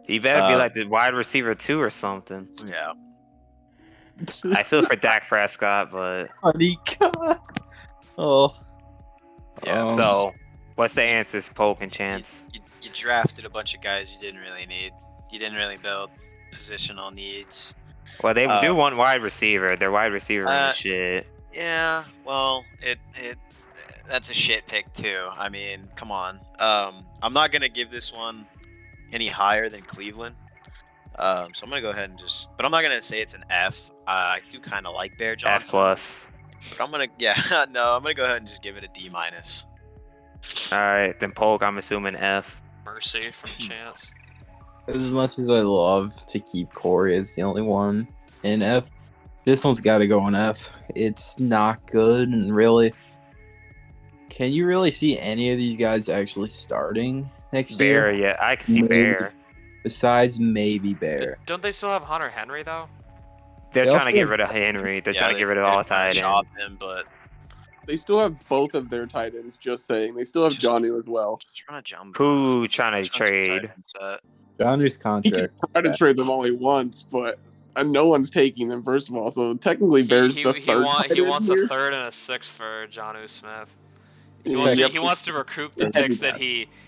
B: You better be like the wide receiver 2 or something.
D: Yeah.
B: I feel for Dak Prescott, but
E: Honeycott. Oh.
D: Yeah.
B: so what's the answers, Polk and Chance?
D: You drafted a bunch of guys you didn't really need. You didn't really build positional needs.
B: Well, they do want wide receiver. Their wide receiver is shit.
D: Yeah, well, that's a shit pick too. I mean, come on. I'm not gonna give this one any higher than Cleveland. So I'm gonna go ahead and but I'm not gonna say it's an F. I do kind of like Bear Johnson.
B: F plus.
D: But I'm gonna I'm gonna go ahead and just give it a D minus.
B: All right, then Polk, I'm assuming F.
A: Mercy from Chance.
E: As much as I love to keep Corey as the only one in F. This one's got to go in F. It's not good, and really, can you really see any of these guys actually starting next
B: Bear,
E: year?
B: yeah, I can see
E: Maybe.
B: Bear.
E: Besides maybe Bear.
A: Don't they still have Hunter Henry though?
B: They're
E: They
B: trying
E: also
B: to get
E: have-
B: rid of Henry. They're trying to
D: they-
B: get rid of
D: they're
B: all
D: trying
B: tight
D: to shop
B: ends.
D: him, but
C: They still have both of their tight ends. Just saying, they still have
D: Just-
C: Johnny as well.
D: just run a jumbo.
B: Who trying to
D: Just run some tight
B: trade?
D: end set.
E: Johnny's
C: He can
E: contract.
C: try to trade them only once, but no one's taking them. First of all, so technically, Bear's the third.
A: He
C: tight
A: wants
C: end
A: a
C: here.
A: third and a sixth for Jonnu Smith. He
C: Yeah,
A: wants,
C: yep.
A: he wants to recoup the
E: Heavy
A: picks that
E: bets.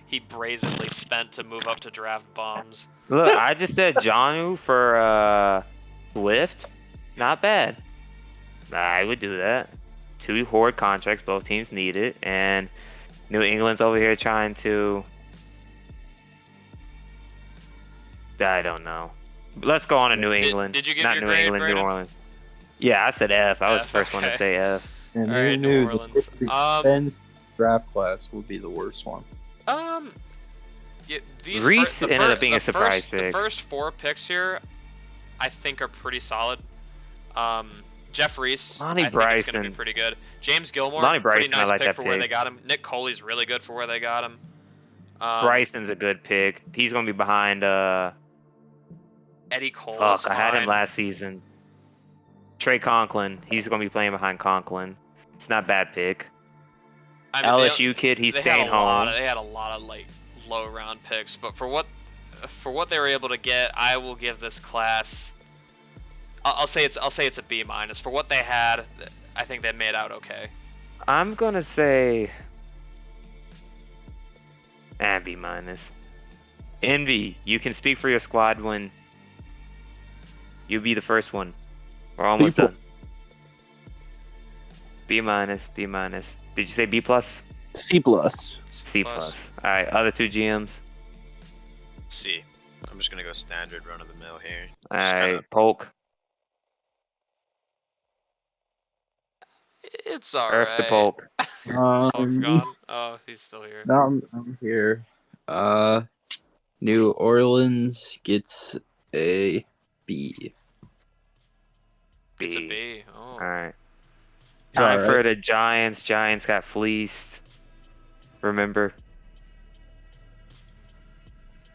A: he brazenly spent to move up to draft bombs.
B: Look, I just said Johnu for Swift. Not bad. I would do that. 2 horde contracts, both teams need it, and New England's over here trying to. I don't know. Let's go on to New England.
A: Did you give
B: Not
A: your
B: New
A: grade,
B: England, New
A: Brandon?
B: Orleans. Yeah, I said F. I was
A: F,
B: the first one to
A: okay.
B: say F.
E: And
A: All
E: who
A: right, New
E: knew
A: Orleans.
E: the Ben's draft class would be the worst one?
A: Yeah,
B: Reese ended up being a surprise
A: The
B: pick.
A: first 4 picks here, I think, are pretty solid. Jeff Reese,
B: Lonnie
A: I think is going to be
B: Bryson.
A: pretty good. James Gilmore,
B: Lonnie
A: pretty
B: Bryson, I
A: nice
B: like
A: pick
B: that
A: for where
B: pick.
A: they got him. Nick Coley's really good for where they got him.
B: Bryson's a good pick. He's gonna be behind.
A: Eddie Cole.
B: Fuck, I had him last season. Trey Conklin. He's gonna be playing behind Conklin. It's not a bad pick. LSU kid. He's staying home.
A: They had a lot of like low round picks, but for what they were able to get, I will give this class. I'll say it's a B minus for what they had. I think they made out okay.
B: I'm gonna say B minus. Envy, you can speak for your squad when you be the first one. We're almost
C: B+.
B: done. B minus, B minus. Did you say B plus?
C: C+.
B: C plus. All right, other 2 GMs.
D: C. I'm just gonna go standard run of the mill here.
B: All
D: Just kinda-
B: right, Polk.
A: It's alright.
B: Earth to Polk.
A: Polk's gone. Oh, he's still here.
E: No, I'm here. New Orleans gets a B.
A: It's a B. Oh.
B: All right.
E: It's
B: Time
E: all
B: for
E: right.
B: the Giants. Giants got fleeced. Remember,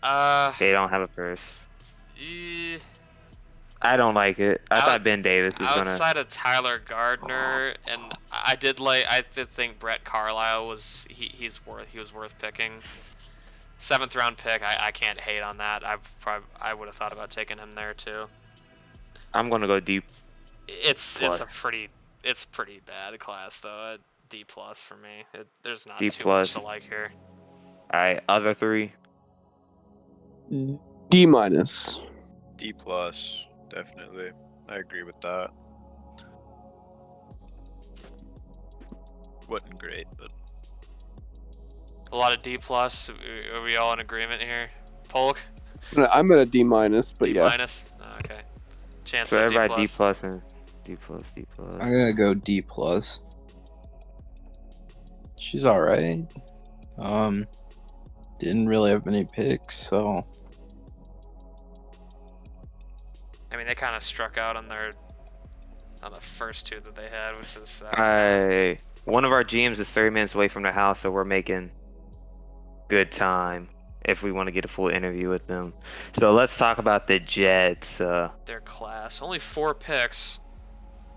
B: they don't have a first.
A: eh,
B: I don't like it. I
A: Out-
B: thought Ben Davis was gonna.
A: outside of Tyler Gardner, and I did think Brett Carlisle was he was worth picking. 7th round pick. I can't hate on that. I would have thought about taking him there too.
B: I'm gonna go deep.
A: It's
B: Plus.
A: pretty bad class though. D plus for me. There's not
B: D
A: too
B: plus.
A: much to like here.
B: All right, other 3.
C: D minus.
D: D plus, definitely. I agree with that. Wasn't great, but
A: A lot of D plus. Are we all in agreement here? Polk,
C: I'm at a D minus, but
A: D
C: yeah.
A: minus. Oh, okay. Chance
B: So
A: of
B: everybody
A: D
B: D plus and D plus, D plus.
E: I'm gonna go D plus. She's all right. Didn't really have many picks, so
A: I mean, they kind of struck out on the first 2 that they had, which is
B: One of our GMs is 30 minutes away from their house, so we're making good time if we want to get a full interview with them. So let's talk about the Jets.
A: their class. Only 4 picks.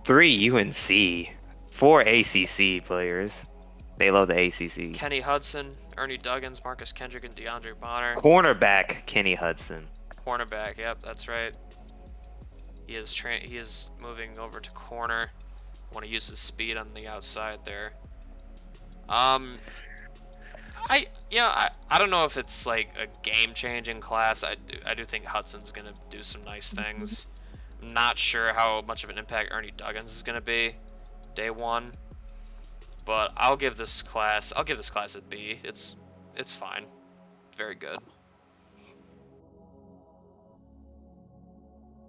B: 3 UNC, 4 ACC players. They love the ACC.
A: Kenny Hudson, Ernie Duggins, Marcus Kendrick, and DeAndre Bonner.
B: Cornerback Kenny Hudson.
A: Cornerback. Yep, that's right. He is moving over to corner. Want to use his speed on the outside there. I don't know if it's like a game-changing class. I do think Hudson's gonna do some nice things. I'm not sure how much of an impact Ernie Duggins is gonna be day 1, but I'll give this class a B. It's fine, very good.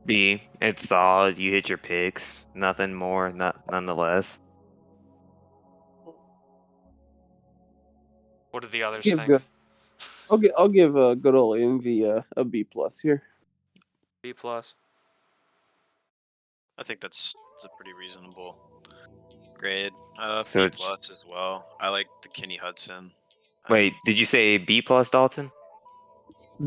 B: B. It's solid. You hit your picks. Nothing more. Nonetheless.
A: What do the others
C: Give
A: think?
C: good. I'll give good old Envy a B plus here.
A: B plus.
D: I think that's a pretty reasonable grade.
B: So
D: B
B: it's-
D: plus as well. I like the Kenny Hudson.
B: Wait, did you say B plus, Dalton?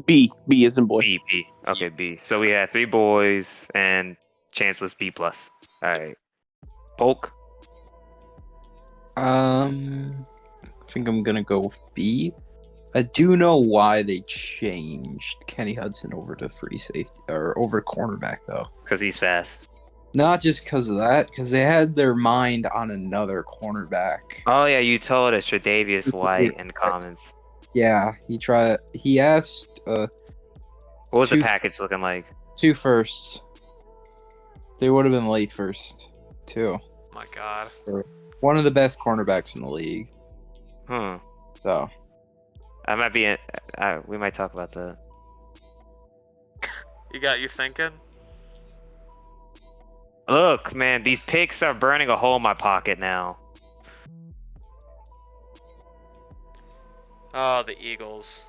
C: B is in boy.
B: B. Okay, B. So we had 3 boys and Chance was B plus. All right. Polk.
E: I think I'm gonna go with B. I do know why they changed Kenny Hudson over to free safety or over cornerback though.
B: Because he's fast.
E: Not just because of that, because they had their mind on another cornerback.
B: Oh yeah, you told us Tre'Davious White in the comments.
E: Yeah, he asked
B: What was the
E: 2
B: package looking like?
E: 2 firsts. They would have been late first, too.
A: My God.
E: One of the best cornerbacks in the league. So
B: I might be. We might talk about that.
A: You got you thinking?
B: Look, man, these picks are burning a hole in my pocket now.
A: Oh, the Eagles.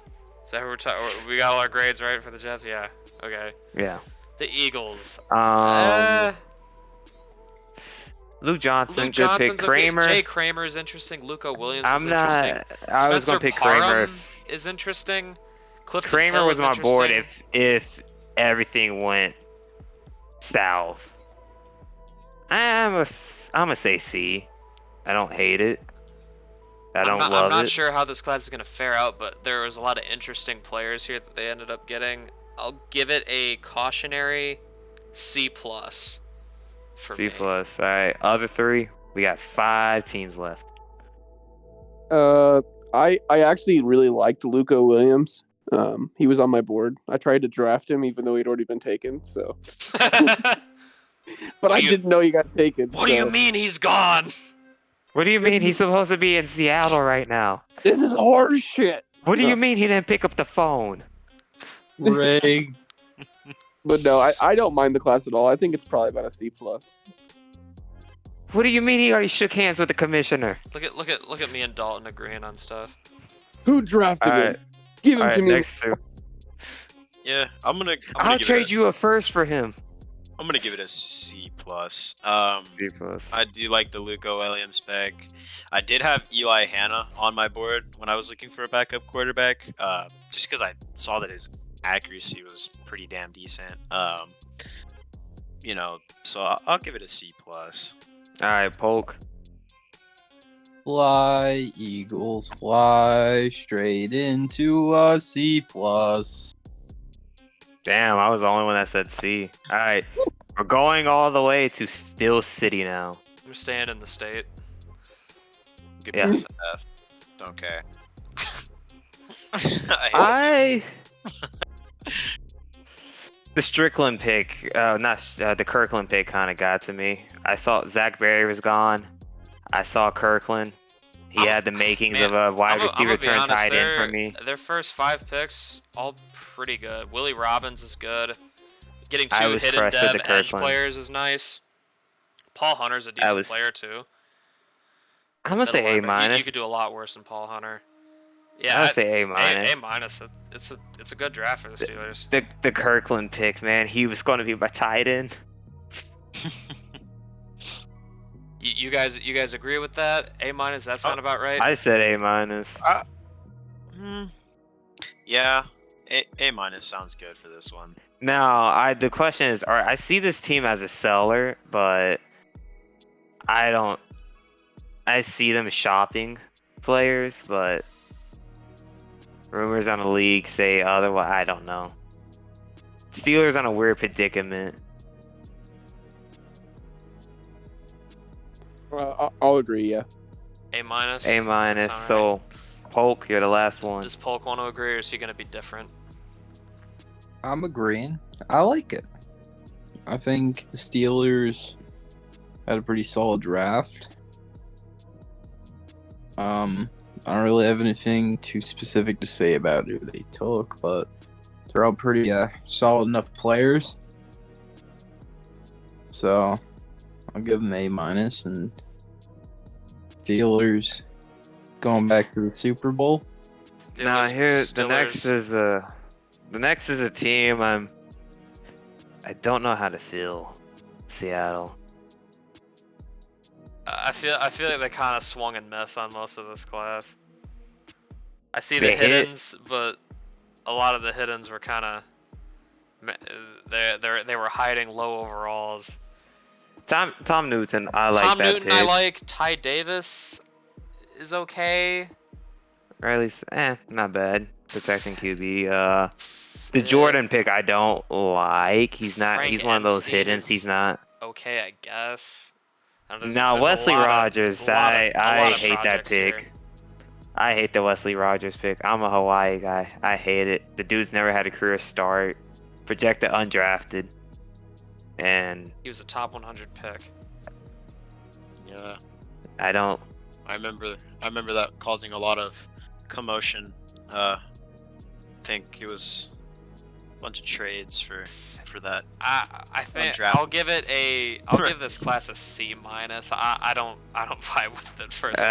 A: Is that who we're talking? We got all our grades right for the Jets? Yeah. Okay.
B: Yeah.
A: The Eagles.
B: Luke Johnson,
A: Luke
B: good
A: Johnson's
B: pick. Kramer.
A: Okay. Jay Kramer is interesting. Luca Williams
B: I'm
A: is
B: not.
A: interesting.
B: I was gonna
A: Spencer
B: pick Kramer.
A: Parham
B: If
A: is interesting. Clifton
B: Kramer
A: Hill
B: was
A: is
B: on my board
A: interesting.
B: if everything went south. I'm gonna say C. I don't hate it. I don't
A: I'm
B: love
A: not
B: it.
A: sure how this class is going to fare out, but there was a lot of interesting players here that they ended up getting. I'll give it a cautionary C plus for
B: C
A: me.
B: plus. All right. Other 3. We got 5 teams left.
C: I actually really liked Luca Williams. He was on my board. I tried to draft him even though he'd already been taken. So, but I didn't know he got taken.
A: What do you mean he's gone?
B: What do you mean he's supposed to be in Seattle right now?
C: This is horse shit.
B: What do you mean he didn't pick up the phone?
E: rigged.
C: But no, I don't mind the class at all. I think it's probably about a C plus.
B: What do you mean he already shook hands with the commissioner?
A: Look at me and Dalton agreeing on stuff.
C: Who drafted
B: All
C: him?
B: right.
C: Give him
B: All
C: to
B: right,
C: me.
B: next 2.
D: Yeah, I'm gonna
B: I'll
D: give
B: trade
D: it
B: you a first for him.
D: I'm gonna give it a C plus.
B: C plus.
D: I do like the Luca Williams pick. I did have Eli Hanna on my board when I was looking for a backup quarterback, just because I saw that his accuracy was pretty damn decent. So I'll give it a C plus.
B: All right, Polk.
E: Fly, Eagles, fly straight into a C plus.
B: Damn, I was the only one that said C. All right, we're going all the way to Steel City now.
A: I'm staying in the state.
D: Give
B: Yeah.
D: me this a F. Don't care. I
B: The Strickland pick, not the Kirkland pick, kind of got to me. I saw Zach Berry was gone. I saw Kirkland. He had the makings of a wide receiver turn tight end for me.
A: Their first 5 picks, all pretty good. Willie Robbins is good. Getting
B: I
A: 2
B: was
A: hidden
B: crushed with
A: dev
B: the
A: edge
B: Kirkland.
A: players is nice. Paul Hunter's a decent player too.
B: I'm gonna say A
A: Middle linebacker. You
B: minus.
A: could do a lot worse than Paul Hunter.
B: I'm
A: Yeah,
B: gonna say A minus.
A: A minus. It's a good draft for the Steelers.
B: The Kirkland pick, man, he was going to be my tight end.
A: You guys agree with that? A minus. That sound about right?
B: I said A minus.
D: Yeah, A minus sounds good for this one.
B: Now, the question is, all right, I see this team as a seller, but I see them shopping players, but rumors on the league say otherwise. I don't know. Steelers on a weird predicament.
C: I'll agree. Yeah.
A: A minus.
B: A minus.
A: Sound
B: So, Polk, you're the last one.
A: Does Polk want to agree, or is he gonna be different?
E: I'm agreeing. I like it. I think the Steelers had a pretty solid draft. I don't really have anything too specific to say about who they took, but they're all pretty solid enough players. So I'll give them A minus, and Steelers going back to the Super Bowl.
B: Now here the next
A: Steelers-
B: is a team I don't know how to feel. Seattle.
A: I feel like they kind of swung and missed on most of this class. I see the
B: They hit.
A: hidden, but a lot of the hidden were kind of they were hiding low overalls.
B: Tom Newton, I like
A: Tom
B: that
A: Newton,
B: pick.
A: I like. Ty Davis is okay.
B: Or at least, not bad. Protecting QB. The Jordan pick I don't like. He's not.
A: Frank
B: He's one of those
A: Enstein
B: hiddens.
A: is
B: He's not.
A: Okay, I guess.
B: No, Wesley Rogers. I hate that pick.
A: Here.
B: I hate the Wesley Rogers pick. I'm a Hawaii guy. I hate it. The dude's never had a career start. Projected undrafted. And
A: He was a top 100 pick.
D: Yeah,
B: I don't.
D: I remember that causing a lot of commotion. I think it was a bunch of trades for that.
A: I think
D: Undrafted.
A: I'll give this class a C minus. I don't vibe with it personally.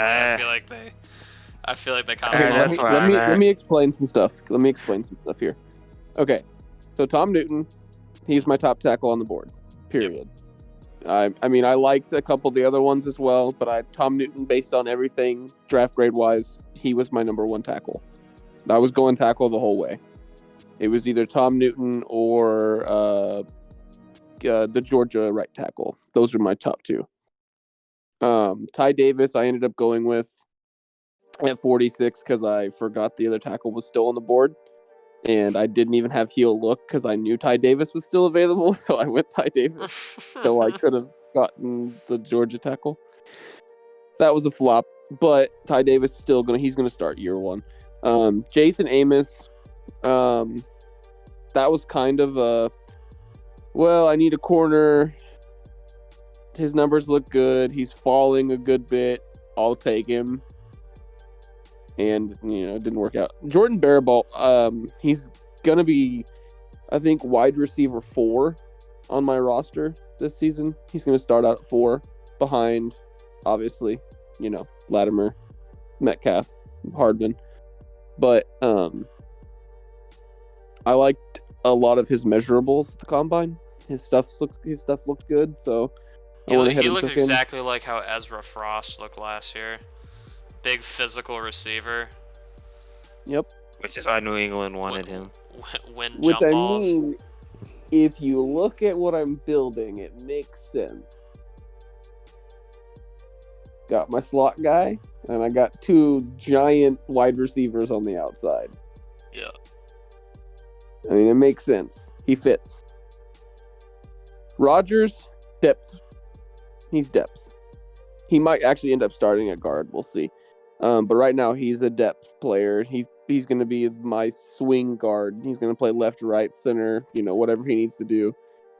A: I feel like they kind
C: Okay,
A: of.
B: that's where I'm at.
C: let me explain some stuff. Here. Okay, so Tom Newton, he's my top tackle on the board. Period. I mean, I liked a couple of the other ones as well, but Tom Newton, based on everything draft grade wise, he was my number one tackle. I was going tackle the whole way. It was either Tom Newton or the Georgia right tackle. Those are my top two. Ty Davis, I ended up going with at 46 because I forgot the other tackle was still on the board. And I didn't even have heel look because I knew Ty Davis was still available. So I went Ty Davis. So I could have gotten the Georgia tackle. That was a flop. But Ty Davis is still he's gonna start year one. Jason Amos, that was kind of I need a corner. His numbers look good. He's falling a good bit. I'll take him. And, it didn't work out. Jordan Barabalt, he's going to be, I think, wide receiver 4 on my roster this season. He's going to start out at 4 behind, obviously, Latimer, Metcalf, Hardman. But I liked a lot of his measurables at the combine. His stuff looked good, so I went ahead
A: he
C: and
A: looked
C: took him.
A: exactly like how Ezra Frost looked last year. Big physical receiver.
C: Yep.
B: Which is why New England wanted him.
A: Win
C: Which
A: jump
C: I
A: balls.
C: mean, if you look at what I'm building, it makes sense. Got my slot guy, and I got 2 giant wide receivers on the outside.
D: Yeah.
C: I mean, it makes sense. He fits. Rodgers, depth. He's depth. He might actually end up starting at guard. We'll see. But right now, he's a depth player. He's going to be my swing guard. He's going to play left, right, center, whatever he needs to do.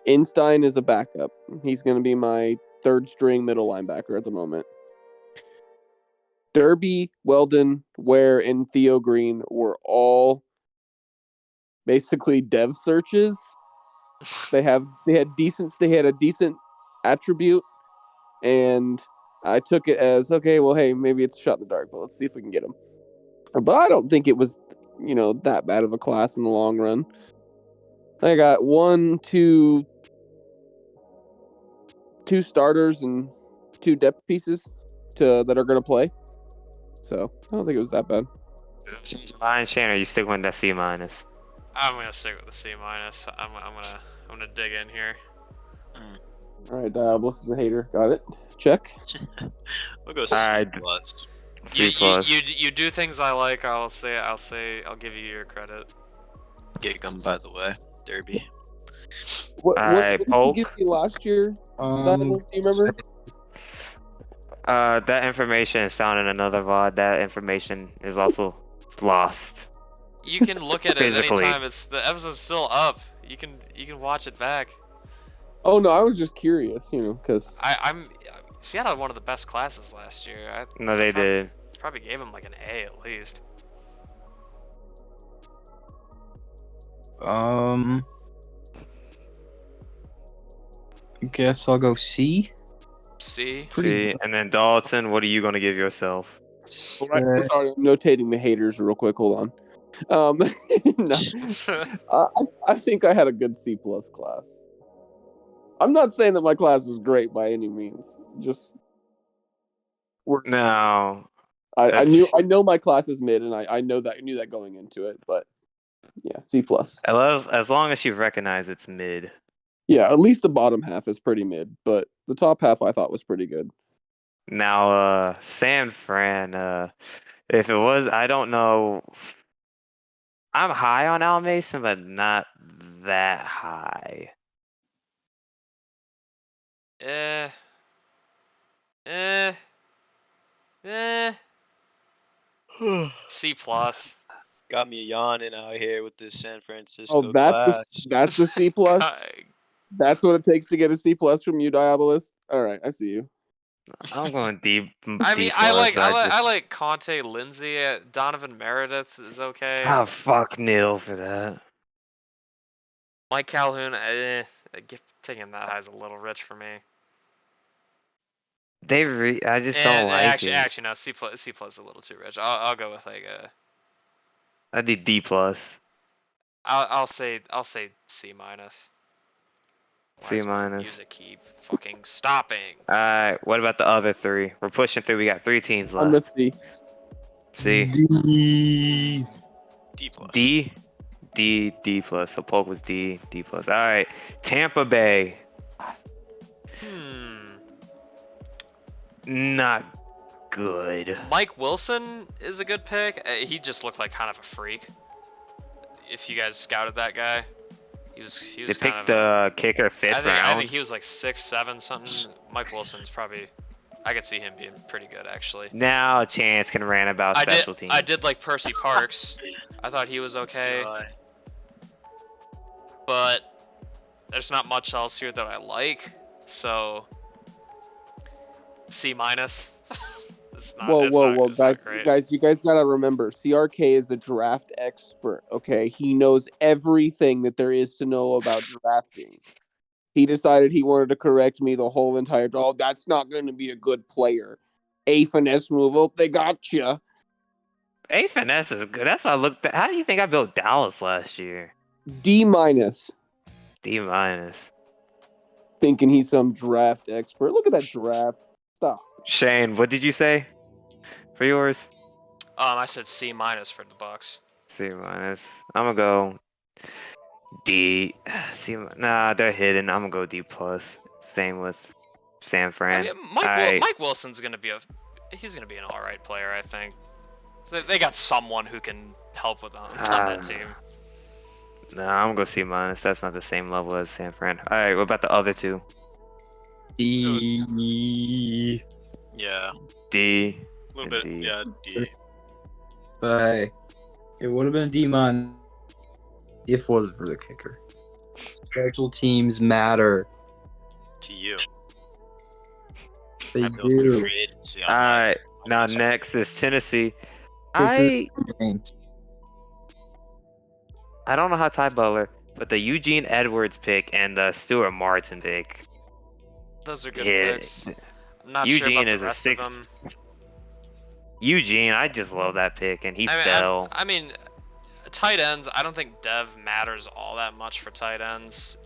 C: Einstein is a backup. He's going to be my 3rd string middle linebacker at the moment. Derby, Weldon, Ware, and Theo Green were all basically dev searches. They had a decent attribute, and I took it as, okay, well, hey, maybe it's a shot in the dark, but let's see if we can get him. But I don't think it was, that bad of a class in the long run. I got 2 starters and 2 depth pieces that are going to play. So I don't think it was that bad.
B: Ryan Shane, are you sticking with that C minus?
A: I'm gonna stick with the C minus. I'm gonna dig in here.
C: All right, Diabolus is a hater. Got it. Check.
D: We'll go C
B: Alright.
D: plus.
B: C plus.
A: You do things I like. I'll give you your credit.
D: Gig 'em, by the way. Derby.
C: What
B: Alright,
C: did you
B: Polk.
C: give me last year? Diabolus, do you remember?
B: That information is found in another VOD. That information is also lost.
A: You can look at it
B: Physically.
A: anytime. The episode's still up. You can watch it back.
C: Oh no, I was just curious, because
A: I'm Seattle had one of the best classes last year.
B: No, they did.
A: Probably gave him like an A at least.
E: I guess I'll go C.
A: C.
B: See, and then Dalton, what are you gonna give yourself?
C: Sorry, I'm notating the haters real quick. Hold on. No. I think I had a good C plus class. I'm not saying that my class is great by any means. Just
B: No.
C: I know my class is mid, and I knew that going into it. But yeah, C plus.
B: As long as you recognize it's mid.
C: Yeah, at least the bottom half is pretty mid, but the top half I thought was pretty good.
B: Now, San Fran, if it was, I don't know. I'm high on Al Mason, but not that high.
A: Eh. Eh. Eh. C plus.
D: Got me yawning out here with this San Francisco
C: Oh,
D: class.
C: that's a C plus. That's what it takes to get a C plus from you, Diabolist. All right, I see you.
B: I'm going D.
A: I
B: D
A: mean,
B: plus.
A: I like Conte, Lindsay. Donovan Meredith is okay.
B: Oh, fuck Neil for that.
A: Mike Calhoun, taking that high is a little rich for me.
B: I just don't like it.
A: Actually, no. C plus is a little too rich. I'll go with like a.
B: I did D plus.
A: I'll say C minus.
B: C minus.
A: Music keep fucking stopping.
B: Alright, what about the other three? We're pushing through. We got 3 teams
C: On the
B: left.
C: C.
B: C.
E: D.
D: D plus.
B: D plus. So Polk was D plus. Alright. Tampa Bay. Not good.
A: Mike Wilson is a good pick. He just looked like kind of a freak. If you guys scouted that guy, he was
B: They
A: kind
B: picked
A: of
B: the kicker 5th round.
A: I think he was like 6'7" something. Mike Wilson's probably. I could see him being pretty good actually.
B: Now Chance can rant about special teams.
A: I did like Percy Parks. I thought he was okay. But there's not much else here that I like. So C minus.
C: Whoa, guys! You guys gotta remember, CRK is a draft expert. Okay, he knows everything that there is to know about drafting. He decided he wanted to correct me the whole entire. Oh, that's not going to be a good player. A finesse move. Oh, they got you.
B: A finesse is good. That's why I looked. How do you think I built Dallas last year?
C: D minus.
B: D minus.
C: Thinking he's some draft expert. Look at that draft. Stop.
B: Shane, what did you say for yours?
A: I said C minus for the Bucks.
B: C minus. I'm gonna go D. C. Nah, they're hidden. I'm gonna go D plus. Same with San Fran.
A: I mean, Mike Wilson's gonna be he's gonna be an all right player, I think. So they got someone who can help with on that team.
B: Nah, I'm gonna go C minus. That's not the same level as San Fran. All right, what about the other two?
E: D.
D: Yeah.
B: D.
D: A little bit.
B: D.
D: Yeah, D.
E: But it would have been a D minus if it wasn't for the kicker. Special teams matter.
D: To you.
E: They
D: I built
E: do.
D: free agency on
B: All
D: that.
B: right, now next is Tennessee.
E: Kicker
B: I
E: games.
B: don't know how Ty Butler, but the Eugene Edwards pick and the Stuart Martin pick.
A: Those are good
B: Yeah.
A: picks. I'm not
B: Eugene
A: sure about
B: is
A: the
B: a
A: rest of
B: sixth.
A: them.
B: Eugene, I just love that pick, and he fell.
A: I mean, tight ends. I don't think dev matters all that much for tight ends.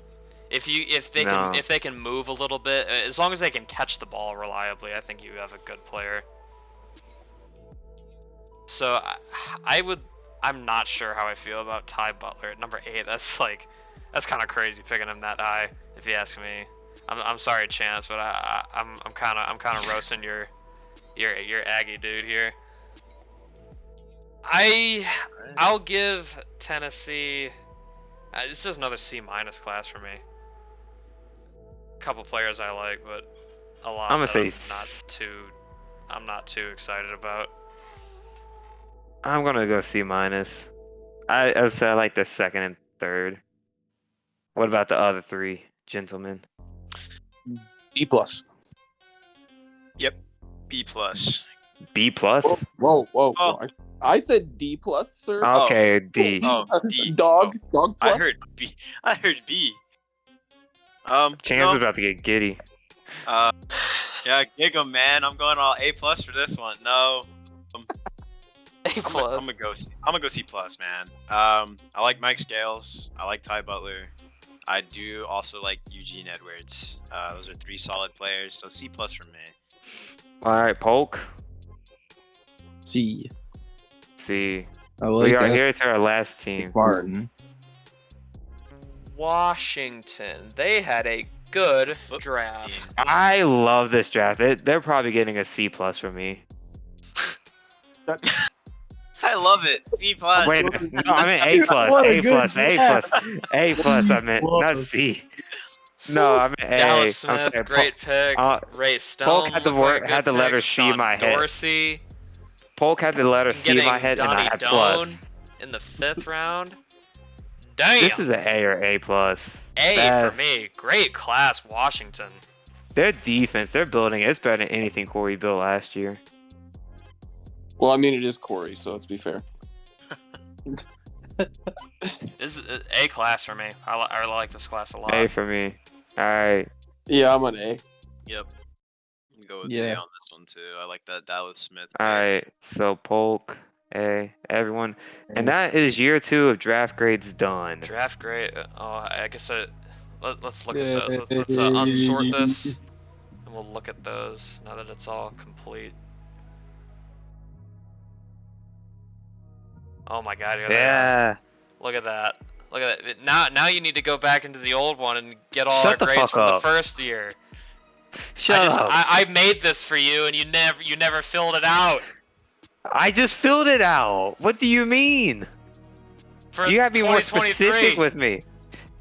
A: If they can move a little bit, as long as they can catch the ball reliably, I think you have a good player. So I'm not sure how I feel about Ty Butler at number 8. That's kind of crazy picking him that high, if you ask me. I'm sorry, Chance, but I'm kind of roasting your Aggie dude here. I'll give Tennessee. It's just another C minus class for me. A couple players I like, but a lot.
B: I'm gonna say
A: I'm not too excited about.
B: I'm gonna go C minus. I said I like the second and third. What about the other three, gentlemen?
C: D plus.
D: Yep. B plus.
B: B plus.
C: Whoa.
D: Oh.
C: I said D plus, sir.
B: Okay, D.
D: Oh, D.
C: Dog plus.
D: I heard B.
B: Chance
D: no.
B: was about to get giddy.
D: Yeah, gig 'em, man. I'm going all A plus for this one. No.
A: A plus.
D: I'm gonna go C plus, man. I like Mike Scales. I like Ty Butler. I do also like Eugene Edwards. Those are 3 solid players, so C+ from me.
B: All right, Polk.
E: C.
B: See,
E: I
B: we
E: like
B: are here to our last team.
E: Martin.
A: Washington. They had a good
D: Foot
A: draft.
D: team.
B: I love this draft. They're probably getting a C+ from me.
D: I love it. C+.
B: Wait, no, I meant A+.
E: What a
B: A+.
E: good
B: A+. A+. I meant not
E: Plus.
B: C. No, I meant A.
A: Dallas
B: I'm
A: Smith,
B: sorry.
A: great pick.
B: Polk
A: Ray Stone
B: had the
A: looked like a
B: had
A: good
B: the letter
A: pick.
B: C in
A: Sean
B: my head.
A: Dorsey.
B: Polk had the letter
A: And
B: C in my
A: getting
B: head, and I
A: Donnie
B: had
A: Doan
B: plus.
A: in the 5th round. Damn.
B: This is an A or A+.
A: A
B: That-
A: for me. Great class, Washington.
B: Their defense, they're building. It's better than anything Corey built last year.
C: Well, I mean, it is Corey, so let's be fair.
A: This is A class for me. I really like this class a lot.
B: A for me. All right.
C: Yeah, I'm an A.
D: Yep. Go with
E: Yeah.
D: A on this one too. I like that Dallas Smith.
B: All right. So Polk, A, everyone, and that is year 2 of draft grades done.
A: Draft grade. Oh, I guess let's look at those. Let's unsort this, and we'll look at those now that it's all complete. Oh my God! Here they are.
B: Yeah.
A: Look at that. Look at that. Now you need to go back into the old one and get all
B: Shut
A: our
B: the
A: grades
B: fuck
A: from
B: up.
A: the first year.
B: Shut up.
A: I made this for you, and you never filled it out.
B: I just filled it out. What do you mean?
A: For
B: You gotta be more
A: 2023.
B: specific with me.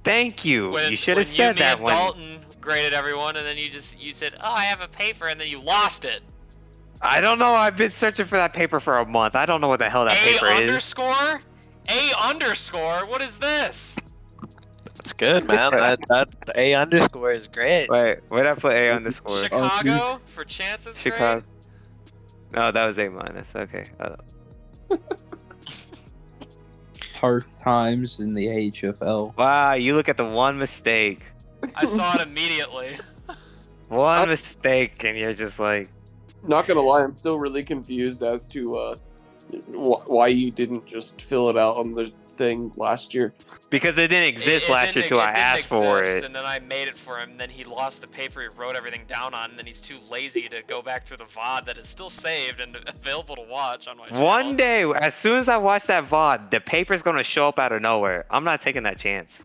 B: Thank you.
A: When,
B: You should have
A: when
B: said
A: me
B: that
A: and
B: one.
A: Dalton graded everyone, and then you said, "Oh, I have a paper," and then you lost it.
B: I don't know. I've been searching for that paper for a month. I don't know what the hell that paper is.
A: underscore? A underscore? What is this?
D: That's good, man. that the A underscore is great.
B: Wait, where'd I put A underscore?
A: Chicago
E: yes.
A: for chances
B: Chicago.
A: grade?
B: No, that was A minus. Okay.
E: Hard times in the HFL.
B: Wow, you look at the one mistake.
A: I saw it immediately.
B: One mistake, and you're just like,
C: Not gonna lie, I'm still really confused as to why you didn't just fill it out on the thing last year.
B: because it didn't exist
A: It
B: last year
A: didn't-
B: till I
A: didn't
B: asked for
A: exist,
B: it.
A: And then I made it for him, and then he lost the paper he wrote everything down on, and then he's too lazy to go back through the VOD that is still saved and available to watch on my channel.
B: One day, as soon as I watch that VOD, the paper's gonna show up out of nowhere. I'm not taking that chance.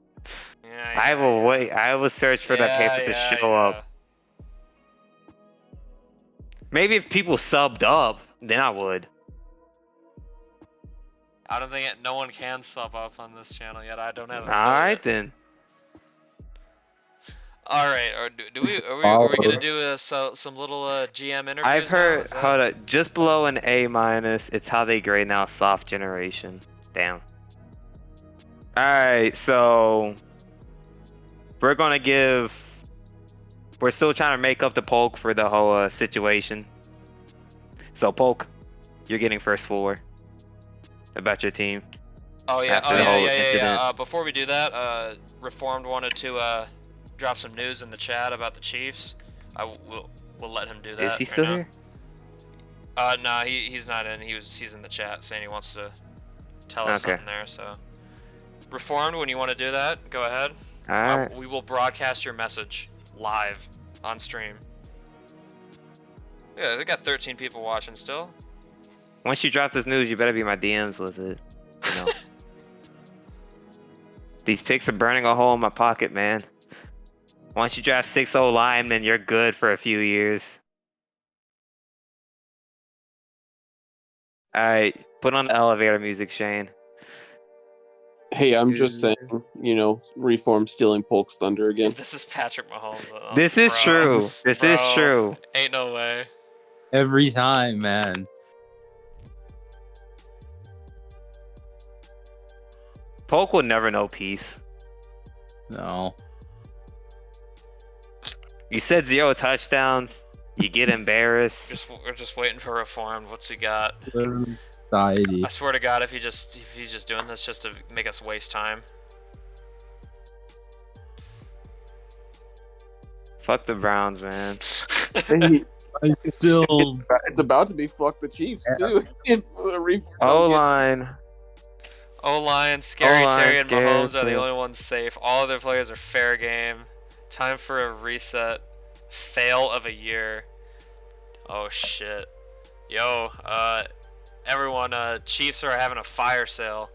A: Yeah,
B: I will
A: yeah.
B: wait. I will search for that paper to show up. Maybe if people subbed up, then I would.
A: I don't think no one can sub up on this channel yet. I don't have.
B: All right then.
A: All right. Or are we gonna do some little GM interviews?
B: I've
A: now?
B: heard.
A: Is that-
B: Hold up, just below an A minus. It's how they grade now. Soft generation. Damn. All right, so we're gonna give. We're still trying to make up the Polk for the whole situation. So Polk, you're getting first floor. About your team.
A: Oh yeah.
B: after
A: Oh
B: the
A: yeah.
B: whole
A: Yeah.
B: incident.
A: Before we do that, Reformed wanted to drop some news in the chat about the Chiefs. We'll let him do that.
B: Is he
A: right
B: still
A: now.
B: here?
A: No, he's not in. He's in the chat saying he wants to tell us
B: Okay.
A: something there. So, Reformed, when you want to do that, go ahead.
B: All right.
A: We will broadcast your message live on stream. Yeah, they got 13 people watching still.
B: Once you drop this news, you better be in my DMs with it. You know. These picks are burning a hole in my pocket, man. Once you draft 6-0 linemen, you're good for a few years. Alright, put on the elevator music, Shane.
C: Hey, I'm just saying, Reform stealing Polk's thunder again.
A: This is Patrick Mahomes.
B: This is
A: bro.
B: true. This is
A: Bro.
B: true.
A: Ain't no way.
E: Every time, man.
B: Polk will never know peace.
E: No.
B: You said 0 touchdowns. You get embarrassed.
A: We're just waiting for Reformed. What's he got?
E: Society.
A: I swear to God, if he's just doing this just to make us waste time.
B: Fuck the Browns, man.
E: Still,
C: It's about to be fuck the Chiefs too. If the Reform
B: O line.
A: O-line, Scary
B: O-line,
A: Terry, and
B: Scary
A: Mahomes are the
B: Terry.
A: only ones safe. All other players are fair game. Time for a reset. Fail of a year. Oh shit. Yo, everyone, Chiefs are having a fire sale.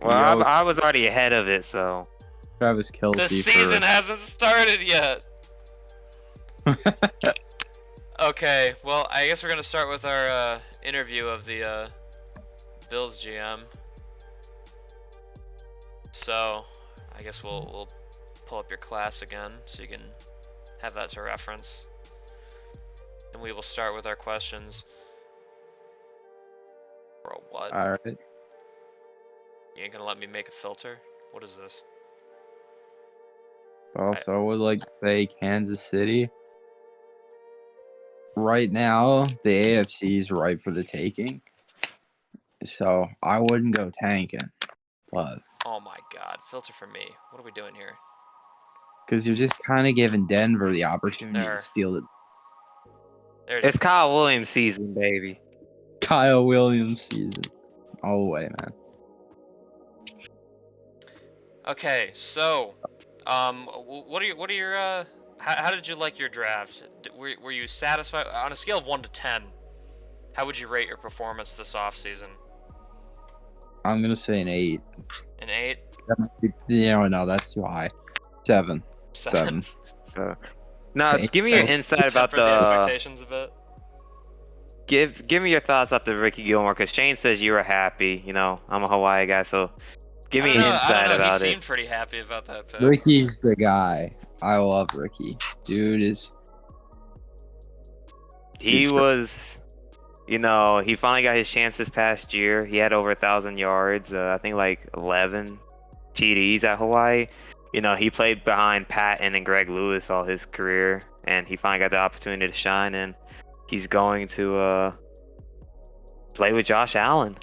B: Well,
E: Yo,
B: I was already ahead of it, so.
E: Travis
A: The
E: Kelce
A: season hasn't started yet. Okay, well, I guess we're gonna start with our interview of the Bills GM. So, I guess we'll pull up your class again so you can have that to reference. And we will start with our questions. Bro, what?
E: All right.
A: You ain't gonna let me make a filter? What is this?
E: Also, I would like to say Kansas City. Right now, the AFC is ripe for the taking. So I wouldn't go tanking, but
A: Oh my god, filter for me. What are we doing here?
E: because you're just kind of giving Denver the opportunity
A: There.
E: to steal the
A: There's
B: It's Kyle Williams season, baby.
E: Kyle Williams season all the way, man.
A: Okay, so, what are your, how did you like your draft? Were you satisfied on a scale of 1 to 10? How would you rate your performance this offseason?
E: I'm gonna say an 8.
A: An 8?
E: No, that's too high. 7. 7.
B: Now,
E: Okay,
B: give me your
E: so-
B: insight about
A: Temper the
B: the.
A: expectations a bit.
B: Give me your thoughts about the Ricky Gilmore, because Shane says you were happy. You know, I'm a Hawaii guy, so give me
A: I don't know,
B: insight
A: He
B: about
A: seemed
B: it.
A: pretty happy about that pick.
E: Ricky's the guy. I love Ricky. Dude is
B: He
E: Dude's
B: was, you know, he finally got his chance this past year. He had over 1,000 yards. I think like 11 TDs at Hawaii. You know, he played behind Patton and Greg Lewis all his career, and he finally got the opportunity to shine. And he's going to play with Josh Allen.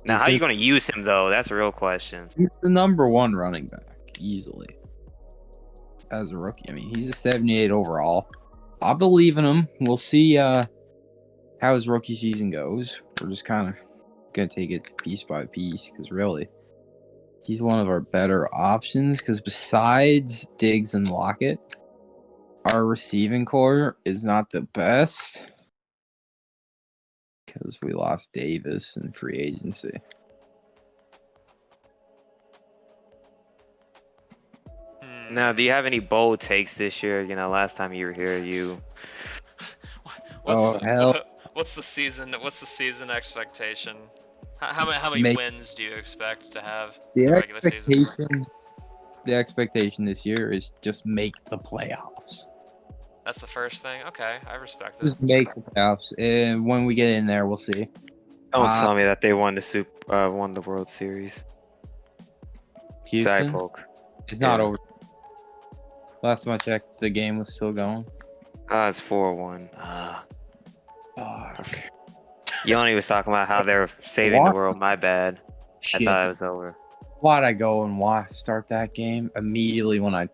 B: Now,
E: He's
B: how are you
E: gonna-
B: going to use him though? That's a real question.
E: he's the number 1 running back easily as a rookie. I mean, he's a 78 overall. I believe in him. We'll see how his rookie season goes. We're just kind of gonna take it piece by piece because really, he's one of our better options. Because besides Diggs and Lockett, our receiving core is not the best because we lost Davis in free agency.
B: Now, do you have any bold takes this year? You know, last time you were here, you.
E: Oh, hell.
A: What's the season? What's the season expectation? How many
E: Make-
A: wins do you expect to have
E: The
A: in the regular season?
E: expectation this year is just make the playoffs.
A: That's the first thing. Okay, I respect it.
E: Just make the playoffs, and when we get in there, we'll see.
B: Don't tell me that they won the World Series.
E: Houston,
B: Sorry, Polk.
E: it's not
B: Yeah.
E: over. Last time I checked, the game was still going.
B: It's 4-1.
E: Fuck.
B: Yoni was talking about how they're saving the
E: What?
B: world. My bad.
E: Shit.
B: I thought it was over.
E: Why'd I go and start that game immediately when I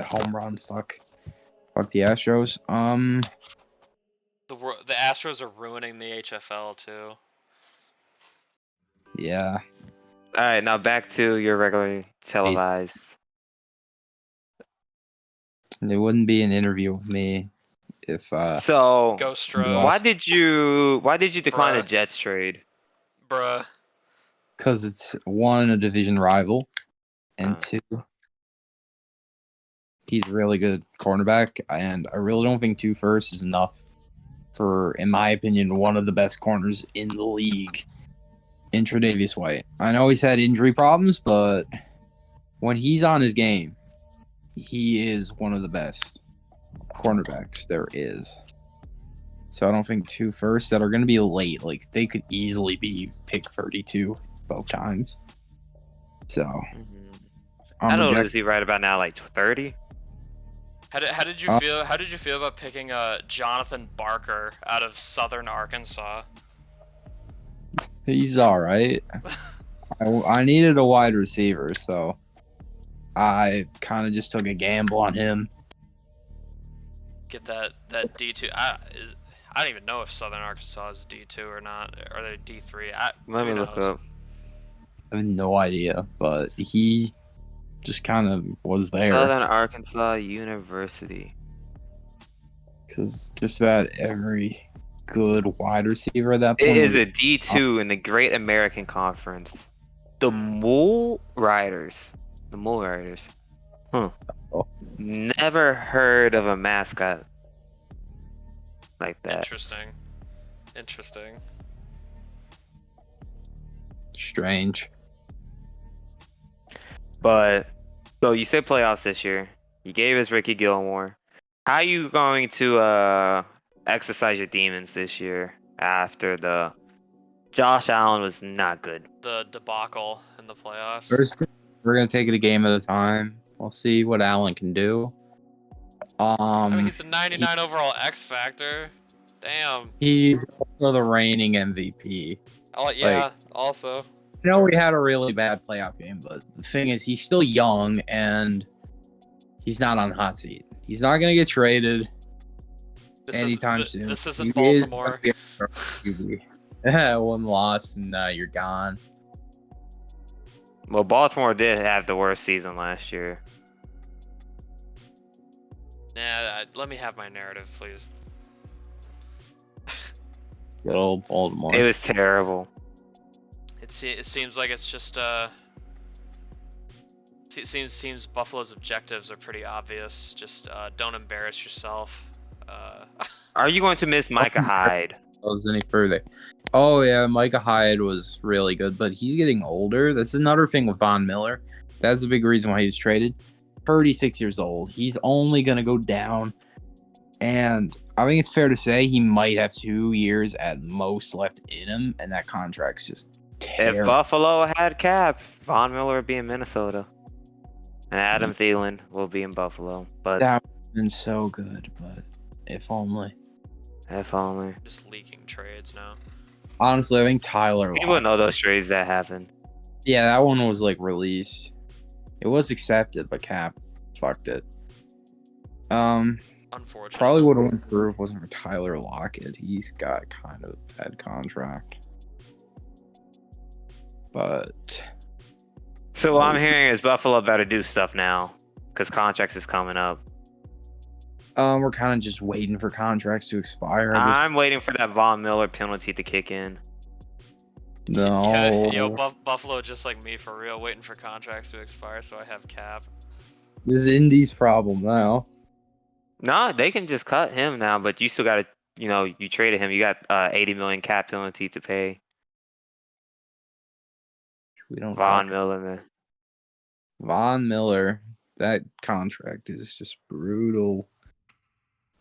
E: home run? Fuck the Astros.
A: The Astros are ruining the HFL too.
E: Yeah.
B: All right, now back to your regularly televised.
E: It wouldn't be an interview with me if
B: So,
A: Go Stros,
B: why did you decline the
A: Bruh.
B: Jets trade?
A: bruh.
E: because it's 1, a division rival, and 2, he's a really good cornerback, and I really don't think 2 firsts is enough for, in my opinion, one of the best corners in the league, in Tre'Davious White. I know he's had injury problems, but when he's on his game, he is one of the best cornerbacks there is. So I don't think 2 firsts that are going to be late. Like, they could easily be pick 32 both times. So
B: I
E: I'm
B: don't know,
E: reject-
B: is he right about now, like 30?
A: How did you feel? How did you feel about picking Jonathan Barker out of Southern Arkansas?
E: he's all right. I needed a wide receiver, so I kind of just took a gamble on him.
A: Get that D2. I don't even know if Southern Arkansas is D2 or not. Are they D3?
B: Let me look up.
E: I have no idea, but he just kind of was there
B: Southern Arkansas University.
E: because just about every good wide receiver at that
B: It
E: point.
B: is a D2 in the Great American Conference. The Mule Riders. The Mule Riders. Huh.
E: Oh.
B: Never heard of a mascot like that.
A: Interesting.
E: Strange.
B: But so you said playoffs this year. You gave us Ricky Gilmore. How are you going to exercise your demons this year after the Josh Allen was not good?
A: The debacle in the playoffs.
E: First, we're gonna take it a game at a time. We'll see what Allen can do.
A: I mean, he's a 99 overall X Factor. Damn.
E: He's also the reigning MVP.
A: Oh yeah. Also.
E: I know we had a really bad playoff game, but the thing is, he's still young and he's not on the hot seat. He's not gonna get traded anytime soon.
A: This isn't
E: He is
A: Baltimore.
E: Yeah, one loss and you're gone.
B: Well, Baltimore did have the worst season last year.
A: Yeah, let me have my narrative, please.
E: Good old Baltimore.
B: It was terrible.
A: It seems like it's just it seems Buffalo's objectives are pretty obvious. Just don't embarrass yourself.
B: Are you going to miss Micah Hyde?
E: Goes any further? Oh yeah, Micah Hyde was really good, but he's getting older. That's another thing with Von Miller. That's a big reason why he was traded. 36 years old. He's only gonna go down, and I think it's fair to say he might have 2 years at most left in him, and that contract's just
B: If
E: terrible.
B: Buffalo had cap, Von Miller would be in Minnesota, and Adam Thielen will be in Buffalo. But
E: That would have been so good, but if only.
B: if only.
A: just leaking trades now.
E: Honestly, I think Tyler.
B: People know those trades that happened.
E: Yeah, that one was like released. It was accepted, but Cap fucked it.
A: Unfortunately.
E: Probably would have went through if it wasn't for Tyler Lockett. He's got kind of a bad contract. But
B: So what I'm hearing is Buffalo better do stuff now, because contracts is coming up.
E: we're kind of just waiting for contracts to expire. at this-
B: I'm waiting for that Von Miller penalty to kick in.
E: No.
A: Yeah, yo, Buffalo just like me for real, waiting for contracts to expire so I have cap.
E: This is Indy's problem now.
B: No, they can just cut him now, but you still got to, you traded him. You got 80 million cap penalty to pay.
E: We don't.
B: Von Miller, man.
E: Von Miller. That contract is just brutal.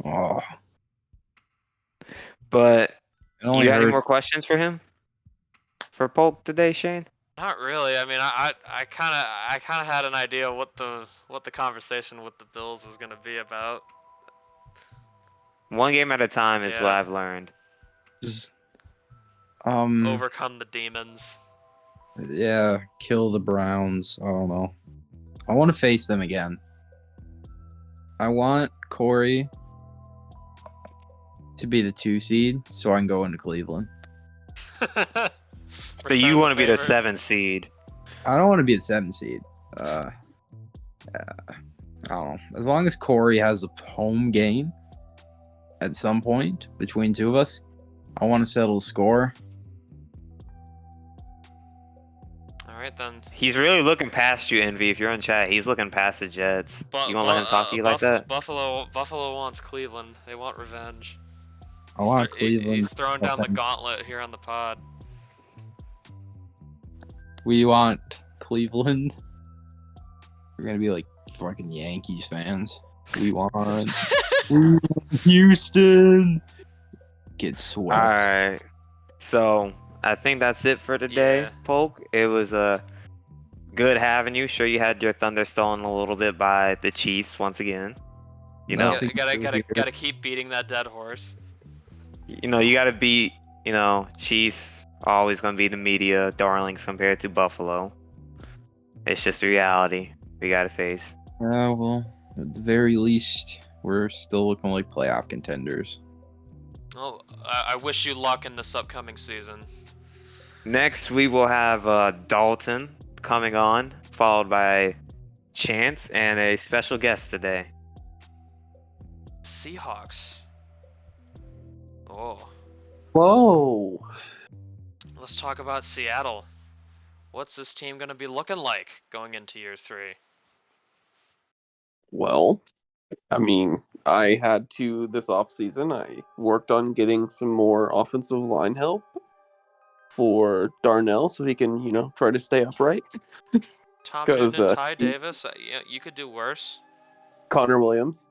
E: Oh,
B: But
E: it only
B: you got any
E: hurts.
B: more questions for him? For Polk today, Shane?
A: Not really. I mean, I kind of had an idea what the conversation with the Bills was gonna be about.
B: One game at a time is what
A: Yeah.
B: I've learned.
A: Overcome the demons.
E: Yeah, kill the Browns. I don't know. I want to face them again. I want Corey to be the 2 seed so I can go into Cleveland.
B: So you want to be the 7th seed.
E: I don't want to be the 7 seed. I don't know. As long as Corey has a home game at some point between two of us, I want to settle the score.
A: All right then.
B: He's really looking past you, Envy. If you're in chat, he's looking past the Jets. You won't let him talk to you like that?
A: Buffalo wants Cleveland. They want revenge.
E: I want Cleveland.
A: He's throwing down the
E: offense.
A: gauntlet here on the pod.
E: We want Cleveland. We're gonna be like fucking Yankees fans. We want Houston. Get swept.
B: All right. So I think that's it for today,
A: Yeah.
B: Polk. It was good having you. Sure, you had your thunder stolen a little bit by the Chiefs once again. You
E: No,
B: know,
E: I think
A: Gotta keep beating that dead horse.
B: you got to beat. Chiefs always gonna be the media darlings compared to Buffalo. It's just the reality we gotta face.
E: Well, at the very least, we're still looking like playoff contenders.
A: Well, I wish you luck in this upcoming season.
B: Next, we will have Dalton coming on, followed by Chance and a special guest today.
A: Seahawks. Oh,
C: Whoa.
A: let's talk about Seattle. What's this team going to be looking like going into year 3?
C: Well, I mean, I had to this offseason. I worked on getting some more offensive line help for Darnell so he can, try to stay upright.
A: Tom
C: 'Cause,
A: Newton and Ty Davis. You could do worse.
C: Connor Williams,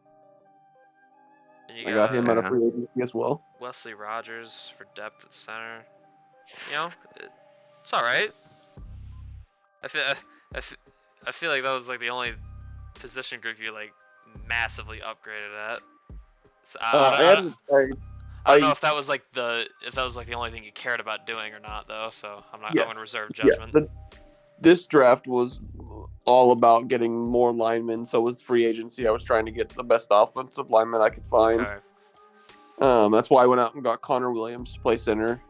A: And you
C: I got him out of
B: Yeah.
C: free agency as well.
A: Wesley Rogers for depth at center. It's all right. I feel like that was like the only position group you like massively upgraded at. So I don't know if that was like the only thing you cared about doing or not though. So I'm
C: Yes.
A: going to reserve
C: Yeah,
A: judgment.
C: this draft was all about getting more linemen. So was free agency. I was trying to get the best offensive lineman I could find.
A: Okay.
C: That's why I went out and got Connor Williams to play center.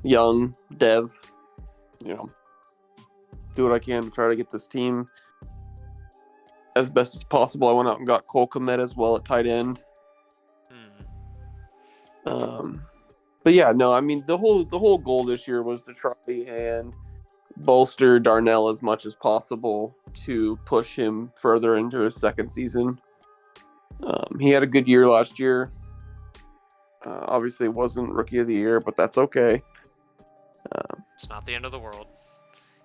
C: Young Dev, do what I can to try to get this team as best as possible. I went out and got Cole Kmet as well at tight end. But yeah, no, I mean the whole goal this year was to try and bolster Darnell as much as possible to push him further into his second season. He had a good year last year. Obviously, it wasn't rookie of the year, but that's okay.
A: It's not the end of the world.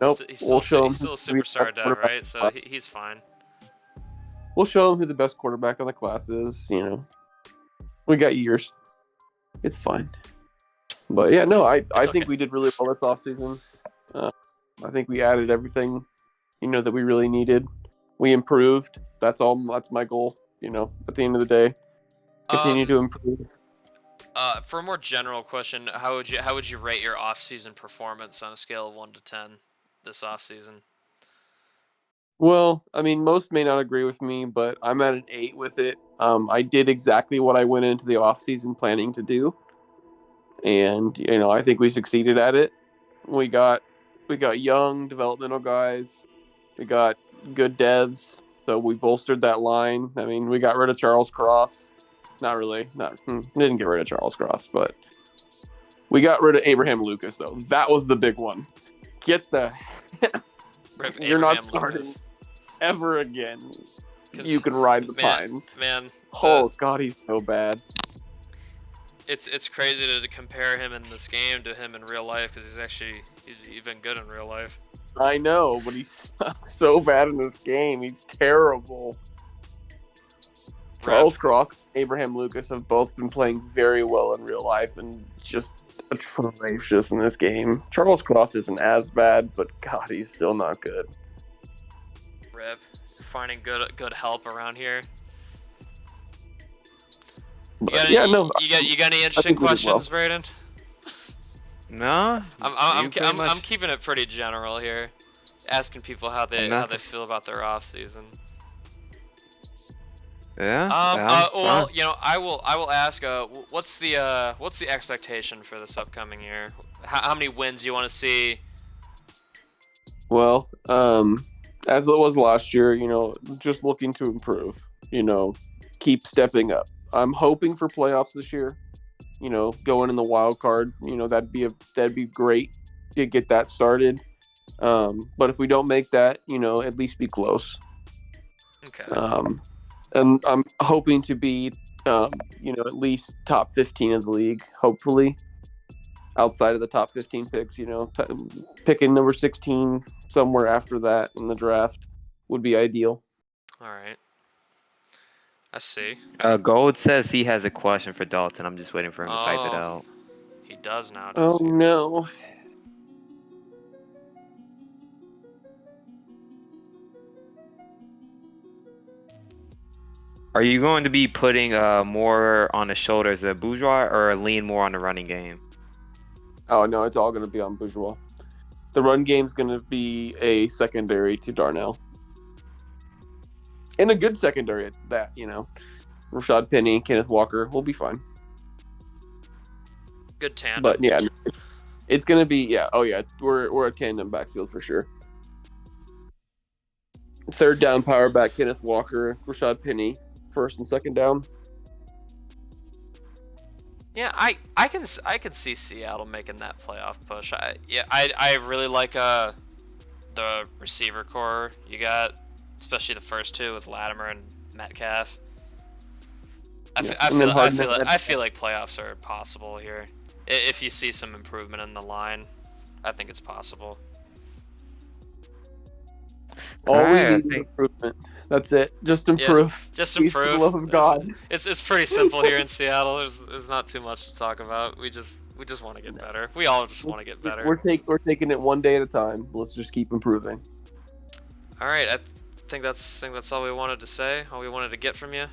C: Nope, we'll show him.
A: He's still a superstar dev, right? So he's fine.
C: We'll show him who the best quarterback in the class is. We got years. It's fine. But yeah, no, I think we did really well this offseason. I think we added everything, that we really needed. We improved. That's all. That's my goal. At the end of the day, continue to improve.
A: For a more general question, how would you rate your off-season performance on a scale of 1 to 10 this off-season?
C: Well, I mean, most may not agree with me, but I'm at an 8 with it. I did exactly what I went into the off-season planning to do, and I think we succeeded at it. We got young developmental guys. We got good devs, so we bolstered that line. I mean, we got rid of Charles Cross. Not really. Didn't get rid of Charles Cross, but we got rid of Abraham Lucas, though. That was the big one. Get the... You're not starting ever again. You can ride the pine.
A: Man.
C: Oh, God, he's so bad.
A: It's crazy to compare him in this game to him in real life because he's even good in real life.
C: I know, but he's so bad in this game. He's terrible. Charles Cross and Abraham Lucas have both been playing very well in real life and just atrocious in this game. Charles Cross isn't as bad, but God, he's still not good.
A: Rip. Finding good help around here. You got any interesting questions, Braden?
B: No.
A: I'm keeping it pretty general here, asking people how they feel about their off season.
B: Yeah.
A: Well, I will ask. What's the expectation for this upcoming year? How many wins do you want to see?
C: Well, as it was last year, just looking to improve. Keep stepping up. I'm hoping for playoffs this year. Going in the wild card. That'd be great to get that started. But if we don't make that, at least be close.
A: Okay.
C: And I'm hoping to be, at least top 15 of the league, hopefully. Outside of the top 15 picks, picking number 16 somewhere after that in the draft would be ideal.
A: All right. I see.
B: Gold says he has a question for Dalton. I'm just waiting for him to type it out.
A: He does now.
C: Oh, no.
B: Are you going to be putting more on the shoulders of Bourgeois or lean more on the running game?
C: Oh, no, it's all going to be on Bourgeois. The run game's going to be a secondary to Darnell. And a good secondary at that, Rashad Penny, Kenneth Walker will be fine.
A: Good tandem.
C: But, yeah, It's gonna be we're a tandem backfield for sure. Third down power back Kenneth Walker, Rashad Penny, first and second down.
A: Yeah, I can see Seattle making that playoff push. I really like the receiver core you got, especially the first two with Latimer and Metcalf. I feel like playoffs are possible here. If you see some improvement in the line, I think it's possible.
C: All we
B: Alright, I
C: need is
B: think-
C: improvement. That's it. Just improve.
A: Just
C: Please, for
A: improve.
C: the love of God.
A: It's pretty simple here in Seattle. There's not too much to talk about. We just want to get better. We all just want to get better.
C: We're taking it one day at a time. Let's just keep improving.
A: All right, I think that's all we wanted to say. All we wanted to get from you.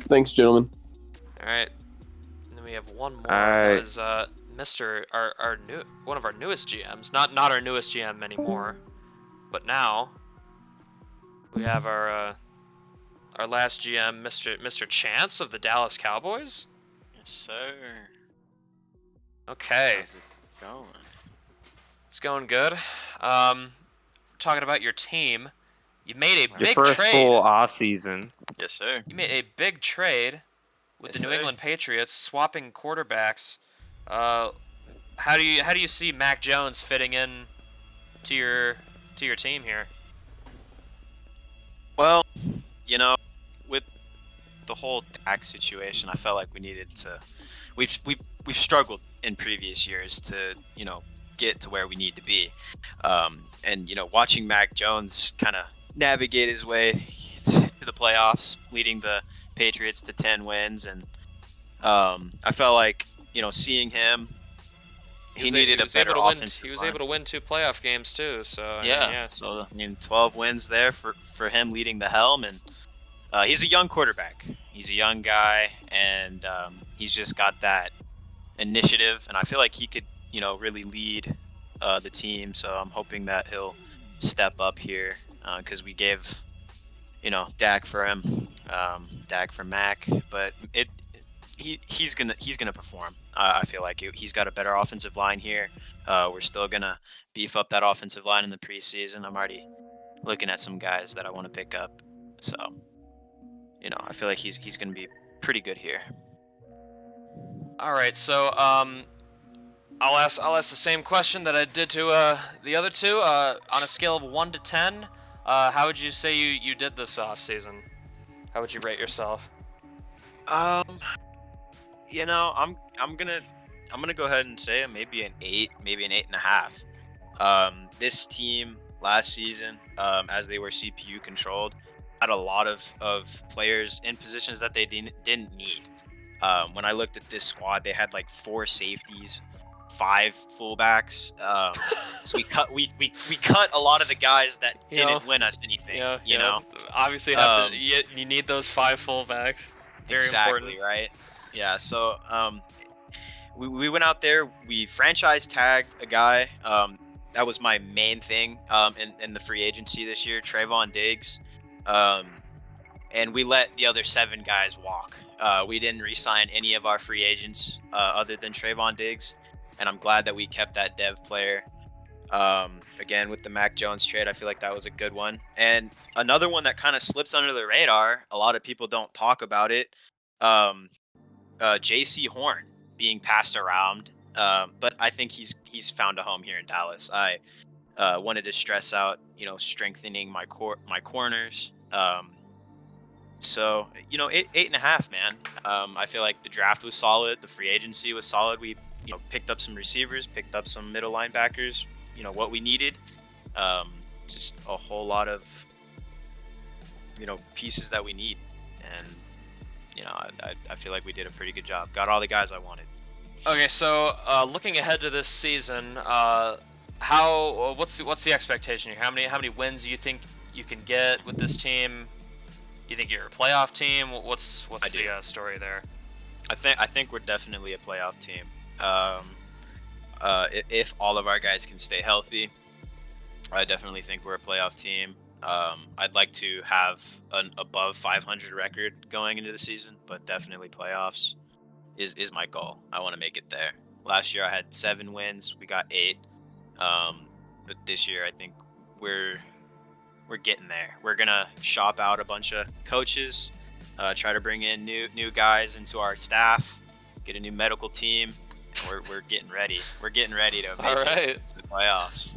C: Thanks, gentlemen.
A: All right. And then we have one more.
B: Alright.
A: That was one of our newest GMs. Not our newest GM anymore, but now we have our last GM, Mr. Chance of the Dallas Cowboys.
D: Yes, sir.
A: Okay,
D: How's it going?
A: it's going good. Talking about your team, you made a
B: Your
A: big
B: first
A: trade.
B: full off season.
D: Yes, sir.
A: You made a big trade with
D: Yes,
A: the New
D: sir.
A: England Patriots, swapping quarterbacks. How do you see Mac Jones fitting in to your team here?
D: Well, you know, with the whole Dak situation, I felt like we needed to. We've struggled in previous years to get to where we need to be, and watching Mac Jones kind of navigate his way to the playoffs, leading the Patriots to 10 wins, and I felt like seeing him. He needed a better offensive
A: He was
D: line.
A: able to win 2 playoff games too. So I mean,
D: Yeah.
A: yeah.
D: So 12 wins there for him leading the helm, and he's a young quarterback. He's a young guy, and he's just got that initiative, and I feel like he could really lead the team. So I'm hoping that he'll step up here because we gave Dak for him, Dak for Mac, but he's gonna perform. I feel like he's got a better offensive line here. We're still gonna beef up that offensive line in the preseason. I'm already looking at some guys that I want to pick up. So, I feel like he's gonna be pretty good here.
A: All right. So I'll ask the same question that I did to the other two. On a scale of 1 to 10, how would you say you did this off season? How would you rate yourself?
D: I'm gonna go ahead and say maybe an 8, maybe an 8.5. This team last season, as they were CPU controlled, had a lot of players in positions that they didn't need. When I looked at this squad, they had like 4 safeties, 5 fullbacks. So we cut a lot of the guys that didn't win us anything.
A: Obviously, you need those 5 fullbacks. Very
D: exactly
A: important.
D: right. Yeah. So we went out there. We franchise tagged a guy. That was my main thing in the free agency this year, Trayvon Diggs. And we let the other 7 guys walk. We didn't re-sign any of our free agents other than Trayvon Diggs, and I'm glad that we kept that dev player. Again, with the Mac Jones trade, I feel like that was a good one. And another one that kind of slips under the radar, a lot of people don't talk about it, J.C. Horn being passed around, but I think he's found a home here in Dallas. I wanted to stress out, strengthening my corners. So 8.5, man. I feel like the draft was solid, the free agency was solid. We picked up some receivers, picked up some middle linebackers. What we needed. Just a whole lot of pieces that we need, and I feel like we did a pretty good job. Got all the guys I wanted.
A: Okay, so looking ahead to this season, what's the expectation here? How many wins do you think you can get with this team? You think you're a playoff team? What's the story there?
D: I think we're definitely a playoff team. If all of our guys can stay healthy, I definitely think we're a playoff team. I'd like to have an above 500 record going into the season, but definitely playoffs is my goal. I want to make it there. Last year I had 7 wins. We got 8. But this year I think we're getting there. We're gonna shop out a bunch of coaches, try to bring in new guys into our staff, get a new medical team. And we're getting ready. We're getting ready to make it to the playoffs.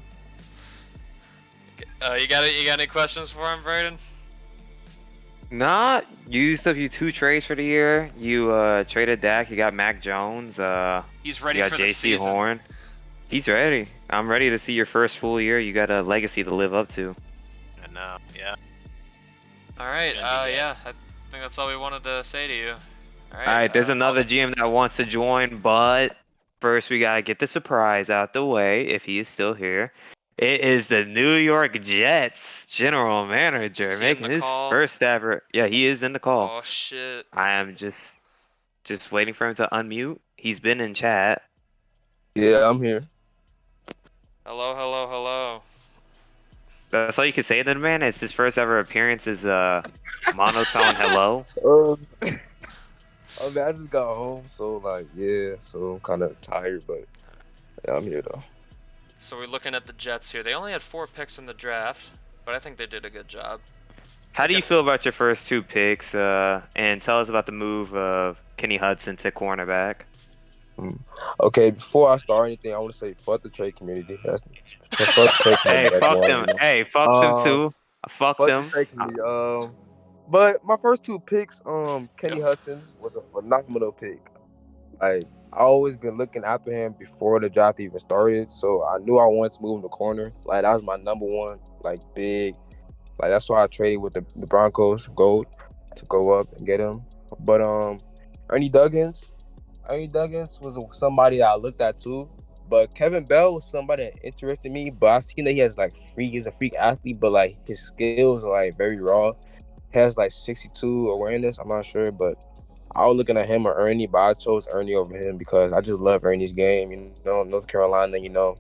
A: You got any questions for him, Braden?
B: Nah, you still have you 2 trades for the year. You traded Dak. You got Mac Jones.
A: He's ready
B: you got
A: for the
B: JC
A: season.
B: Horn. He's ready. I'm ready to see your first full year. You got a legacy to live up to.
D: And yeah.
A: All right.
D: It's gonna be good.
A: Yeah. I think that's all we wanted to say to you. All right.
B: All right, there's another
A: awesome.
B: GM that wants to join, but first we gotta get the surprise out the way if he is still here. It is the New York Jets general manager
A: Is he in
B: making
A: the
B: his
A: call?
B: first ever. Yeah, he is in the call.
A: Oh shit.
B: I am just waiting for him to unmute. He's been in chat.
F: Yeah, I'm here.
A: Hello, hello, hello.
B: That's all you can say to the man. It's his first ever appearance as monotone hello.
F: I mean, I just got home, so like, yeah, so I'm kind of tired, but yeah, I'm here though.
A: So we're looking at the Jets here. They only had 4 picks in the draft, but I think they did a good job.
B: How do you feel about your first 2 picks? And tell us about the move of Kenny Hudson to cornerback.
F: Okay, before I start anything, I want to say fuck the trade community. Fuck the trade community.
B: Hey, fuck them. Hey, fuck them too. Fuck them.
F: The trade community. But my first 2 picks, Kenny Hudson was a phenomenal pick. Like, I always been looking after him before the draft even started, so I knew I wanted to move him to corner. Like, that was my number one, like, big. Like, that's why I traded with the Broncos gold to go up and get him. But Ernie Duggins was somebody that I looked at too. But Kevin Bell was somebody that interested me. But I seen that he's a freak athlete, but like his skills are like very raw. He has like 62 awareness. I'm not sure, but I was looking at him or Ernie, but I chose Ernie over him because I just love Ernie's game. You know, North Carolina, you know,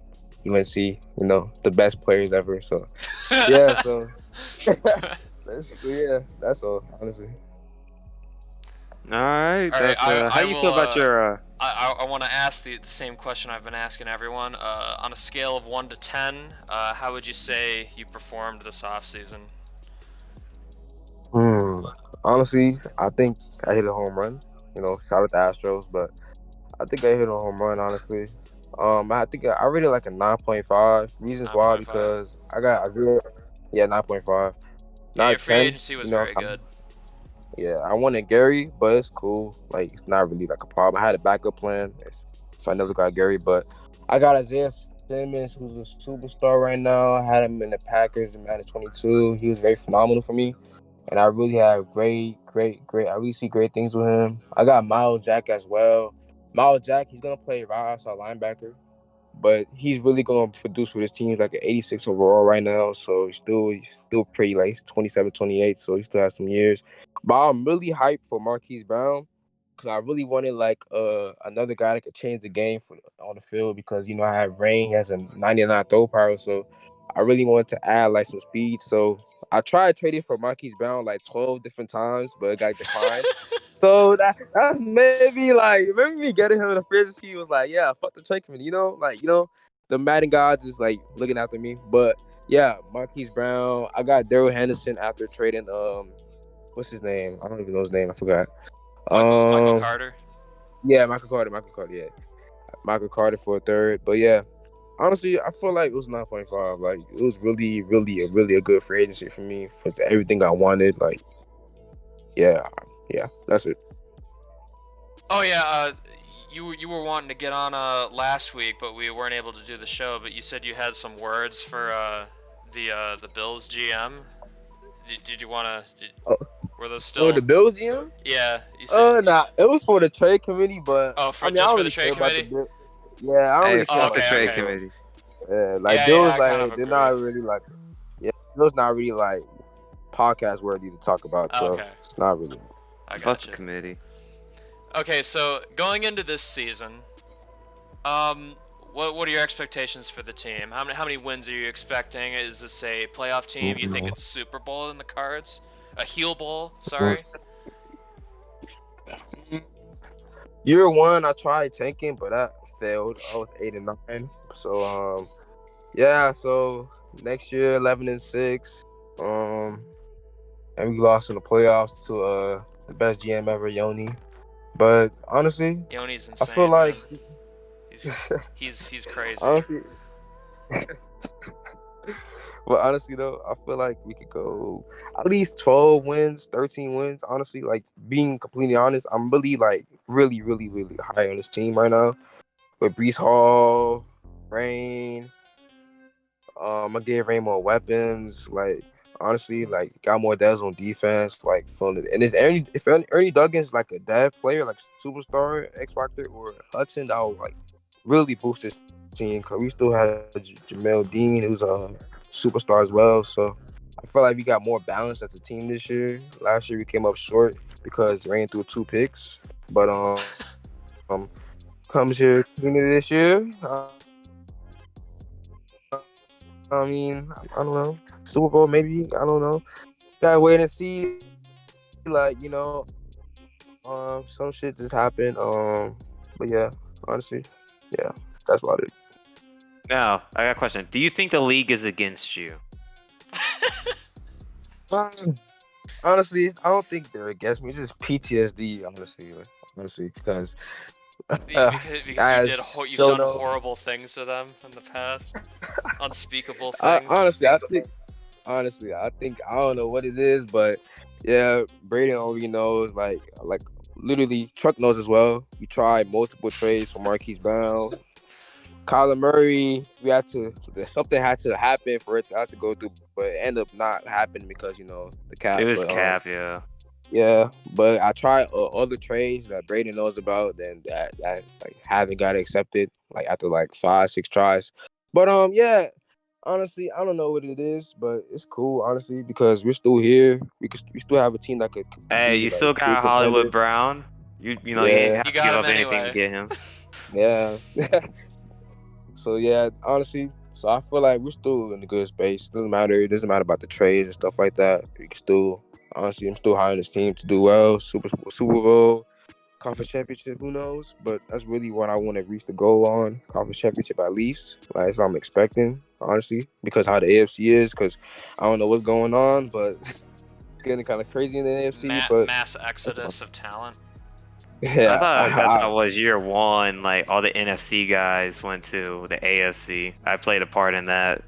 F: UNC, you know, the best players ever. So yeah, so yeah, that's all, honestly.
B: All right.
A: All right,
B: How do you feel about your?
A: I want to ask the same question I've been asking everyone. On a scale of 1 to 10, how would you say you performed this offseason?
F: Honestly, I think I hit a home run. You know, shout out to Astros, but I think I hit a home run, honestly. I think I rated like a 9.5. Reasons
A: 9.5.
F: why, because I grew 9.5.
A: Yeah, your free
F: 10,
A: agency was
F: you know,
A: very good.
F: Yeah, I wanted Gary, but it's cool. Like, it's not really like a problem. I had a backup plan if I never got Gary, but I got Isaiah Simmons, who's a superstar right now. I had him in the Packers in Madden 22. He was very phenomenal for me, and I really have great. I really see great things with him. I got Miles Jack as well. Miles Jack, he's gonna play right outside linebacker, but he's really gonna produce for his team. He's like an 86 overall right now, so he's still pretty, like, he's 27, 28, so he still has some years. But I'm really hyped for Marquise Brown because I really wanted like another guy that could change the game on the field because, you know, I have Rain, he has a 99 throw power, so I really wanted to add like some speed. So I tried trading for Marquise Brown like 12 different times, but it got declined. So that's maybe me getting him in the free agency was like, yeah, fuck the trade committee, you know, like, you know, the Madden gods is like looking after me. But yeah, Marquise Brown. I got Daryl Henderson after trading what's his name? I don't even know his name. I forgot.
A: Michael Carter.
F: Yeah, Michael Carter. Yeah, Michael Carter for a third. But yeah, honestly, I feel like it was 9.5. Like, it was really a good free agency for me for everything I wanted. Like, yeah, that's it.
A: Oh yeah, you were wanting to get on last week, but we weren't able to do the show. But you said you had some words for the Bills GM. Did you want to? Were those still?
F: Oh, the Bills GM?
A: Yeah. You said,
F: nah, it was for the trade committee, but
A: for the trade committee.
F: Yeah, I don't really care
B: fuck
F: about
B: the trade
A: okay.
B: committee.
F: Yeah, like
A: Yeah,
F: Bills,
A: I
F: like
A: kind of
F: they're
A: agree.
F: not really like, yeah, Bills not really like podcast worthy to talk about. So
A: Okay.
F: it's not really.
A: I
B: Fuck
A: got
B: the
A: you.
B: committee.
A: Okay, so going into this season, what are your expectations for the team? How many wins are you expecting? Is this a playoff team? You think it's Super Bowl in the cards? A heel bowl? Sorry.
F: Year one, I tried tanking, but that failed. I was 8-9. So yeah. So next year, 11-6. And we lost in the playoffs to the best GM ever, Yoni. But honestly,
A: Yoni's
F: I feel
A: insane,
F: like
A: man. He's crazy.
F: honestly, but honestly though, I feel like we could go at least 12 wins, 13 wins. Honestly, like being completely honest, I'm really like really high on this team right now with Brees Hall, Rain. I gave Rain more weapons. Like honestly, like got more devs on defense. Like from the, and if Ernie Duggan's like a dev player, like superstar X Factor or Hudson, that would like really boost this team. Cause we still had Jamel Dean, who's a superstar as well. So I feel like we got more balance as a team this year. Last year we came up short because Rain threw 2 picks. But comes here this year. I mean, I don't know. Super Bowl, maybe. I don't know. Gotta wait and see. Like, some shit just happened. But yeah, honestly, yeah, that's about it.
B: Now, I got a question. Do you think the league is against you?
F: Honestly, I don't think they're against me. It's just PTSD, honestly, because
A: because
F: as
A: you've
F: show
A: done
F: no,
A: horrible things to them in the past, unspeakable things.
F: honestly, I think I don't know what it is, but yeah, Braden already knows. Like literally, Truck knows as well. We tried multiple trades for Marquise Brown, Kyler Murray. Something had to happen for it to have to go through, but it ended up not happening because the cap.
B: It was
F: But
B: Cap, yeah.
F: yeah, but I tried other trades that Braden knows about, then that like haven't got accepted like after like 5-6 tries. But yeah, honestly, I don't know what it is, but it's cool honestly because we're still here. We still have a team that could
B: Hey,
F: be
B: you
F: like
B: still
F: true
B: got Hollywood
F: contender.
B: Brown. You didn't
F: Yeah,
B: have
A: You
B: to give
A: got him
B: up anything to
A: anyway.
B: get him.
F: yeah. So yeah, honestly, so I feel like we're still in a good space. Doesn't matter. It doesn't matter about the trades and stuff like that. We can still honestly, I'm still high on this team to do well. Super Bowl. Conference championship, who knows? But that's really what I want to reach the goal on. Conference championship at least. Like that's what I'm expecting, honestly, because how the AFC is. Because I don't know what's going on, but it's getting kind of crazy in the AFC. But
A: Mass
F: that's all.
A: exodus of talent.
B: I
F: Yeah,
B: thought that's how it was year one. Like all the NFC guys went to the AFC. I played a part in that,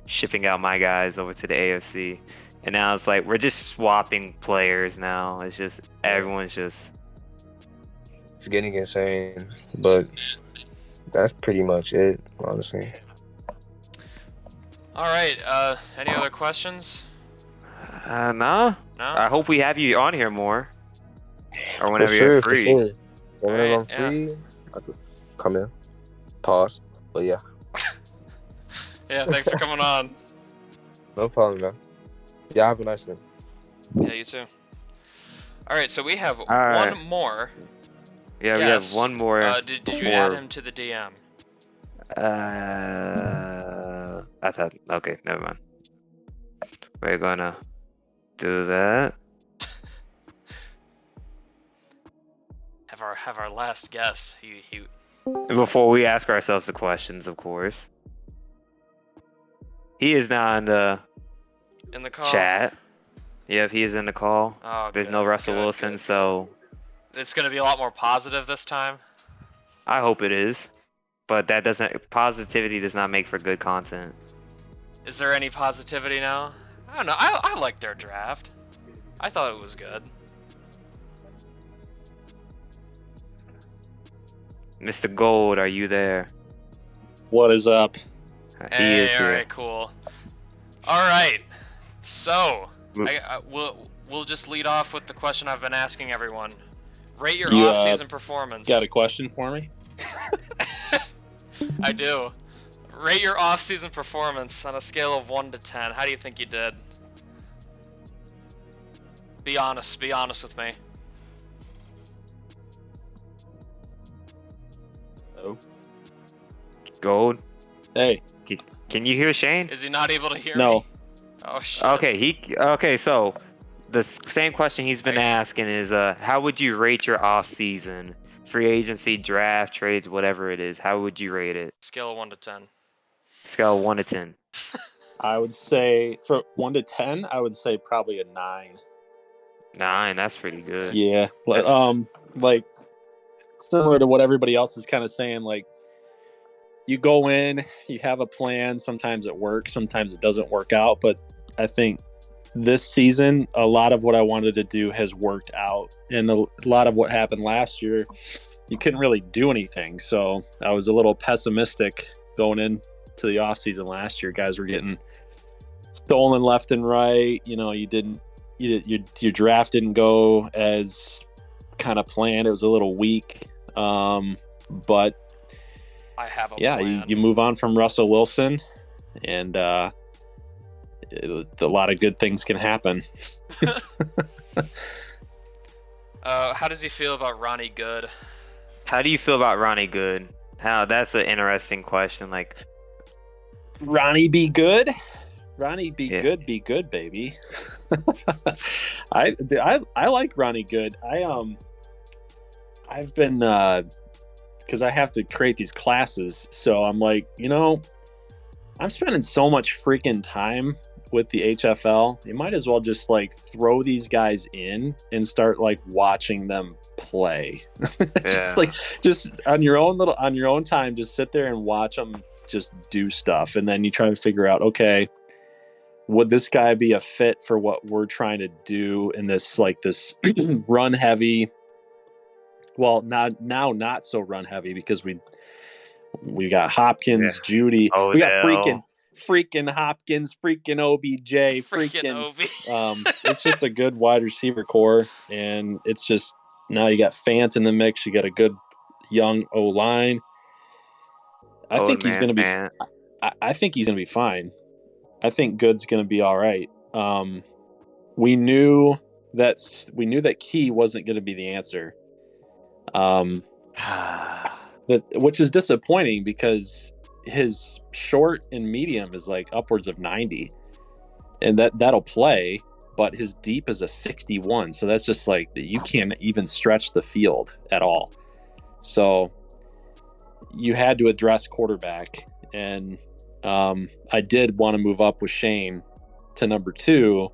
B: shipping out my guys over to the AFC. And now it's like we're just swapping players now. It's just everyone's just
F: it's getting insane. But that's pretty much it, honestly.
A: All right. Any other questions?
B: nah.
A: No.
B: I hope we have you on here more. Or
F: For
B: whenever
F: sure,
B: you're
F: for
B: free.
F: sure. Whenever I'm
A: Right, yeah.
F: free, I could come in. Pause. But yeah,
A: Yeah. Thanks for coming on.
F: no problem, man. Yeah, have a nice one.
A: Yeah, you too. All right. So we have
B: right.
A: one more.
B: Yeah, we
A: Yes.
B: have one more.
A: Did you add him to the DM?
B: I thought. Okay, never mind. We're gonna do that.
A: Have our last guess. He
B: Before we ask ourselves the questions, of course. He is now in the
A: in the call.
B: chat. Yep, he is in the call.
A: Oh,
B: There's
A: good,
B: no Russell
A: good,
B: Wilson,
A: good.
B: so
A: It's gonna be a lot more positive this time.
B: I hope it is. But positivity does not make for good content.
A: Is there any positivity now? I don't know. I like their draft. I thought it was good.
B: Mr. Gold, are you there?
G: What is up?
B: He is here.
A: Alright, cool. Alright. So,
B: Mm.
A: we'll just lead off with the question I've been asking everyone. Rate your
G: You,
A: off-season performance.
G: Got a question for me?
A: I do. Rate your off-season performance on a scale of 1 to 10. How do you think you did? Be honest with me.
G: Oh.
B: Gold.
G: Hey.
B: Can you hear Shane?
A: Is he not able to hear
G: No.
A: me? Oh shit.
B: Okay, so the same question he's been asking is, how would you rate your off season? Free agency, draft, trades, whatever it is. How would you rate it?
A: Scale of 1 to 10.
B: Scale of 1 to 10.
G: I would say from 1 to 10, I would say probably a 9.
B: 9. That's pretty good.
G: Yeah, like similar to what everybody else is kind of saying. Like, you go in, you have a plan. Sometimes it works, sometimes it doesn't work out. But I think this season, a lot of what I wanted to do has worked out, and a lot of what happened last year, you couldn't really do anything. So I was a little pessimistic going into the offseason last year. Guys were getting stolen left and right. You know, your draft didn't go as kind of planned. It was a little weak. But
A: I have a
G: yeah,
A: plan.
G: you move on from Russell Wilson, and a lot of good things can happen.
A: How does he feel about Ronnie Good?
B: How do you feel about Ronnie Good? That's an interesting question. Like,
G: Ronnie be good. Ronnie be
B: Yeah.
G: good, baby. I like Ronnie Good. I've been because I have to create these classes, so I'm like, I'm spending so much freaking time with the HFL. You might as well just like throw these guys in and start like watching them play. just on your own time, just sit there and watch them just do stuff, and then you try to figure out, okay, would this guy be a fit for what we're trying to do in this run heavy? Well, not so run heavy, because we got Hopkins,
B: Yeah.
G: Judy,
B: Odell.
G: we got freaking Hopkins, freaking OBJ,
A: Freaking Obi.
G: It's just a good wide receiver core, and it's just now you got Fant in the mix. You got a good young O line. I think he's going to be. I think he's going to be fine. I think Good's going to be all right. We knew that Key wasn't going to be the answer. Which is disappointing, because his short and medium is like upwards of 90, and that'll play, but his deep is a 61, so that's just like you can't even stretch the field at all. So you had to address quarterback, and I did want to move up with Shane to number 2,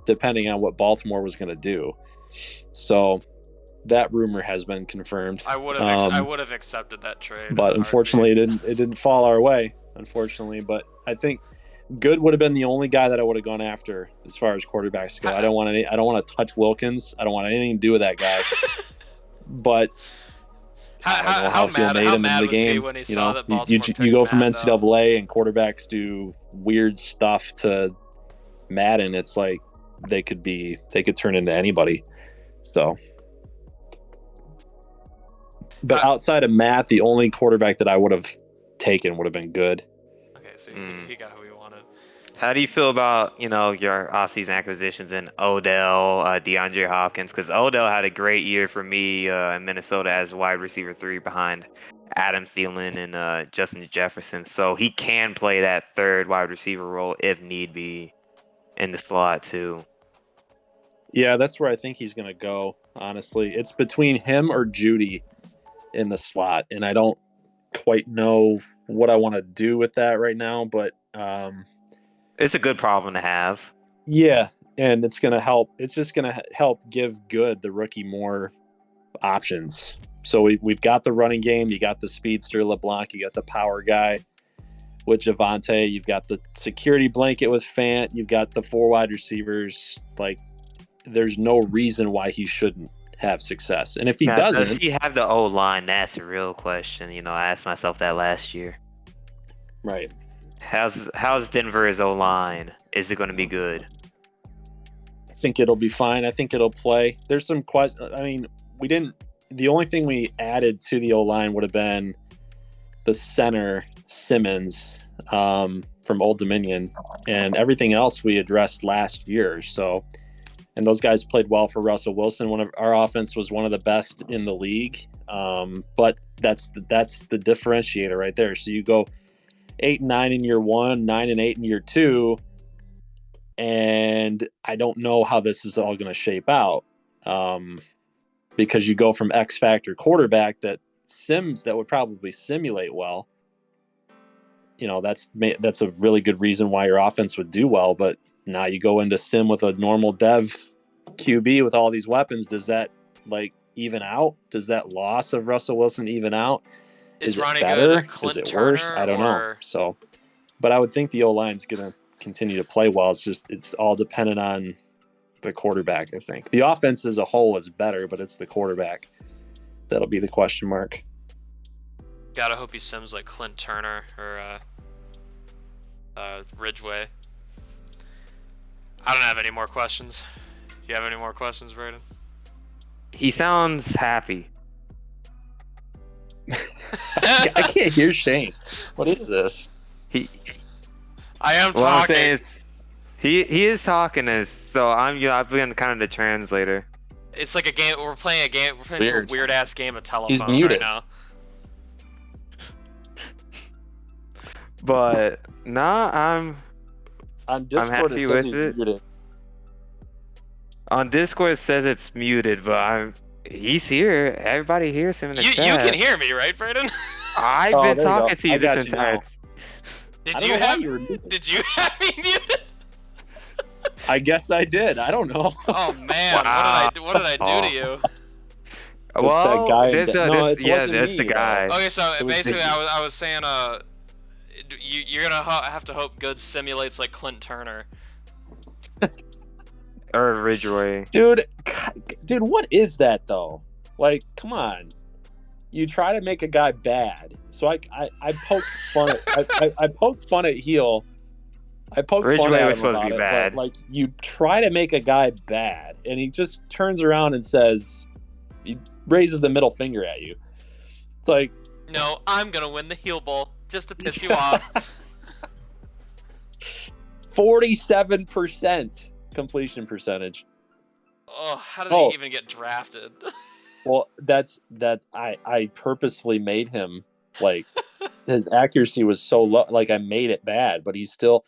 G: depending on what Baltimore was going to do. So that rumor has been confirmed.
A: I would have accepted that trade.
G: But unfortunately, it didn't fall our way. Unfortunately, but I think Good would have been the only guy that I would have gone after as far as quarterbacks go. I don't want to touch Wilkins. I don't want anything to do with that guy. But
A: how mad was he when he saw that Baltimore picked
G: you go from
A: Matt,
G: NCAA and quarterbacks do weird stuff to Madden. It's like they could turn into anybody. So. But outside of Matt, the only quarterback that I would have taken would have been Good.
A: Okay, so he got who he wanted.
B: How do you feel about, your offseason acquisitions in Odell, DeAndre Hopkins? Because Odell had a great year for me in Minnesota as wide receiver 3 behind Adam Thielen and Justin Jefferson. So he can play that third wide receiver role if need be in the slot too.
G: Yeah, that's where I think he's going to go, honestly. It's between him or Judy in the slot, and I don't quite know what I want to do with that right now, but
B: it's a good problem to have.
G: Yeah, and it's going to help. It's just going to help give Good, the rookie, more options. So we've got the running game, you got the speedster LeBlanc, you got the power guy with Javonte, you've got the security blanket with Fant, you've got the 4 wide receivers. Like, there's no reason why he shouldn't have success. And if he doesn't,
B: does he have the O line? That's a real question. I asked myself that last year.
G: Right.
B: How's Denver's O line? Is it going to be good?
G: I think it'll be fine. I think it'll play. There's some questions. I mean, the only thing we added to the O line would have been the center Simmons from Old Dominion, and everything else we addressed last year. So. And those guys played well for Russell Wilson. Our offense was one of the best in the league. But that's the differentiator right there. So you go 8-9 in year 1, 9-8 in year 2. And I don't know how this is all going to shape out, because you go from X factor quarterback that would probably simulate well. That's a really good reason why your offense would do well. But now you go into sim with a normal dev QB with all these weapons. Does that even out? Does that loss of Russell Wilson even out? Is it
A: Ronnie
G: better?
A: good? Clint
G: Is it worse?
A: Turner,
G: I don't know. So, but I would think the O-line's going to continue to play well. It's all dependent on the quarterback, I think. The offense as a whole is better, but it's the quarterback that'll be the question mark.
A: Gotta hope he sims like Clint Turner or Ridgeway. I don't have any more questions. You have any more questions, Brayden?
B: He sounds happy.
G: I can't hear Shane. What is this?
A: I am
B: What
A: talking.
B: I'm saying is, he is talking as so I've been kind of the translator.
A: It's like a game. We're playing a game. We're playing some weird ass game of telephone
G: He's muted.
A: right now.
B: But nah,
G: On Discord,
B: happy
G: it says
B: with
G: he's
B: it.
G: muted.
B: on Discord it says it's muted, but he's here. Everybody hears him in the
A: You
B: chat.
A: can hear me, right, Brayden?
B: I've
G: Oh,
B: been
G: there you go.
B: talking to you
G: I got
B: this
G: you
B: entire.
G: now.
A: Did
G: I don't
A: you
G: know why
A: have
G: you were muted.
A: Did you have me muted?
G: I guess I did. I don't know.
A: Oh man,
B: Wow.
A: what did I do to you?
B: Well,
G: that guy
B: there's
G: no, it
B: yeah,
G: wasn't
B: that's
G: me,
B: the guy.
A: Okay, so
G: It was
A: basically,
G: Biggie.
A: I was saying, you're gonna have to hope good simulates like Clint Turner.
B: Or Ridgeway.
G: Dude, what is that though? Like, come on. You try to make a guy bad. So I poked fun at I poked fun at heel. I poked fun
B: Ridgeway
G: at
B: was
G: him
B: supposed to
G: about
B: be
G: it,
B: bad.
G: but like you try to make a guy bad, and he just turns around and says, he raises the middle finger at you. It's like,
A: No, I'm gonna win the heel bowl just to piss you off.
G: 47% completion percentage.
A: Oh, how did
G: Oh.
A: he even get drafted?
G: Well, that's I purposefully made him like his accuracy was so low. Like I made it bad, but he's still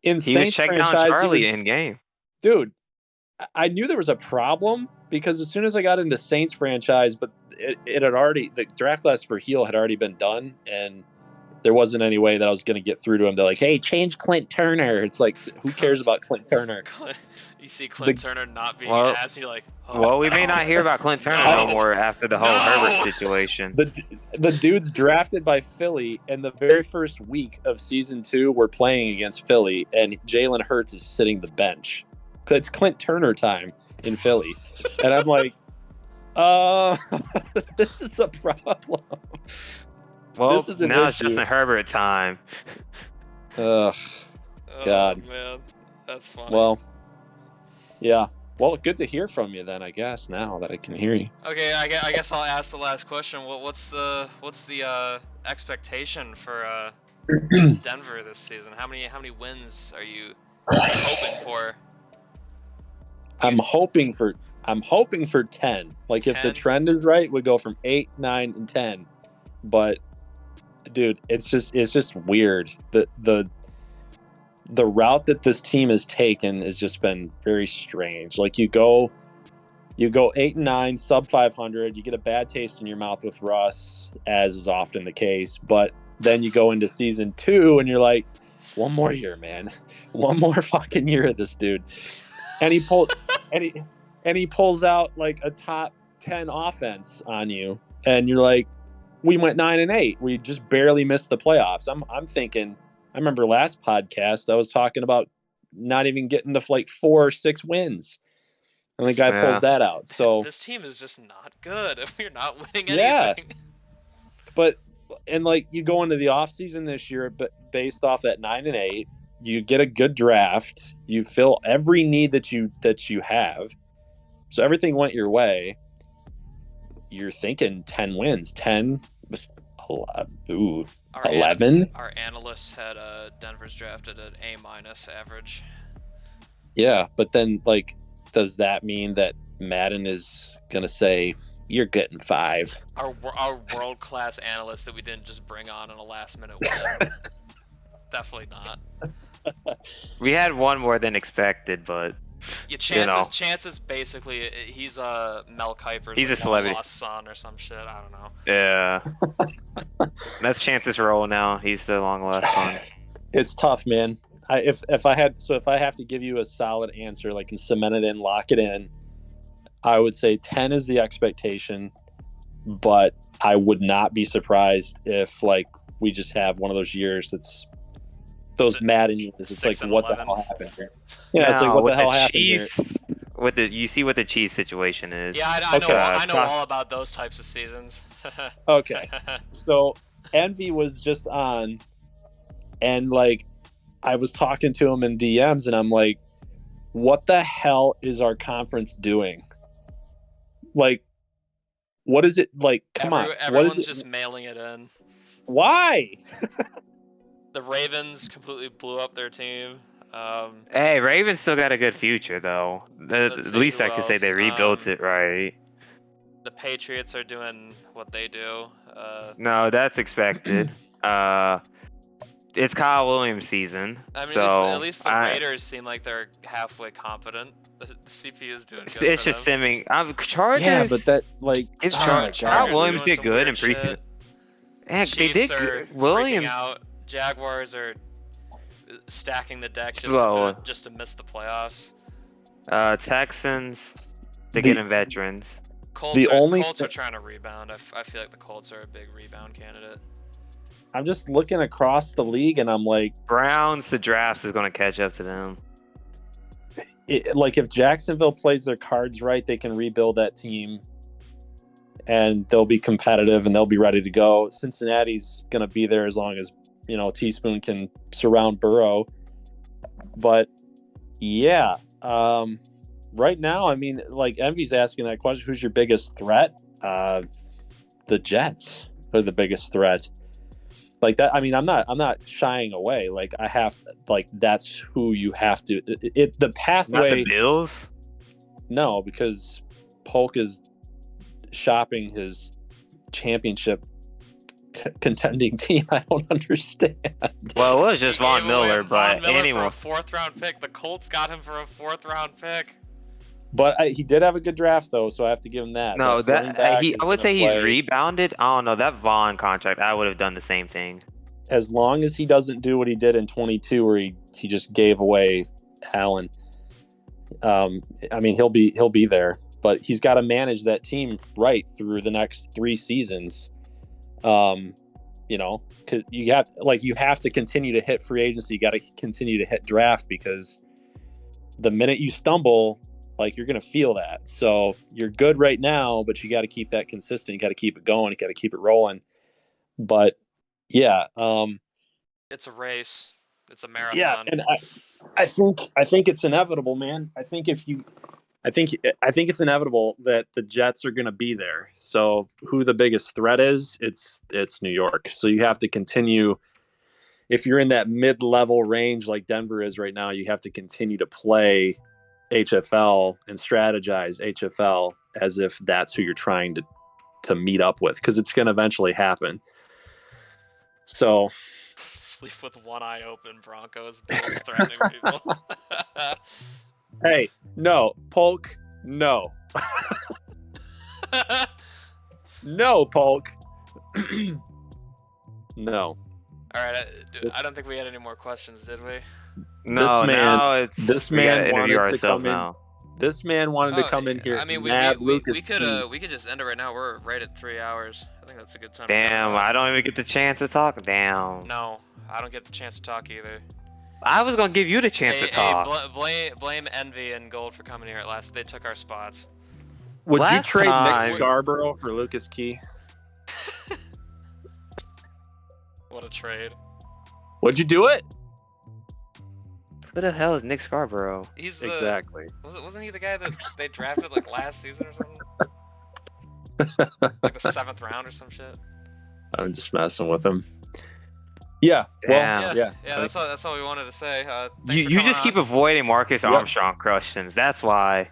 G: in
B: He was
G: Saints
B: checked down
G: franchise.
B: Charlie in game.
G: Dude, I knew there was a problem because as soon as I got into Saints franchise, but it had already the draft class for heel had already been done, and there wasn't any way that I was going to get through to him. They're like, "Hey, change Clint Turner." It's like, who cares about Clint Turner?
A: You see Clint Turner not being
B: Well-
A: an ass, and you're like, oh,
B: Well, we
A: no.
B: may not hear about Clint Turner
A: No.
B: no more after the whole
A: No.
B: Herbert situation.
G: The dude's drafted by Philly, and the very first week of season 2, we're playing against Philly, and Jalen Hurts is sitting the bench. It's Clint Turner time in Philly, and I'm like, this is a problem.
B: Well,
G: This is an
B: now it's
G: issue.
B: Justin Herbert time.
G: Ugh.
A: Oh,
G: God.
A: man, that's funny.
G: Well, yeah. Well, good to hear from you then, I guess, now that I can hear you.
A: Okay, I guess I'll ask the last question. What's the expectation for Denver this season? How many wins are you hoping for?
G: I'm hoping for 10. Like if the
A: 10?
G: trend is right, we go from 8, 9, and 10. But dude, it's just weird. The route that this team has taken has just been very strange. Like you go 8 and 9, sub 500, you get a bad taste in your mouth with Russ, as is often the case, but then you go into season 2 and you're like, one more year, man. One more fucking year of this dude. And he pulls out like a top 10 offense on you, and you're like, we went 9 and 8. We just barely missed the playoffs. I'm thinking. I remember last podcast I was talking about not even getting to like 4 or 6 wins, and the guy pulls that out. So
A: this team is just not good. We're not winning
G: Yeah.
A: anything.
G: But like you go into the offseason this year, but based off that 9 and 8, you get a good draft. You fill every need that you have. So everything went your way. You're thinking 10 wins, 10. Ooh,
A: Our
G: 11.
A: Our analysts had Denver's drafted at A- average.
G: Yeah, but then like, does that mean that Madden is gonna say you're getting 5?
A: Our world class analyst that we didn't just bring on in a last minute win. Definitely not.
B: We had one more than expected, but
A: Yeah,
B: you know.
A: chances basically he's Mel Kiper's
B: He's a
A: like,
B: celebrity.
A: long-lost son or some shit. I don't know.
B: Yeah. That's Chance's role now. He's the long lost son.
G: It's tough, man. If I have to give you a solid answer, like and cement it in, lock it in, I would say 10 is the expectation, but I would not be surprised if like we just have one of those years that's those Madden years. It's
A: 6
G: like
A: and
G: what
A: 11.
G: the hell happened here? Yeah, it's like what the hell happened here?
B: You see what the Chiefs situation is.
A: Yeah, I know.
G: Okay,
A: I know
G: Josh-
A: all about those types of seasons.
G: Okay, so Envy was just on, and like I was talking to him in DMs, and I'm like, "What the hell is our conference doing? Like, what is it like? Come on, what
A: Everyone's
G: is it?
A: just mailing it in.
G: Why?
A: The Ravens completely blew up their team.
B: Hey, Ravens still got a good future though.
A: Let's
B: At
A: see
B: least
A: who
B: I can say they
A: else.
B: rebuilt it right.
A: The Patriots are doing what they do.
B: No, that's expected. It's Kyle Williams' season.
A: I mean,
B: so
A: at least the Raiders seem like they're halfway competent. The CP is doing good.
B: It's
A: for
B: just
A: them.
B: stemming. Chargers.
G: Yeah, but that like
B: It's
G: oh
B: Char-
G: my God.
B: Kyle
A: Chargers are
B: Williams
A: doing
B: did
A: some
B: good
A: weird
B: in preseason.
A: shit.
B: Heck, they
A: Chiefs
B: did
A: are
B: good. Williams.
A: freaking out. Jaguars are stacking the deck
B: Slow.
A: just to miss the playoffs.
B: Texans. They're
G: The-
B: getting veterans.
A: Colts are trying to rebound. I feel like the Colts are a big rebound candidate.
G: I'm just looking across the league, and I'm like,
B: Browns. The draft is going to catch up to them.
G: like if Jacksonville plays their cards right, they can rebuild that team, and they'll be competitive and they'll be ready to go. Cincinnati's going to be there as long as Teaspoon can surround Burrow. But yeah, right now, I mean, like Envy's asking that question: who's your biggest threat? The Jets are the biggest threat. Like that. I mean, I'm not shying away. Like I have, like that's who you have to. The pathway.
B: Not the Bills.
G: No, because Polk is shopping his championship contending team. I don't understand.
B: Well, it was just
A: He
B: Von
A: gave away
B: Miller, but
A: Von Miller
B: anyway.
A: for a 4th-round pick. The Colts got him for a 4th-round pick.
G: But he did have a good draft, though, so I have to give him that.
B: No,
G: That running
B: that
G: back
B: I
G: is
B: would
G: gonna
B: say he's
G: play.
B: rebounded. I don't know that Vaughn contract. I would have done the same thing.
G: As long as he doesn't do what he did in 22, where he just gave away Allen. I mean, he'll be there, but he's got to manage that team right through the next 3 seasons. Because you have to continue to hit free agency. You got to continue to hit draft, because the minute you stumble, like you're going to feel that. So you're good right now, but you got to keep that consistent. You got to keep it going. You got to keep it rolling. But yeah,
A: It's a race. It's a marathon.
G: yeah, and I think it's inevitable, man. I think it's inevitable that the Jets are going to be there. So who the biggest threat is? It's New York. So you have to continue. If you're in that mid-level range like Denver is right now, you have to continue to play HFL and strategize HFL as if that's who you're trying to meet up with, because it's going to eventually happen. So
A: Sleep with one eye open, Broncos, Bills threatening people.
G: hey, no, Polk, no. No, Polk. No.
A: Alright, I don't think we had any more questions, did we?
B: No, now it's
G: this
B: we gotta
G: man
B: interview
G: wanted to
B: ourselves
G: come in.
B: now.
G: This man wanted to come in here.
A: I mean, we could just end it right now. We're right at 3 hours. I think that's a good time. to
B: Damn,
A: wrap up.
B: I don't even get the chance to talk. Damn.
A: No, I don't get the chance to talk either.
B: I was gonna give you the chance to talk.
A: Blame Envy and Gold for coming here at last. They took our spots.
G: Would you
B: Last
G: trade
B: time-
G: Nick Scarborough for Lucas Key?
A: What a trade.
G: Would you do it?
B: Who the hell is Nick Scarborough?
A: He's the,
G: Exactly.
A: Wasn't he the guy that they drafted like last season or something? Like the 7th round or some shit.
G: I'm just messing with him. Yeah. Well,
B: Damn.
G: yeah.
A: Yeah, that's all we wanted to say. Thanks
B: You
A: for
B: you
A: coming
B: just keep
A: on.
B: avoiding Marcus Armstrong questions. That's why.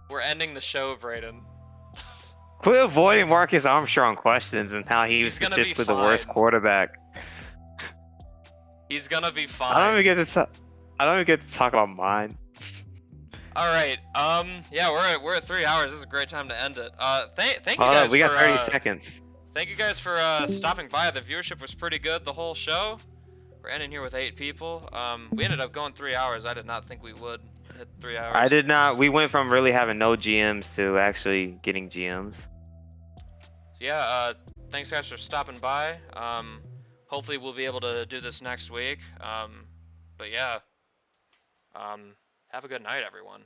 A: We're ending the show, Brayden.
B: Quit avoiding Marcus Armstrong questions and how he
A: He's
B: was
A: gonna be
B: statistically the worst
A: fine.
B: quarterback.
A: He's gonna be fine.
B: I don't even get to talk about mine.
A: All right. Yeah, we're at 3 hours. This is a great time to end it. Thank you
B: Hold
A: guys
B: up, we got
A: for
B: 30 seconds.
A: thank you guys for stopping by. The viewership was pretty good the whole show. We're ending here with 8 people. We ended up going 3 hours. I did not think we would hit 3 hours.
B: I did not. We went from really having no GMs to actually getting GMs.
A: So yeah, thanks guys for stopping by. Hopefully we'll be able to do this next week. But yeah, have a good night, everyone.